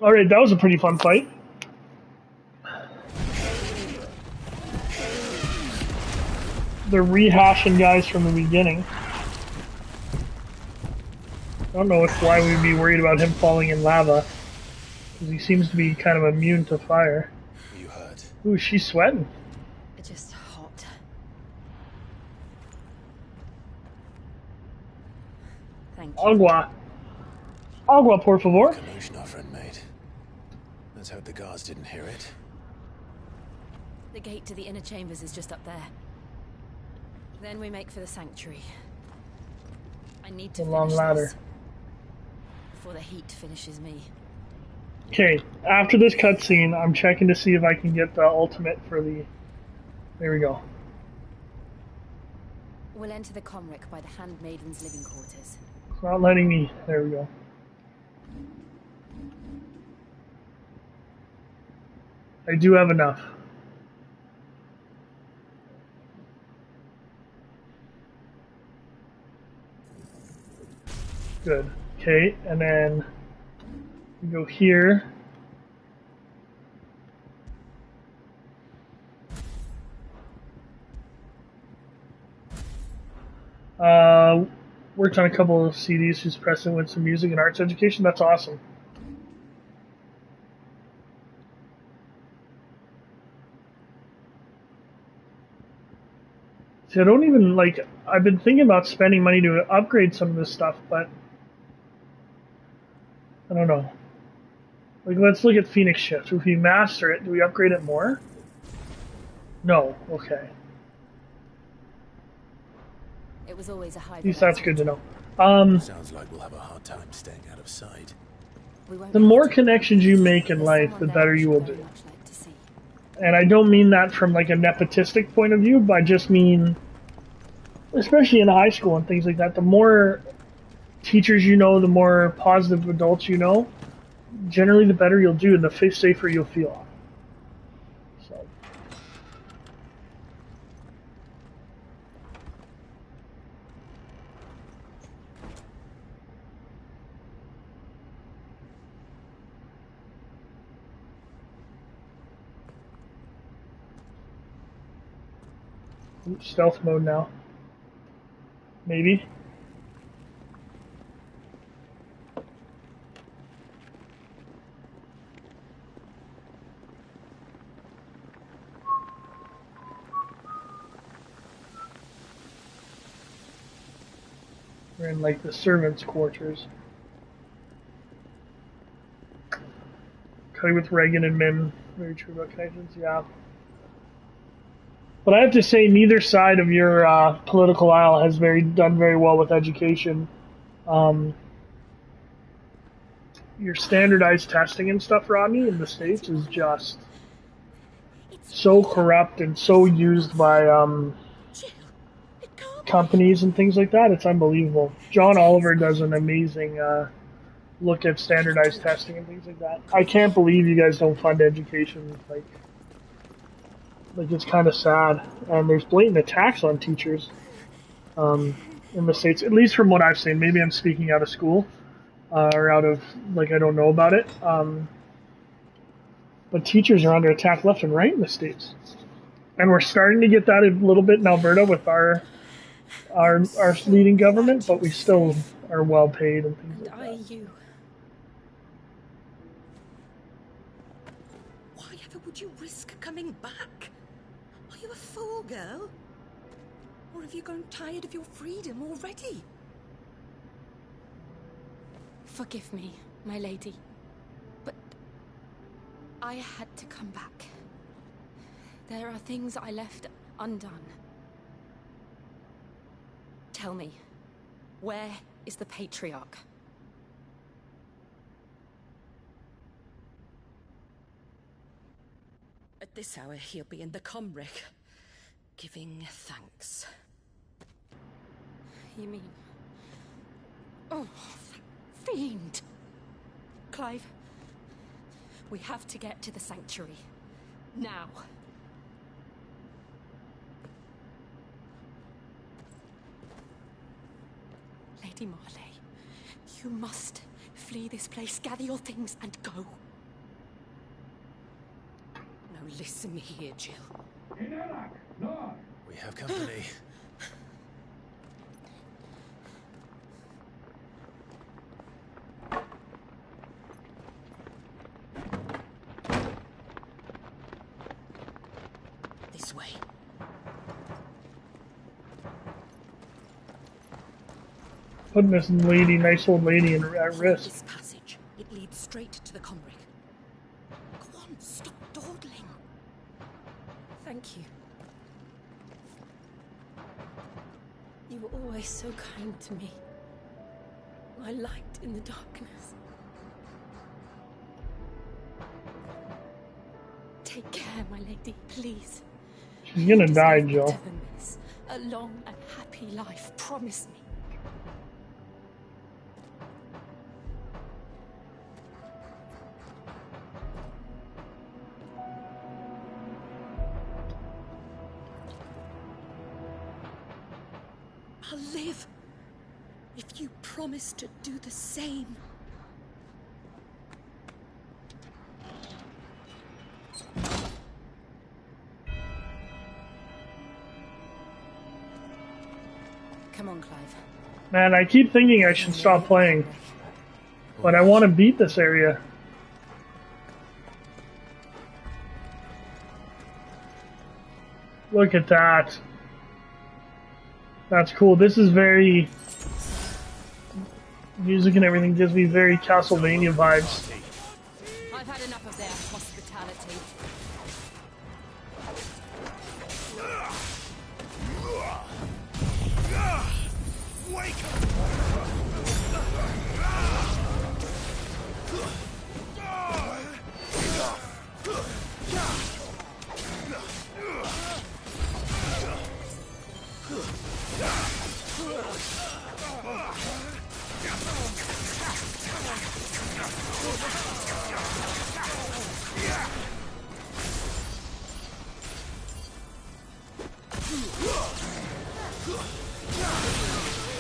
All right, that was a pretty fun fight. They're rehashing guys from the beginning. I don't know why we'd be worried about him falling in lava, because he seems to be kind of immune to fire. You hurt? Ooh, she's sweating. It's just hot. Thank you. Agua. Agua, por favor. Commotion our friend made. Let's hope the guards didn't hear it. The gate to the inner chambers is just up there. Then we make for the sanctuary. I need to The long ladder. this before the heat finishes me. Okay, after this cutscene, I'm checking to see if I can get the ultimate for the... There we go. We'll enter the Comric by the Handmaiden's living quarters. It's not letting me... There we go. I do have enough. Good. Okay, and then we go here. Worked on a couple of CDs who's pressing with some music and arts education. That's awesome. See, I don't even, like, I've been thinking about spending money to upgrade some of this stuff, but I don't know. Like, let's look at Phoenix Shift. If we master it, do we upgrade it more? No. Okay. It was always a high. At least that's good to know. Sounds like we'll have a hard time staying out of sight. The more connections you make in life, the better you will do. And I don't mean that from like a nepotistic point of view, but I just mean, especially in high school and things like that, the more teachers you know, the more positive adults you know, generally the better you'll do and the safer you'll feel. So. Stealth mode now. Maybe. We're in like the servants' quarters. Cutting with Reagan and Mim. Very true about connections, yeah. But I have to say, neither side of your political aisle has done very well with education. Your standardized testing and stuff, Rodney, in the States is just so corrupt and so used by companies and things like that. It's unbelievable. John Oliver does an amazing look at standardized testing and things like that. I can't believe you guys don't fund education. Like it's kind of sad. And there's blatant attacks on teachers in the States, at least from what I've seen. Maybe I'm speaking out of school or out of, like, I don't know about it. But teachers are under attack left and right in the States. And we're starting to get that a little bit in Alberta with our leading government, but we still are well paid and things like that. You. Why ever would you risk coming back? Are you a fool, girl? Or have you grown tired of your freedom already? Forgive me, my lady, but I had to come back. There are things I left undone. Tell me, where is the Patriarch? At this hour, he'll be in the Comric, giving thanks. You mean... Oh, that fiend! Clive, We have to get to the sanctuary. Now. Lady Marley, you must flee this place, gather your things, and go. Now listen here, Jill. We have company. This way. Putting this lady, nice old lady, at risk. This passage. It leads straight to the Comric. Go on, stop dawdling. Thank you. You were always so kind to me. My light in the darkness. Take care, my lady, please. She's gonna die, Jill. Better than this. A long and happy life, promise me. I'll live if you promise to do the same. Come on, Clive. Man, I keep thinking I should stop playing, but I want to beat this area. Look at that. That's cool. This is very... music and everything gives me very Castlevania vibes. I've had enough of their hospitality. Wake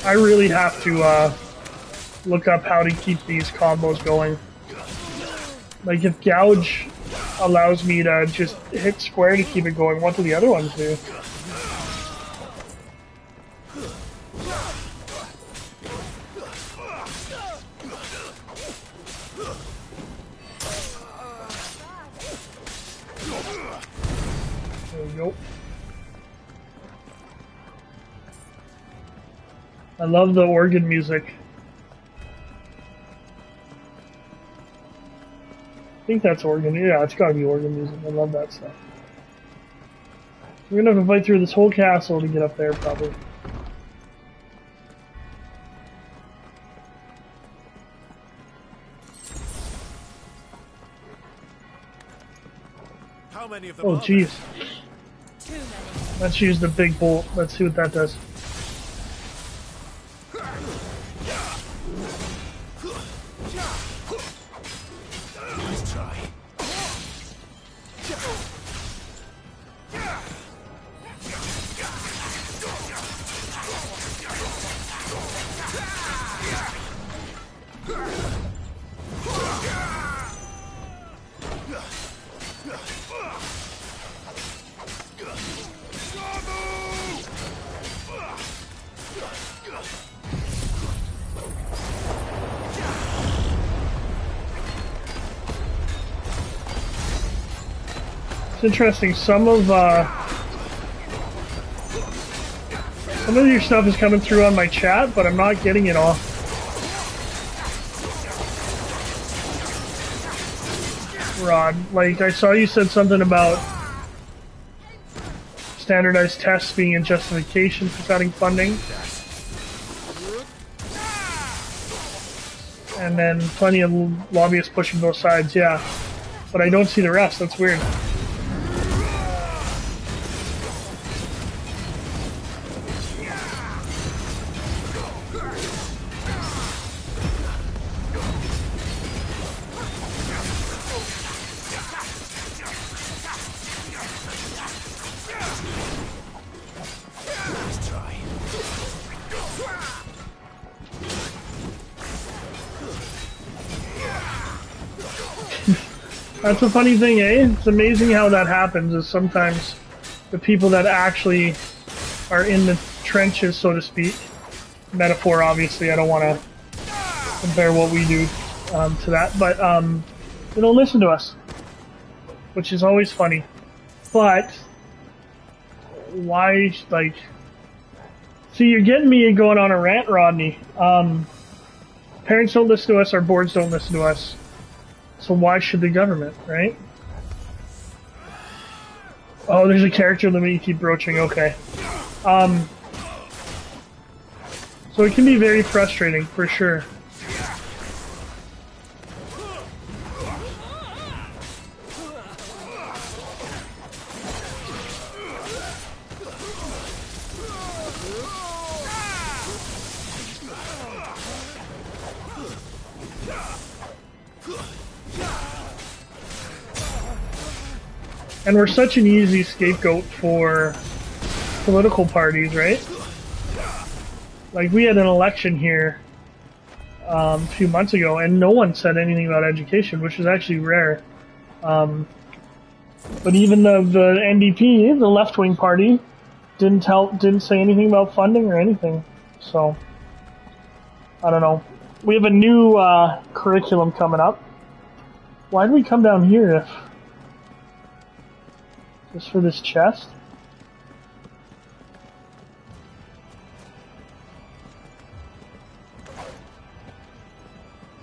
I really have to look up how to keep these combos going. Like if Gouge allows me to just hit square to keep it going, what do the other ones do? There we go. I love the organ music. I think that's organ. Yeah, it's gotta be organ music. I love that stuff. We're gonna have to fight through this whole castle to get up there, probably. How many of them Oh, are jeez. Too many. Let's use the big bolt. Let's see what that does. Nice try. It's interesting. Some of your stuff is coming through on my chat, but I'm not getting it all. Rod, like I saw you said something about standardized tests being a justification for cutting funding. And then plenty of lobbyists pushing both sides, yeah. But I don't see the rest, that's weird. That's a funny thing, eh? It's amazing how that happens, is sometimes the people that actually are in the trenches, so to speak, metaphor obviously, I don't want to compare what we do to that, but they don't listen to us, which is always funny. But why, like, see, you're getting me going on a rant, Rodney. Parents don't listen to us, our boards don't listen to us, so why should the government, right? Oh, there's a character limit you keep broaching, okay. So it can be very frustrating, for sure. And we're such an easy scapegoat for political parties, right? Like, we had an election here a few months ago, and no one said anything about education, which is actually rare. But even the NDP, the left-wing party, didn't say anything about funding or anything. So, I don't know. We have a new curriculum coming up. Why did we come down here if... just for this chest?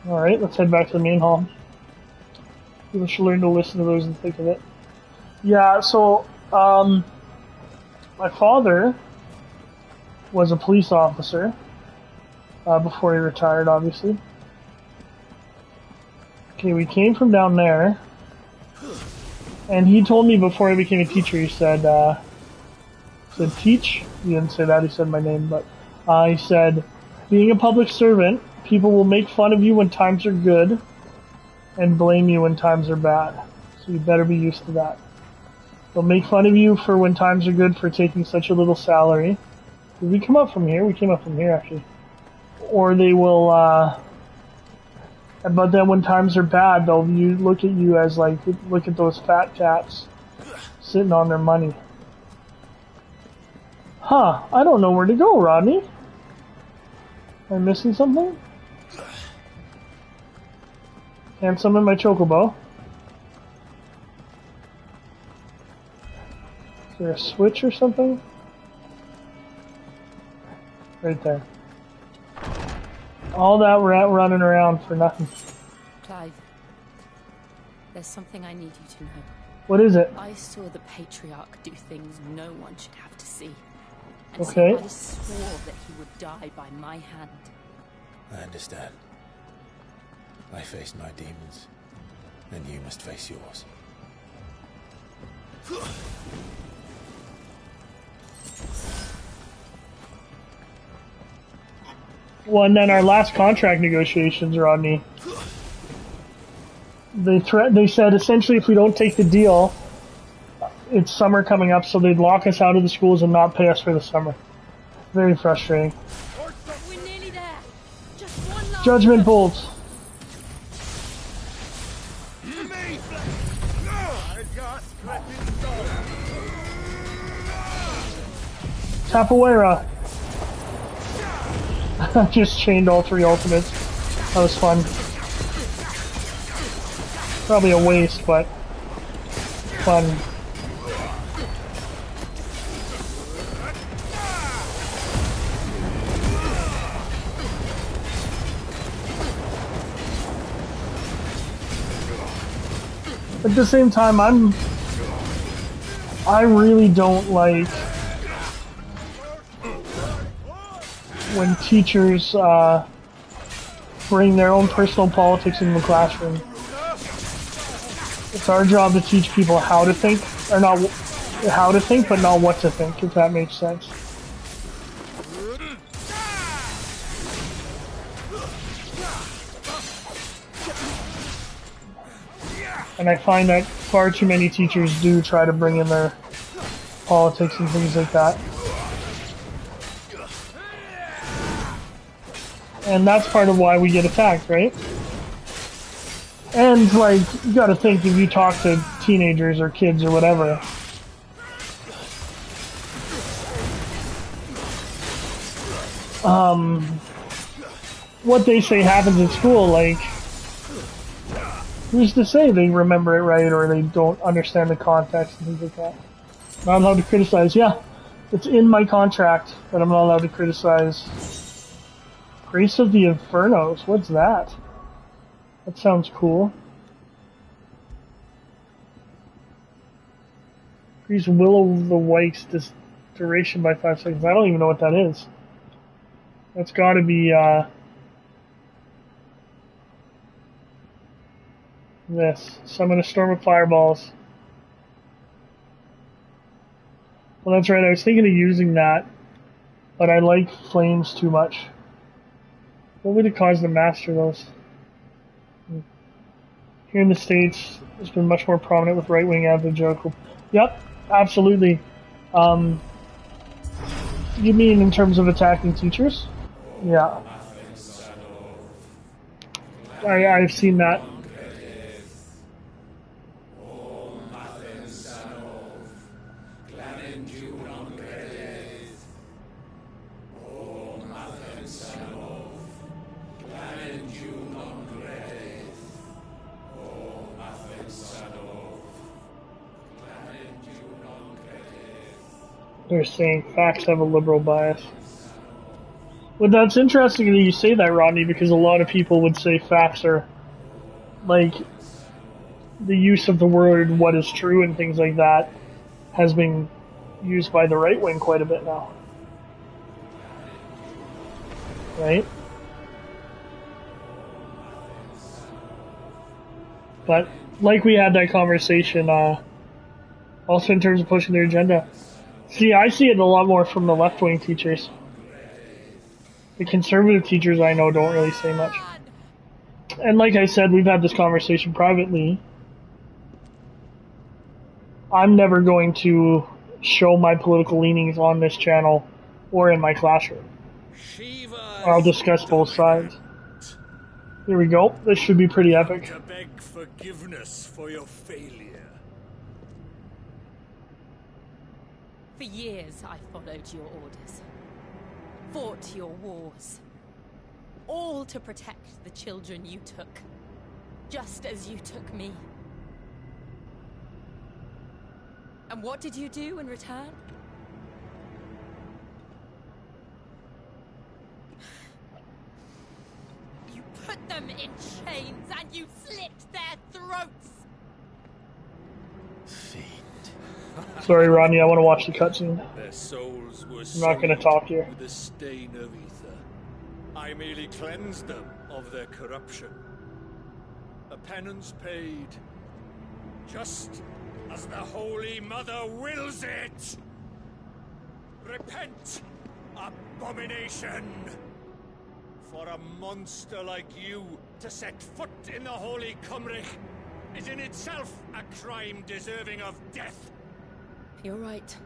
Alright, let's head back to the main hall. People should learn to listen to those and think of it. Yeah, so, my father was a police officer before he retired, obviously. Okay, we came from down there, and he told me before I became a teacher, he said, teach? He didn't say that, he said my name, but he said, being a public servant, people will make fun of you when times are good and blame you when times are bad. So you better be used to that. They'll make fun of you for when times are good for taking such a little salary. Did we come up from here? We came up from here, actually. Or they will, but then when times are bad, they'll look at you as like, look at those fat cats sitting on their money. Huh, I don't know where to go, Rodney. Am I missing something? Can't summon my chocobo. Is there a switch or something? Right there. All that running around for nothing. Clive, there's something I need you to know. What is it? I saw the Patriarch do things no one should have to see. And okay. So I swore that he would die by my hand. I understand. I faced my demons, and you must face yours. Well, and then our last contract negotiations, Rodney, they said essentially if we don't take the deal, it's summer coming up, so they'd lock us out of the schools and not pay us for the summer. Very frustrating. We're nearly there. Just one last Judgment bolts. Capoeira. Just chained all three ultimates. That was fun. Probably a waste, but fun. At the same time, I really don't like when teachers bring their own personal politics into the classroom. It's our job to teach people how to think, or not how to think, but not what to think, if that makes sense. And I find that far too many teachers do try to bring in their politics and things like that. And that's part of why we get attacked, right? And, like, you gotta think, if you talk to teenagers or kids or whatever, what they say happens at school, like, who's to say they remember it right or they don't understand the context and things like that? Not allowed to criticize. Yeah, it's in my contract that I'm not allowed to criticize. Grace of the Infernos, what's that? That sounds cool. Increase Will of the Wife's duration by 5 seconds. I don't even know what that is. That's gotta be, this. Summon a storm of fireballs. Well, that's right, I was thinking of using that, but I like flames too much. What would it cause to master those? Here in the States, it's been much more prominent with right-wing evangelical. Yep, absolutely. You mean in terms of attacking teachers? Yeah. I've seen that. They're saying facts have a liberal bias. Well, that's interesting that you say that, Rodney, because a lot of people would say facts are, like, the use of the word what is true and things like that has been used by the right wing quite a bit now. Right? But, like we had that conversation, also in terms of pushing their agenda. See, I see it a lot more from the left-wing teachers. The conservative teachers I know don't really say much. And like I said, we've had this conversation privately. I'm never going to show my political leanings on this channel or in my classroom. I'll discuss both sides. Here we go. This should be pretty epic. To beg forgiveness for your failure. For years, I followed your orders, fought your wars, all to protect the children you took, just as you took me. And what did you do in return? You put them in chains and you slit their throats! Sorry, Rodney, I want to watch the cutscene. Their souls were I'm not going to talk here. with the stain of ether. I merely cleansed them of their corruption. A penance paid, just as the Holy Mother wills it. Repent, abomination! For a monster like you to set foot in the Holy Cymric is in itself a crime deserving of death. You're right.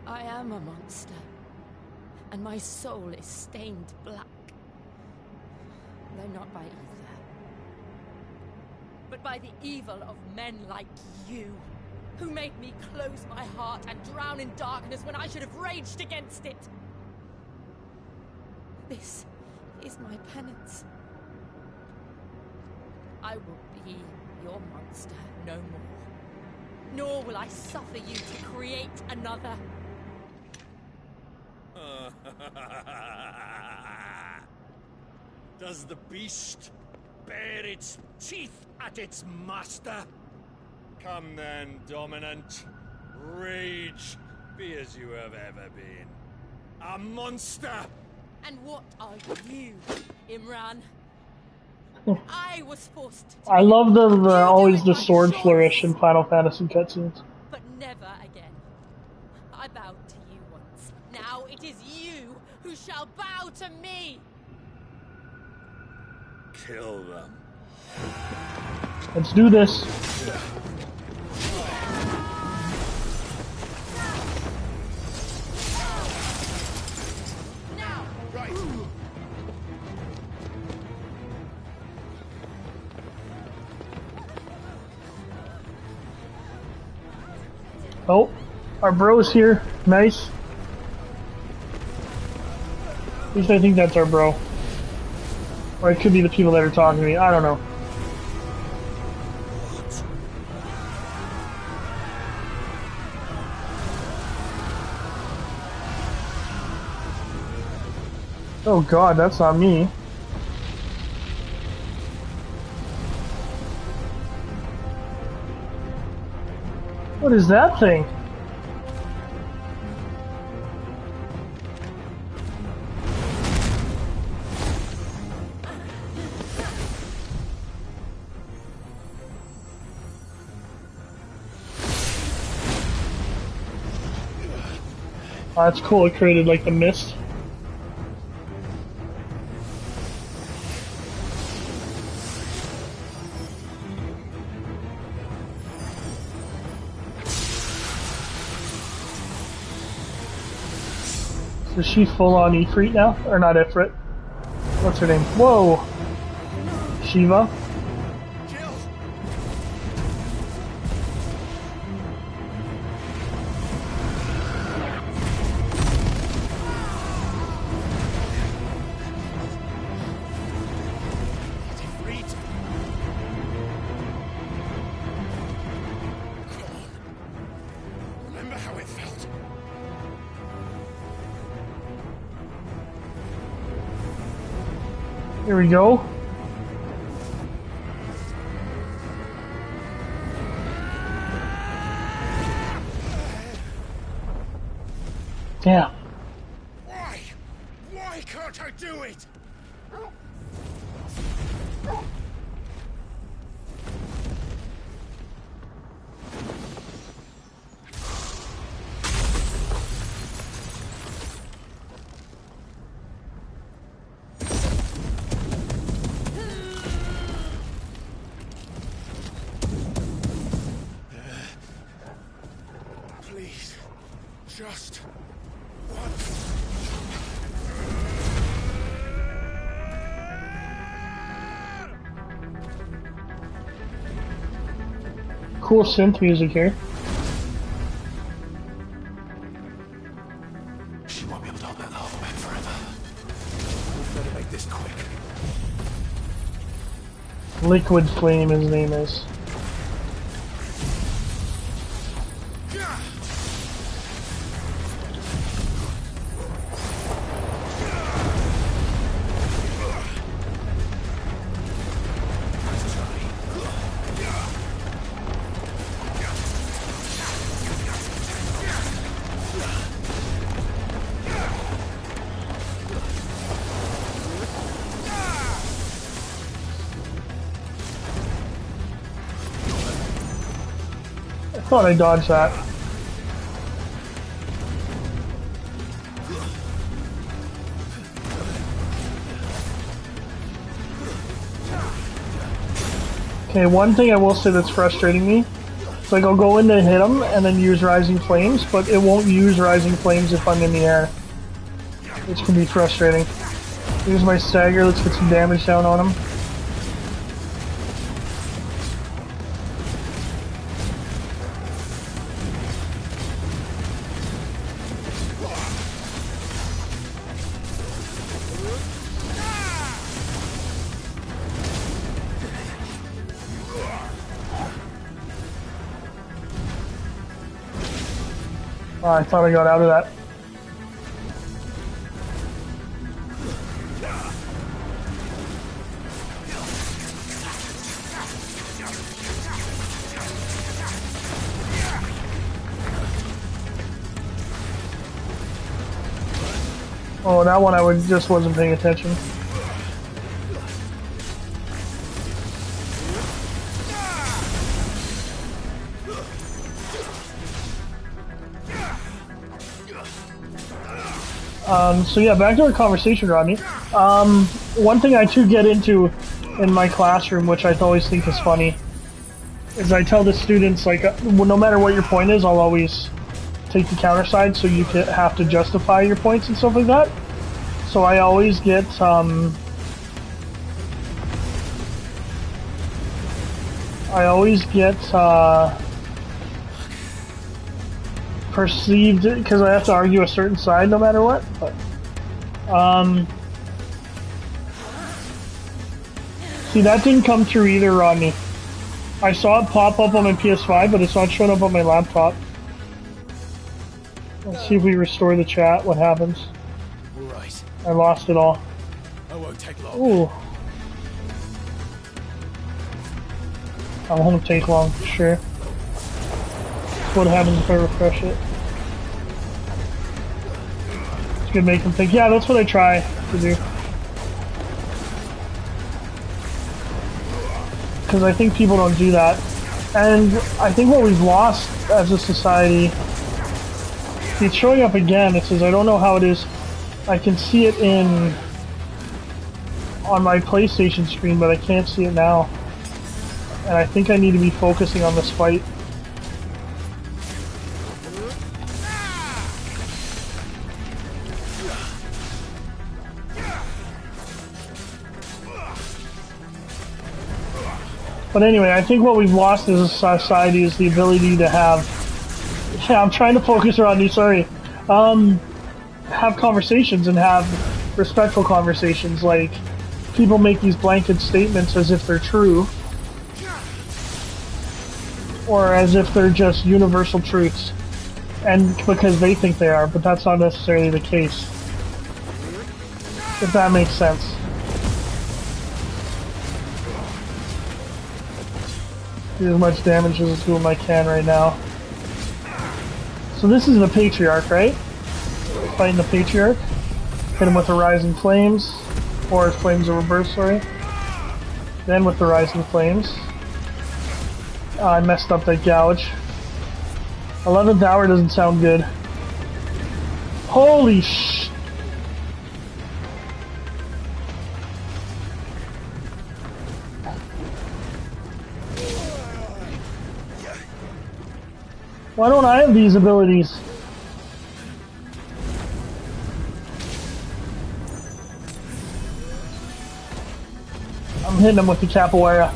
I am a monster. And my soul is stained black. Though not by either. But by the evil of men like you, who made me close my heart and drown in darkness when I should have raged against it. This is my penance. I will be your monster no more. Nor will I suffer you to create another. Does the beast bare its teeth at its master? Come then, Dominant. Rage, be as you have ever been. A monster! And what are you, Imran? I was forced to I love the always the sword flourish in Final Fantasy cutscenes. but never again. I bowed to you once. Now it is you who shall bow to me. Kill them. Let's do this. Oh, our bro's here. Nice. At least I think that's our bro. Or it could be the people that are talking to me. I don't know. Oh god, that's not me. What is that thing? Oh, that's cool, it created like the mist. Is she full on Ifrit now? Or not Ifrit? What's her name? Whoa! Shiva? Remember how it felt? Here we go. Damn. Why? Why can't I do it? Please, just once. Cool synth music here. She won't be able to hold that lava back forever. We better make this quick. Liquid Flame, his name is. I thought I dodged that. Okay, one thing I will say that's frustrating me, is like I'll go in to hit him and then use Rising Flames, but it won't use Rising Flames if I'm in the air, which can be frustrating. Here's my stagger, let's get some damage down on him. Oh, I thought I got out of that. Oh, that one I just wasn't paying attention. So yeah, back to our conversation, Rodney. One thing I too get into in my classroom, which I always think is funny, is I tell the students, like, no matter what your point is, I'll always take the counter side, so you have to justify your points and stuff like that. So I always get, perceived it because I have to argue a certain side no matter what. But see, that didn't come through either, Rodney. I saw it pop up on my PS5, but it's not showing up on my laptop. Let's see if we restore the chat. What happens? Right. I lost it all. I won't take long. Ooh. I won't take long, for sure. What happens if I refresh it? It's gonna make them think, yeah, that's what I try to do. Because I think people don't do that. And I think what we've lost as a society, it's showing up again. It says, I don't know how it is. I can see it on my PlayStation screen, but I can't see it now. And I think I need to be focusing on this fight. But anyway, I think what we've lost as a society is the ability to have... Yeah, I'm trying to focus, Rodney, sorry. Have conversations and have respectful conversations. Like, people make these blanket statements as if they're true. Or as if they're just universal truths. And because they think they are, but that's not necessarily the case. If that makes sense. Do as much damage as I can right now. So this is the Patriarch, right? Fighting the Patriarch. Hit him with the Rising Flames. Or Flames of Reverse, sorry. Then with the Rising Flames. I messed up that gouge. 11th hour doesn't sound good. Holy sh... Why don't I have these abilities? I'm hitting him with the capoeira.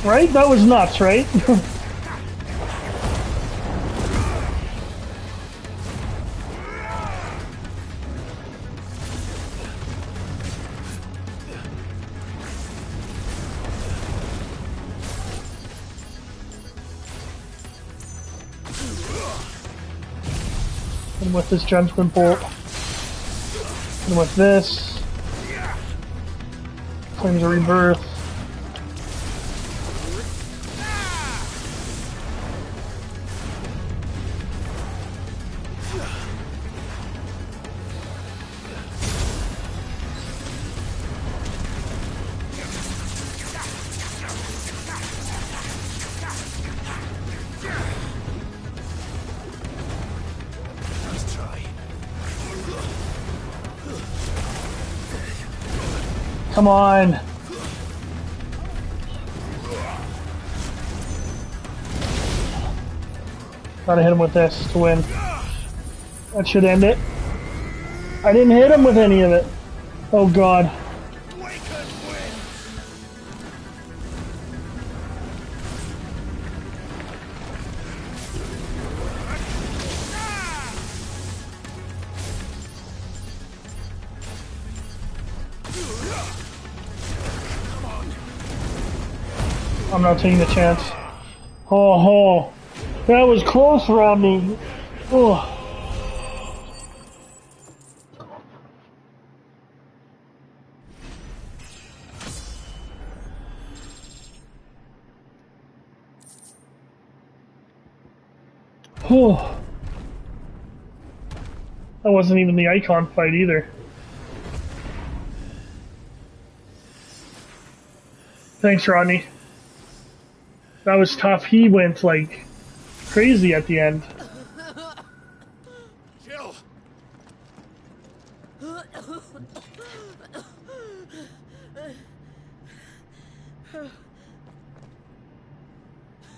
Right? That was nuts, right? And with this Judgment Bolt. And with this. Flames of Rebirth. Come on. Gotta hit him with this to win. That should end it. I didn't hit him with any of it. Oh god. I'm not taking the chance. Oh, that was close, Rodney. Oh. Oh. That wasn't even the icon fight either. Thanks, Rodney. That was tough. He went like crazy at the end. Jill!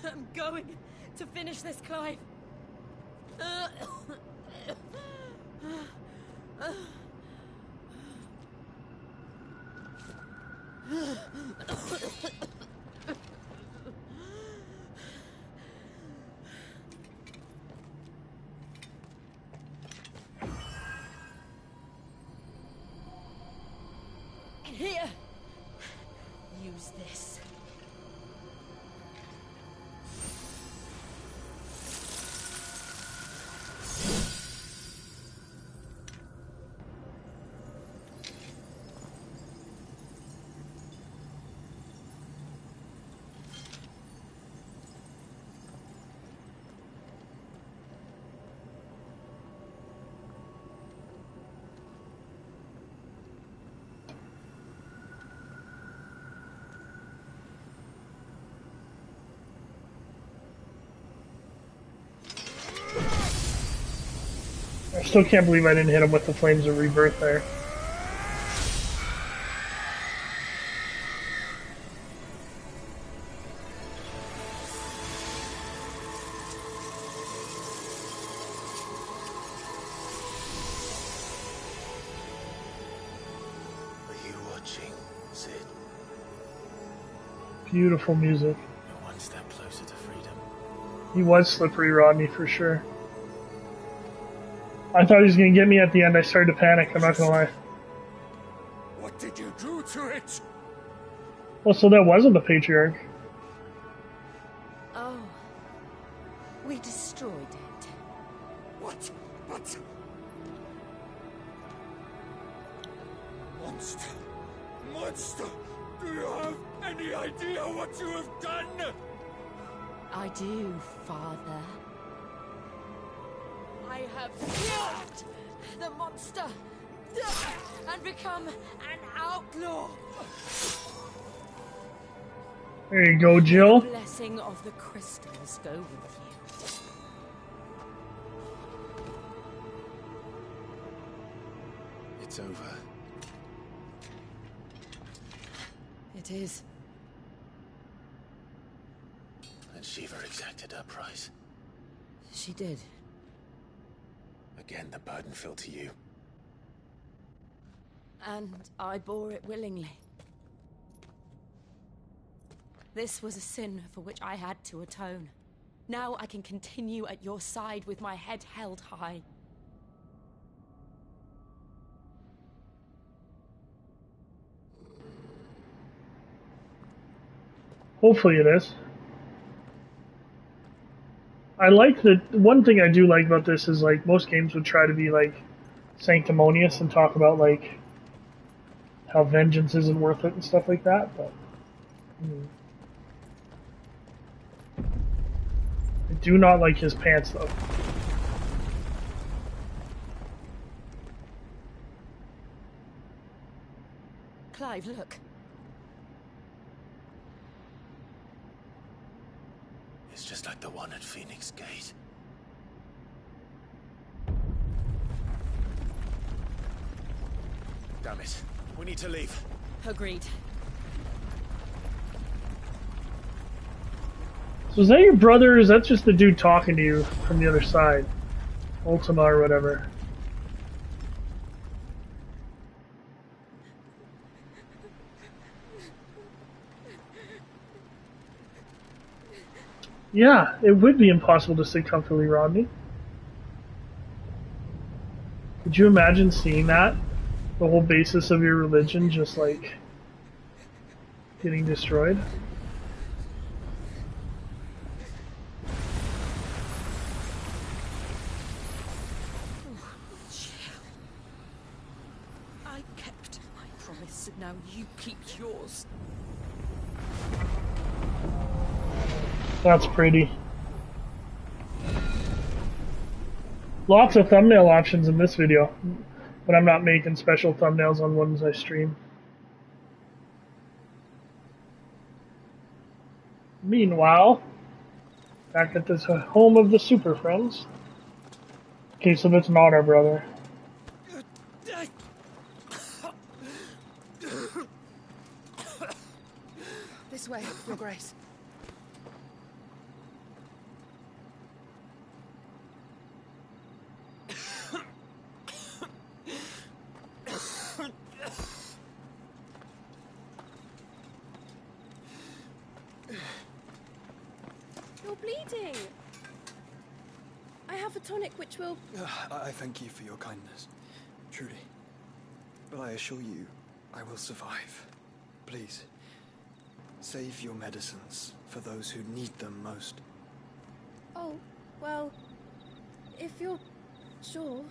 I'm going to finish this, Clive. Here. Use this. I still can't believe I didn't hit him with the Flames of Rebirth there. Are you watching, Sid? Beautiful music. You're one step closer to freedom. He was slippery, Rodney, for sure. I thought he was going to get me at the end. I started to panic, I'm not going to lie. What did you do to it? Well, so that wasn't the Patriarch. Oh. We destroyed it. What? But... Monster! Monster! Do you have any idea what you have done? I do, Father. I have killed the monster and become an outlaw. There you go, Jill. The blessing of the crystals go with you. It's over. It is. And Shiva exacted her price. She did. Again, the burden fell to you. And I bore it willingly. This was a sin for which I had to atone. Now I can continue at your side with my head held high. Hopefully it is. I like that. One thing I do like about this is, like, most games would try to be, like, sanctimonious and talk about, like, how vengeance isn't worth it and stuff like that, but I do not like his pants, though. Clive, look. It's just like the one at Phoenix Gate. Damn it. We need to leave. Agreed. So is that your brother, or is that just the dude talking to you from the other side? Ultima or whatever. Yeah, it would be impossible to sit comfortably, Rodney. Could you imagine seeing that? The whole basis of your religion just, like, getting destroyed? I kept my promise, and now you keep yours. That's pretty. Lots of thumbnail options in this video, but I'm not making special thumbnails on ones I stream. Meanwhile, back at this home of the Super Friends. Okay, so that's not our brother. This way, Your Grace. bleeding. I have a tonic which will... I thank you for your kindness, truly. But I assure you, I will survive. Please, save your medicines for those who need them most. Oh, well, if you're sure.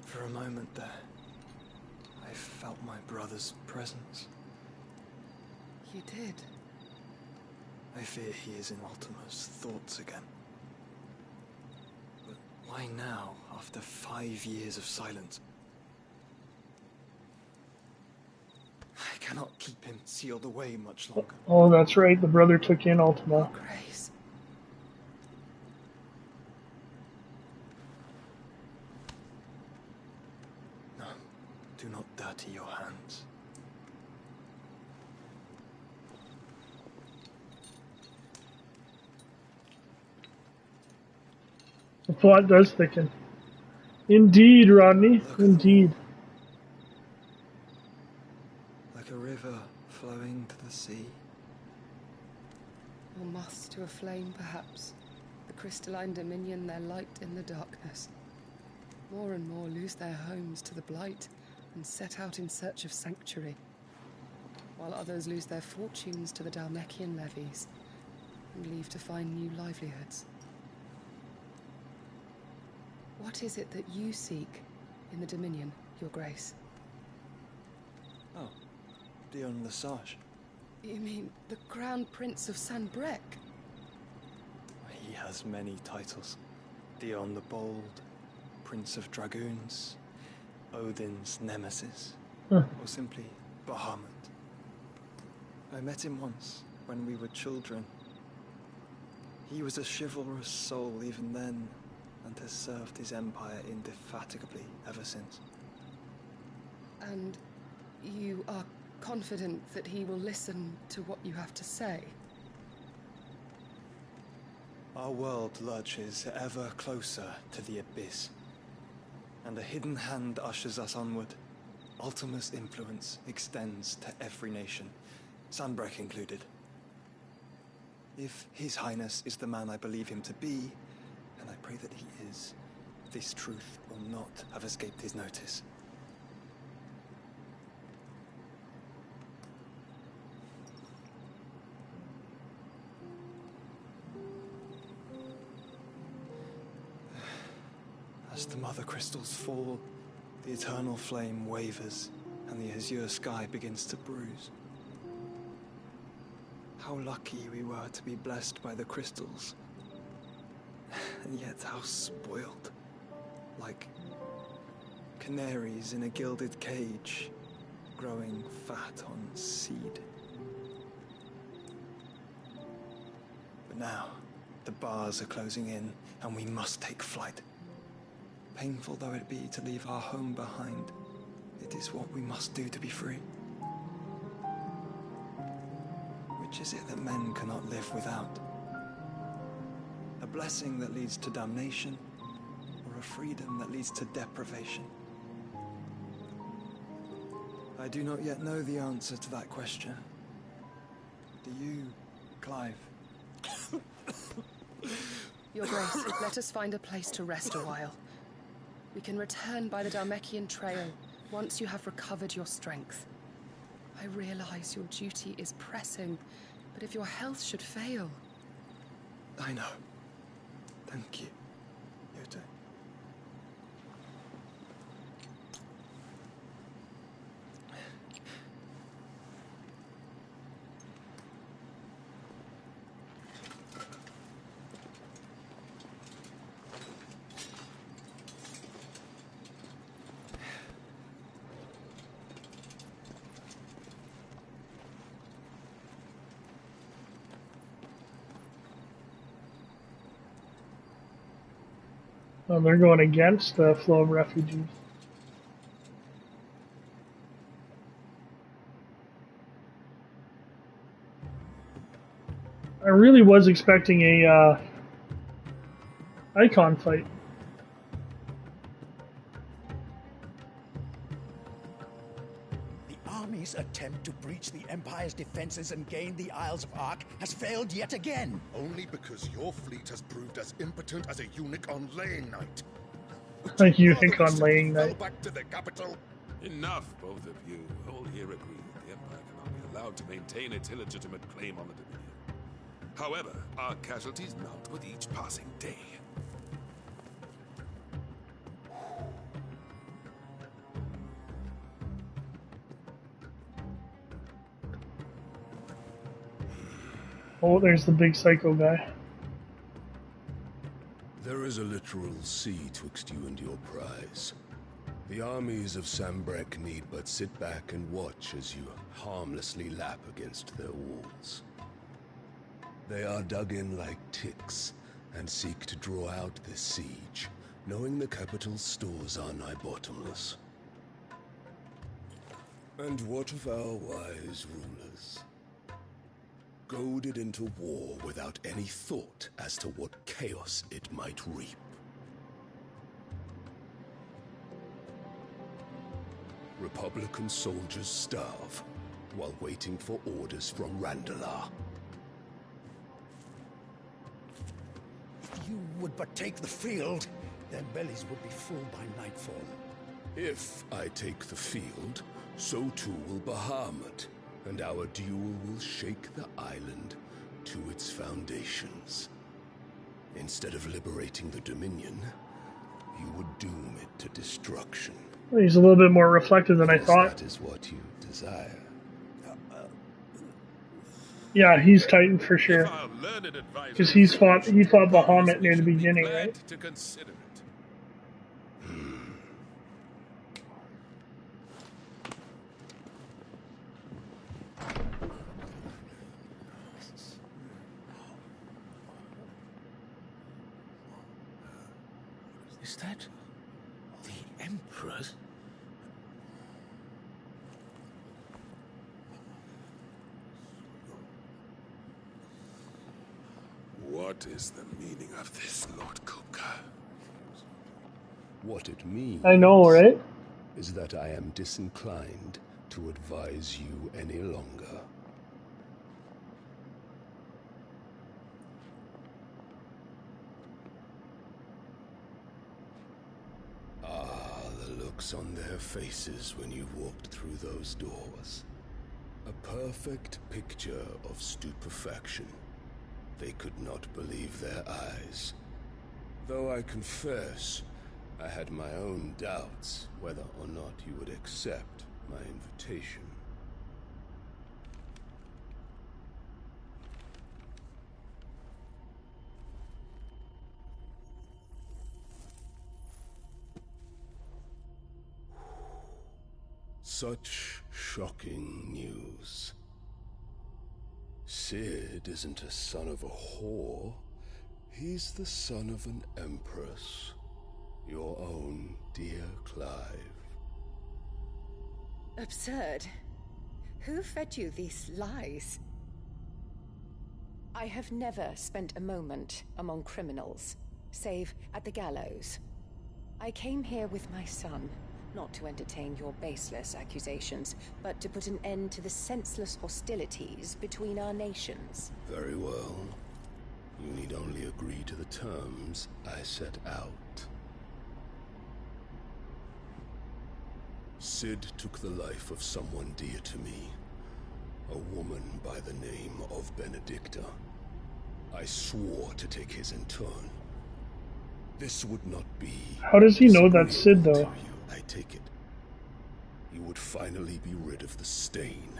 For a moment there, I felt my brother's presence. You did? I fear he is in Ultima's thoughts again. But why now, after 5 years of silence? I cannot keep him sealed away much longer. Oh, that's right. The brother took in Ultima. Grace. No, do not dirty your hands. The plot does thicken. Indeed, Rodney. Indeed. Like a river flowing to the sea. Or moths to a flame, perhaps. The crystalline dominion their light in the darkness. More and more lose their homes to the blight and set out in search of sanctuary, while others lose their fortunes to the Dhalmekian levies and leave to find new livelihoods. What is it that you seek in the Dominion, Your Grace? Oh, Dion Lesage. You mean the Crown Prince of Sanbreque? He has many titles. Dion the Bold, Prince of Dragoons, Odin's Nemesis, or simply Bahamut. I met him once, when we were children. He was a chivalrous soul even then, and has served his empire indefatigably ever since. And you are confident that he will listen to what you have to say? Our world lurches ever closer to the abyss, and a hidden hand ushers us onward. Ultima's influence extends to every nation, Sanbreque included. If His Highness is the man I believe him to be, and I pray that he is, this truth will not have escaped his notice. As the mother crystals fall, the eternal flame wavers, and the azure sky begins to bruise. How lucky we were to be blessed by the crystals. And yet how spoiled. Like canaries in a gilded cage, growing fat on seed. But now, the bars are closing in, and we must take flight. Painful though it be to leave our home behind, it is what we must do to be free. Which is it that men cannot live without? A blessing that leads to damnation, or a freedom that leads to deprivation? I do not yet know the answer to that question. Do you, Clive? Your Grace, let us find a place to rest a while. We can return by the Dhalmekian trail once you have recovered your strength. I realize your duty is pressing, but if your health should fail... I know. Thank you, Yote. Oh, they're going against the flow of refugees. I really was expecting a icon fight. This attempt to breach the Empire's defenses and gain the Isles of Ark has failed yet again. Only because your fleet has proved as impotent as a eunuch on laying night. A eunuch on laying Fell night. back to the capital. Enough, both of you. All here agree that the Empire cannot be allowed to maintain its illegitimate claim on the Dominion. However, our casualties mount with each passing day. Oh, there's the big psycho guy. There is a literal sea twixt you and your prize. The armies of Sambrek need but sit back and watch as you harmlessly lap against their walls. They are dug in like ticks and seek to draw out this siege, knowing the capital's stores are nigh bottomless. And what of our wise rulers? Goaded into war without any thought as to what chaos it might reap. Republican soldiers starve while waiting for orders from Randalar. If you would but take the field, their bellies would be full by nightfall. If I take the field, so too will Bahamut, and our duel will shake the island to its foundations. Instead of liberating the Dominion, you would doom it to destruction. He's a little bit more reflective than I thought. That is what you desire. Yeah, he's Titan for sure. Because he fought Bahamut near the beginning, right? To consider it. Is that the Emperor's? What is the meaning of this, Lord Kuka? What it means, I know, right? Is that I am disinclined to advise you any longer. The looks on their faces when you walked through those doors. A perfect picture of stupefaction. They could not believe their eyes. Though I confess, I had my own doubts whether or not you would accept my invitation. Such shocking news. Sid isn't a son of a whore. He's the son of an empress. Your own dear Clive. Absurd. Who fed you these lies? I have never spent a moment among criminals, save at the gallows. I came here with my son, not to entertain your baseless accusations, but to put an end to the senseless hostilities between our nations. Very well. You need only agree to the terms I set out. Sid took the life of someone dear to me, a woman by the name of Benedicta. I swore to take his in turn. This would not be... How does he know that's Sid, though? I take it. You would finally be rid of the stain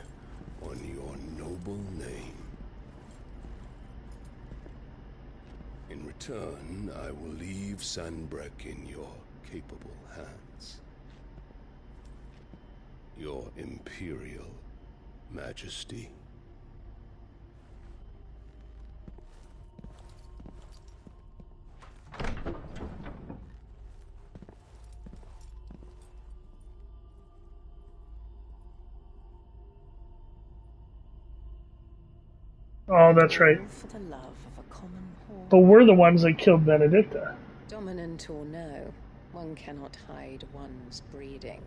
on your noble name. In return, I will leave Sanbrek in your capable hands. Your Imperial Majesty. Oh, that's right. For the love of a common whore. But we're the ones that killed Benedicta. Dominant or no, one cannot hide one's breeding.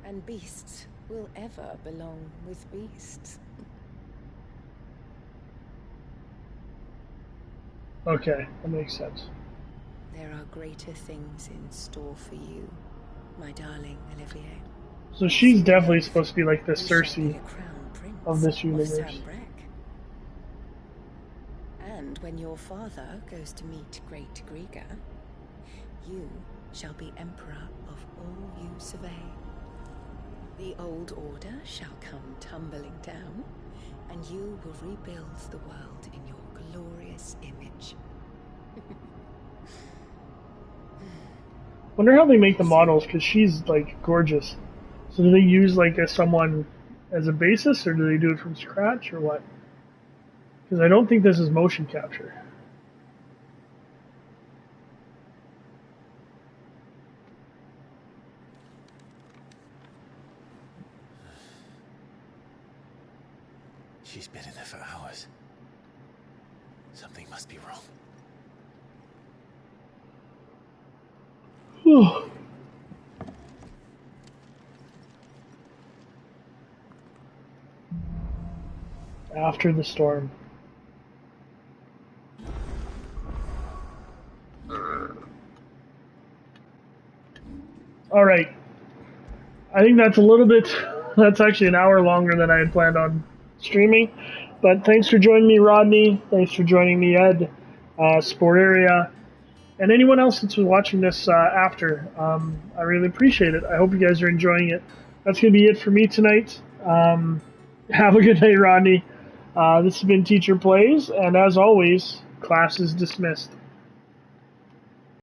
And beasts will ever belong with beasts. Okay, that makes sense. There are greater things in store for you, my darling Olivier. So she's definitely supposed to be like the Cersei of this universe. And when your father goes to meet Great Griga, you shall be emperor of all you survey. The old order shall come tumbling down, and you will rebuild the world in your glorious image. Wonder how they make the models, because she's like gorgeous. So do they use like someone as a basis, or do they do it from scratch, or what? Because I don't think this is motion capture. She's been in there for hours. Something must be wrong. After the storm. All right. I think that's a little bit, that's actually an hour longer than I had planned on streaming. But thanks for joining me, Rodney. Thanks for joining me, Ed, Sport Area, and anyone else that's watching this after. I really appreciate it. I hope you guys are enjoying it. That's going to be it for me tonight. Have a good day, Rodney. This has been Teacher Plays, and as always, class is dismissed.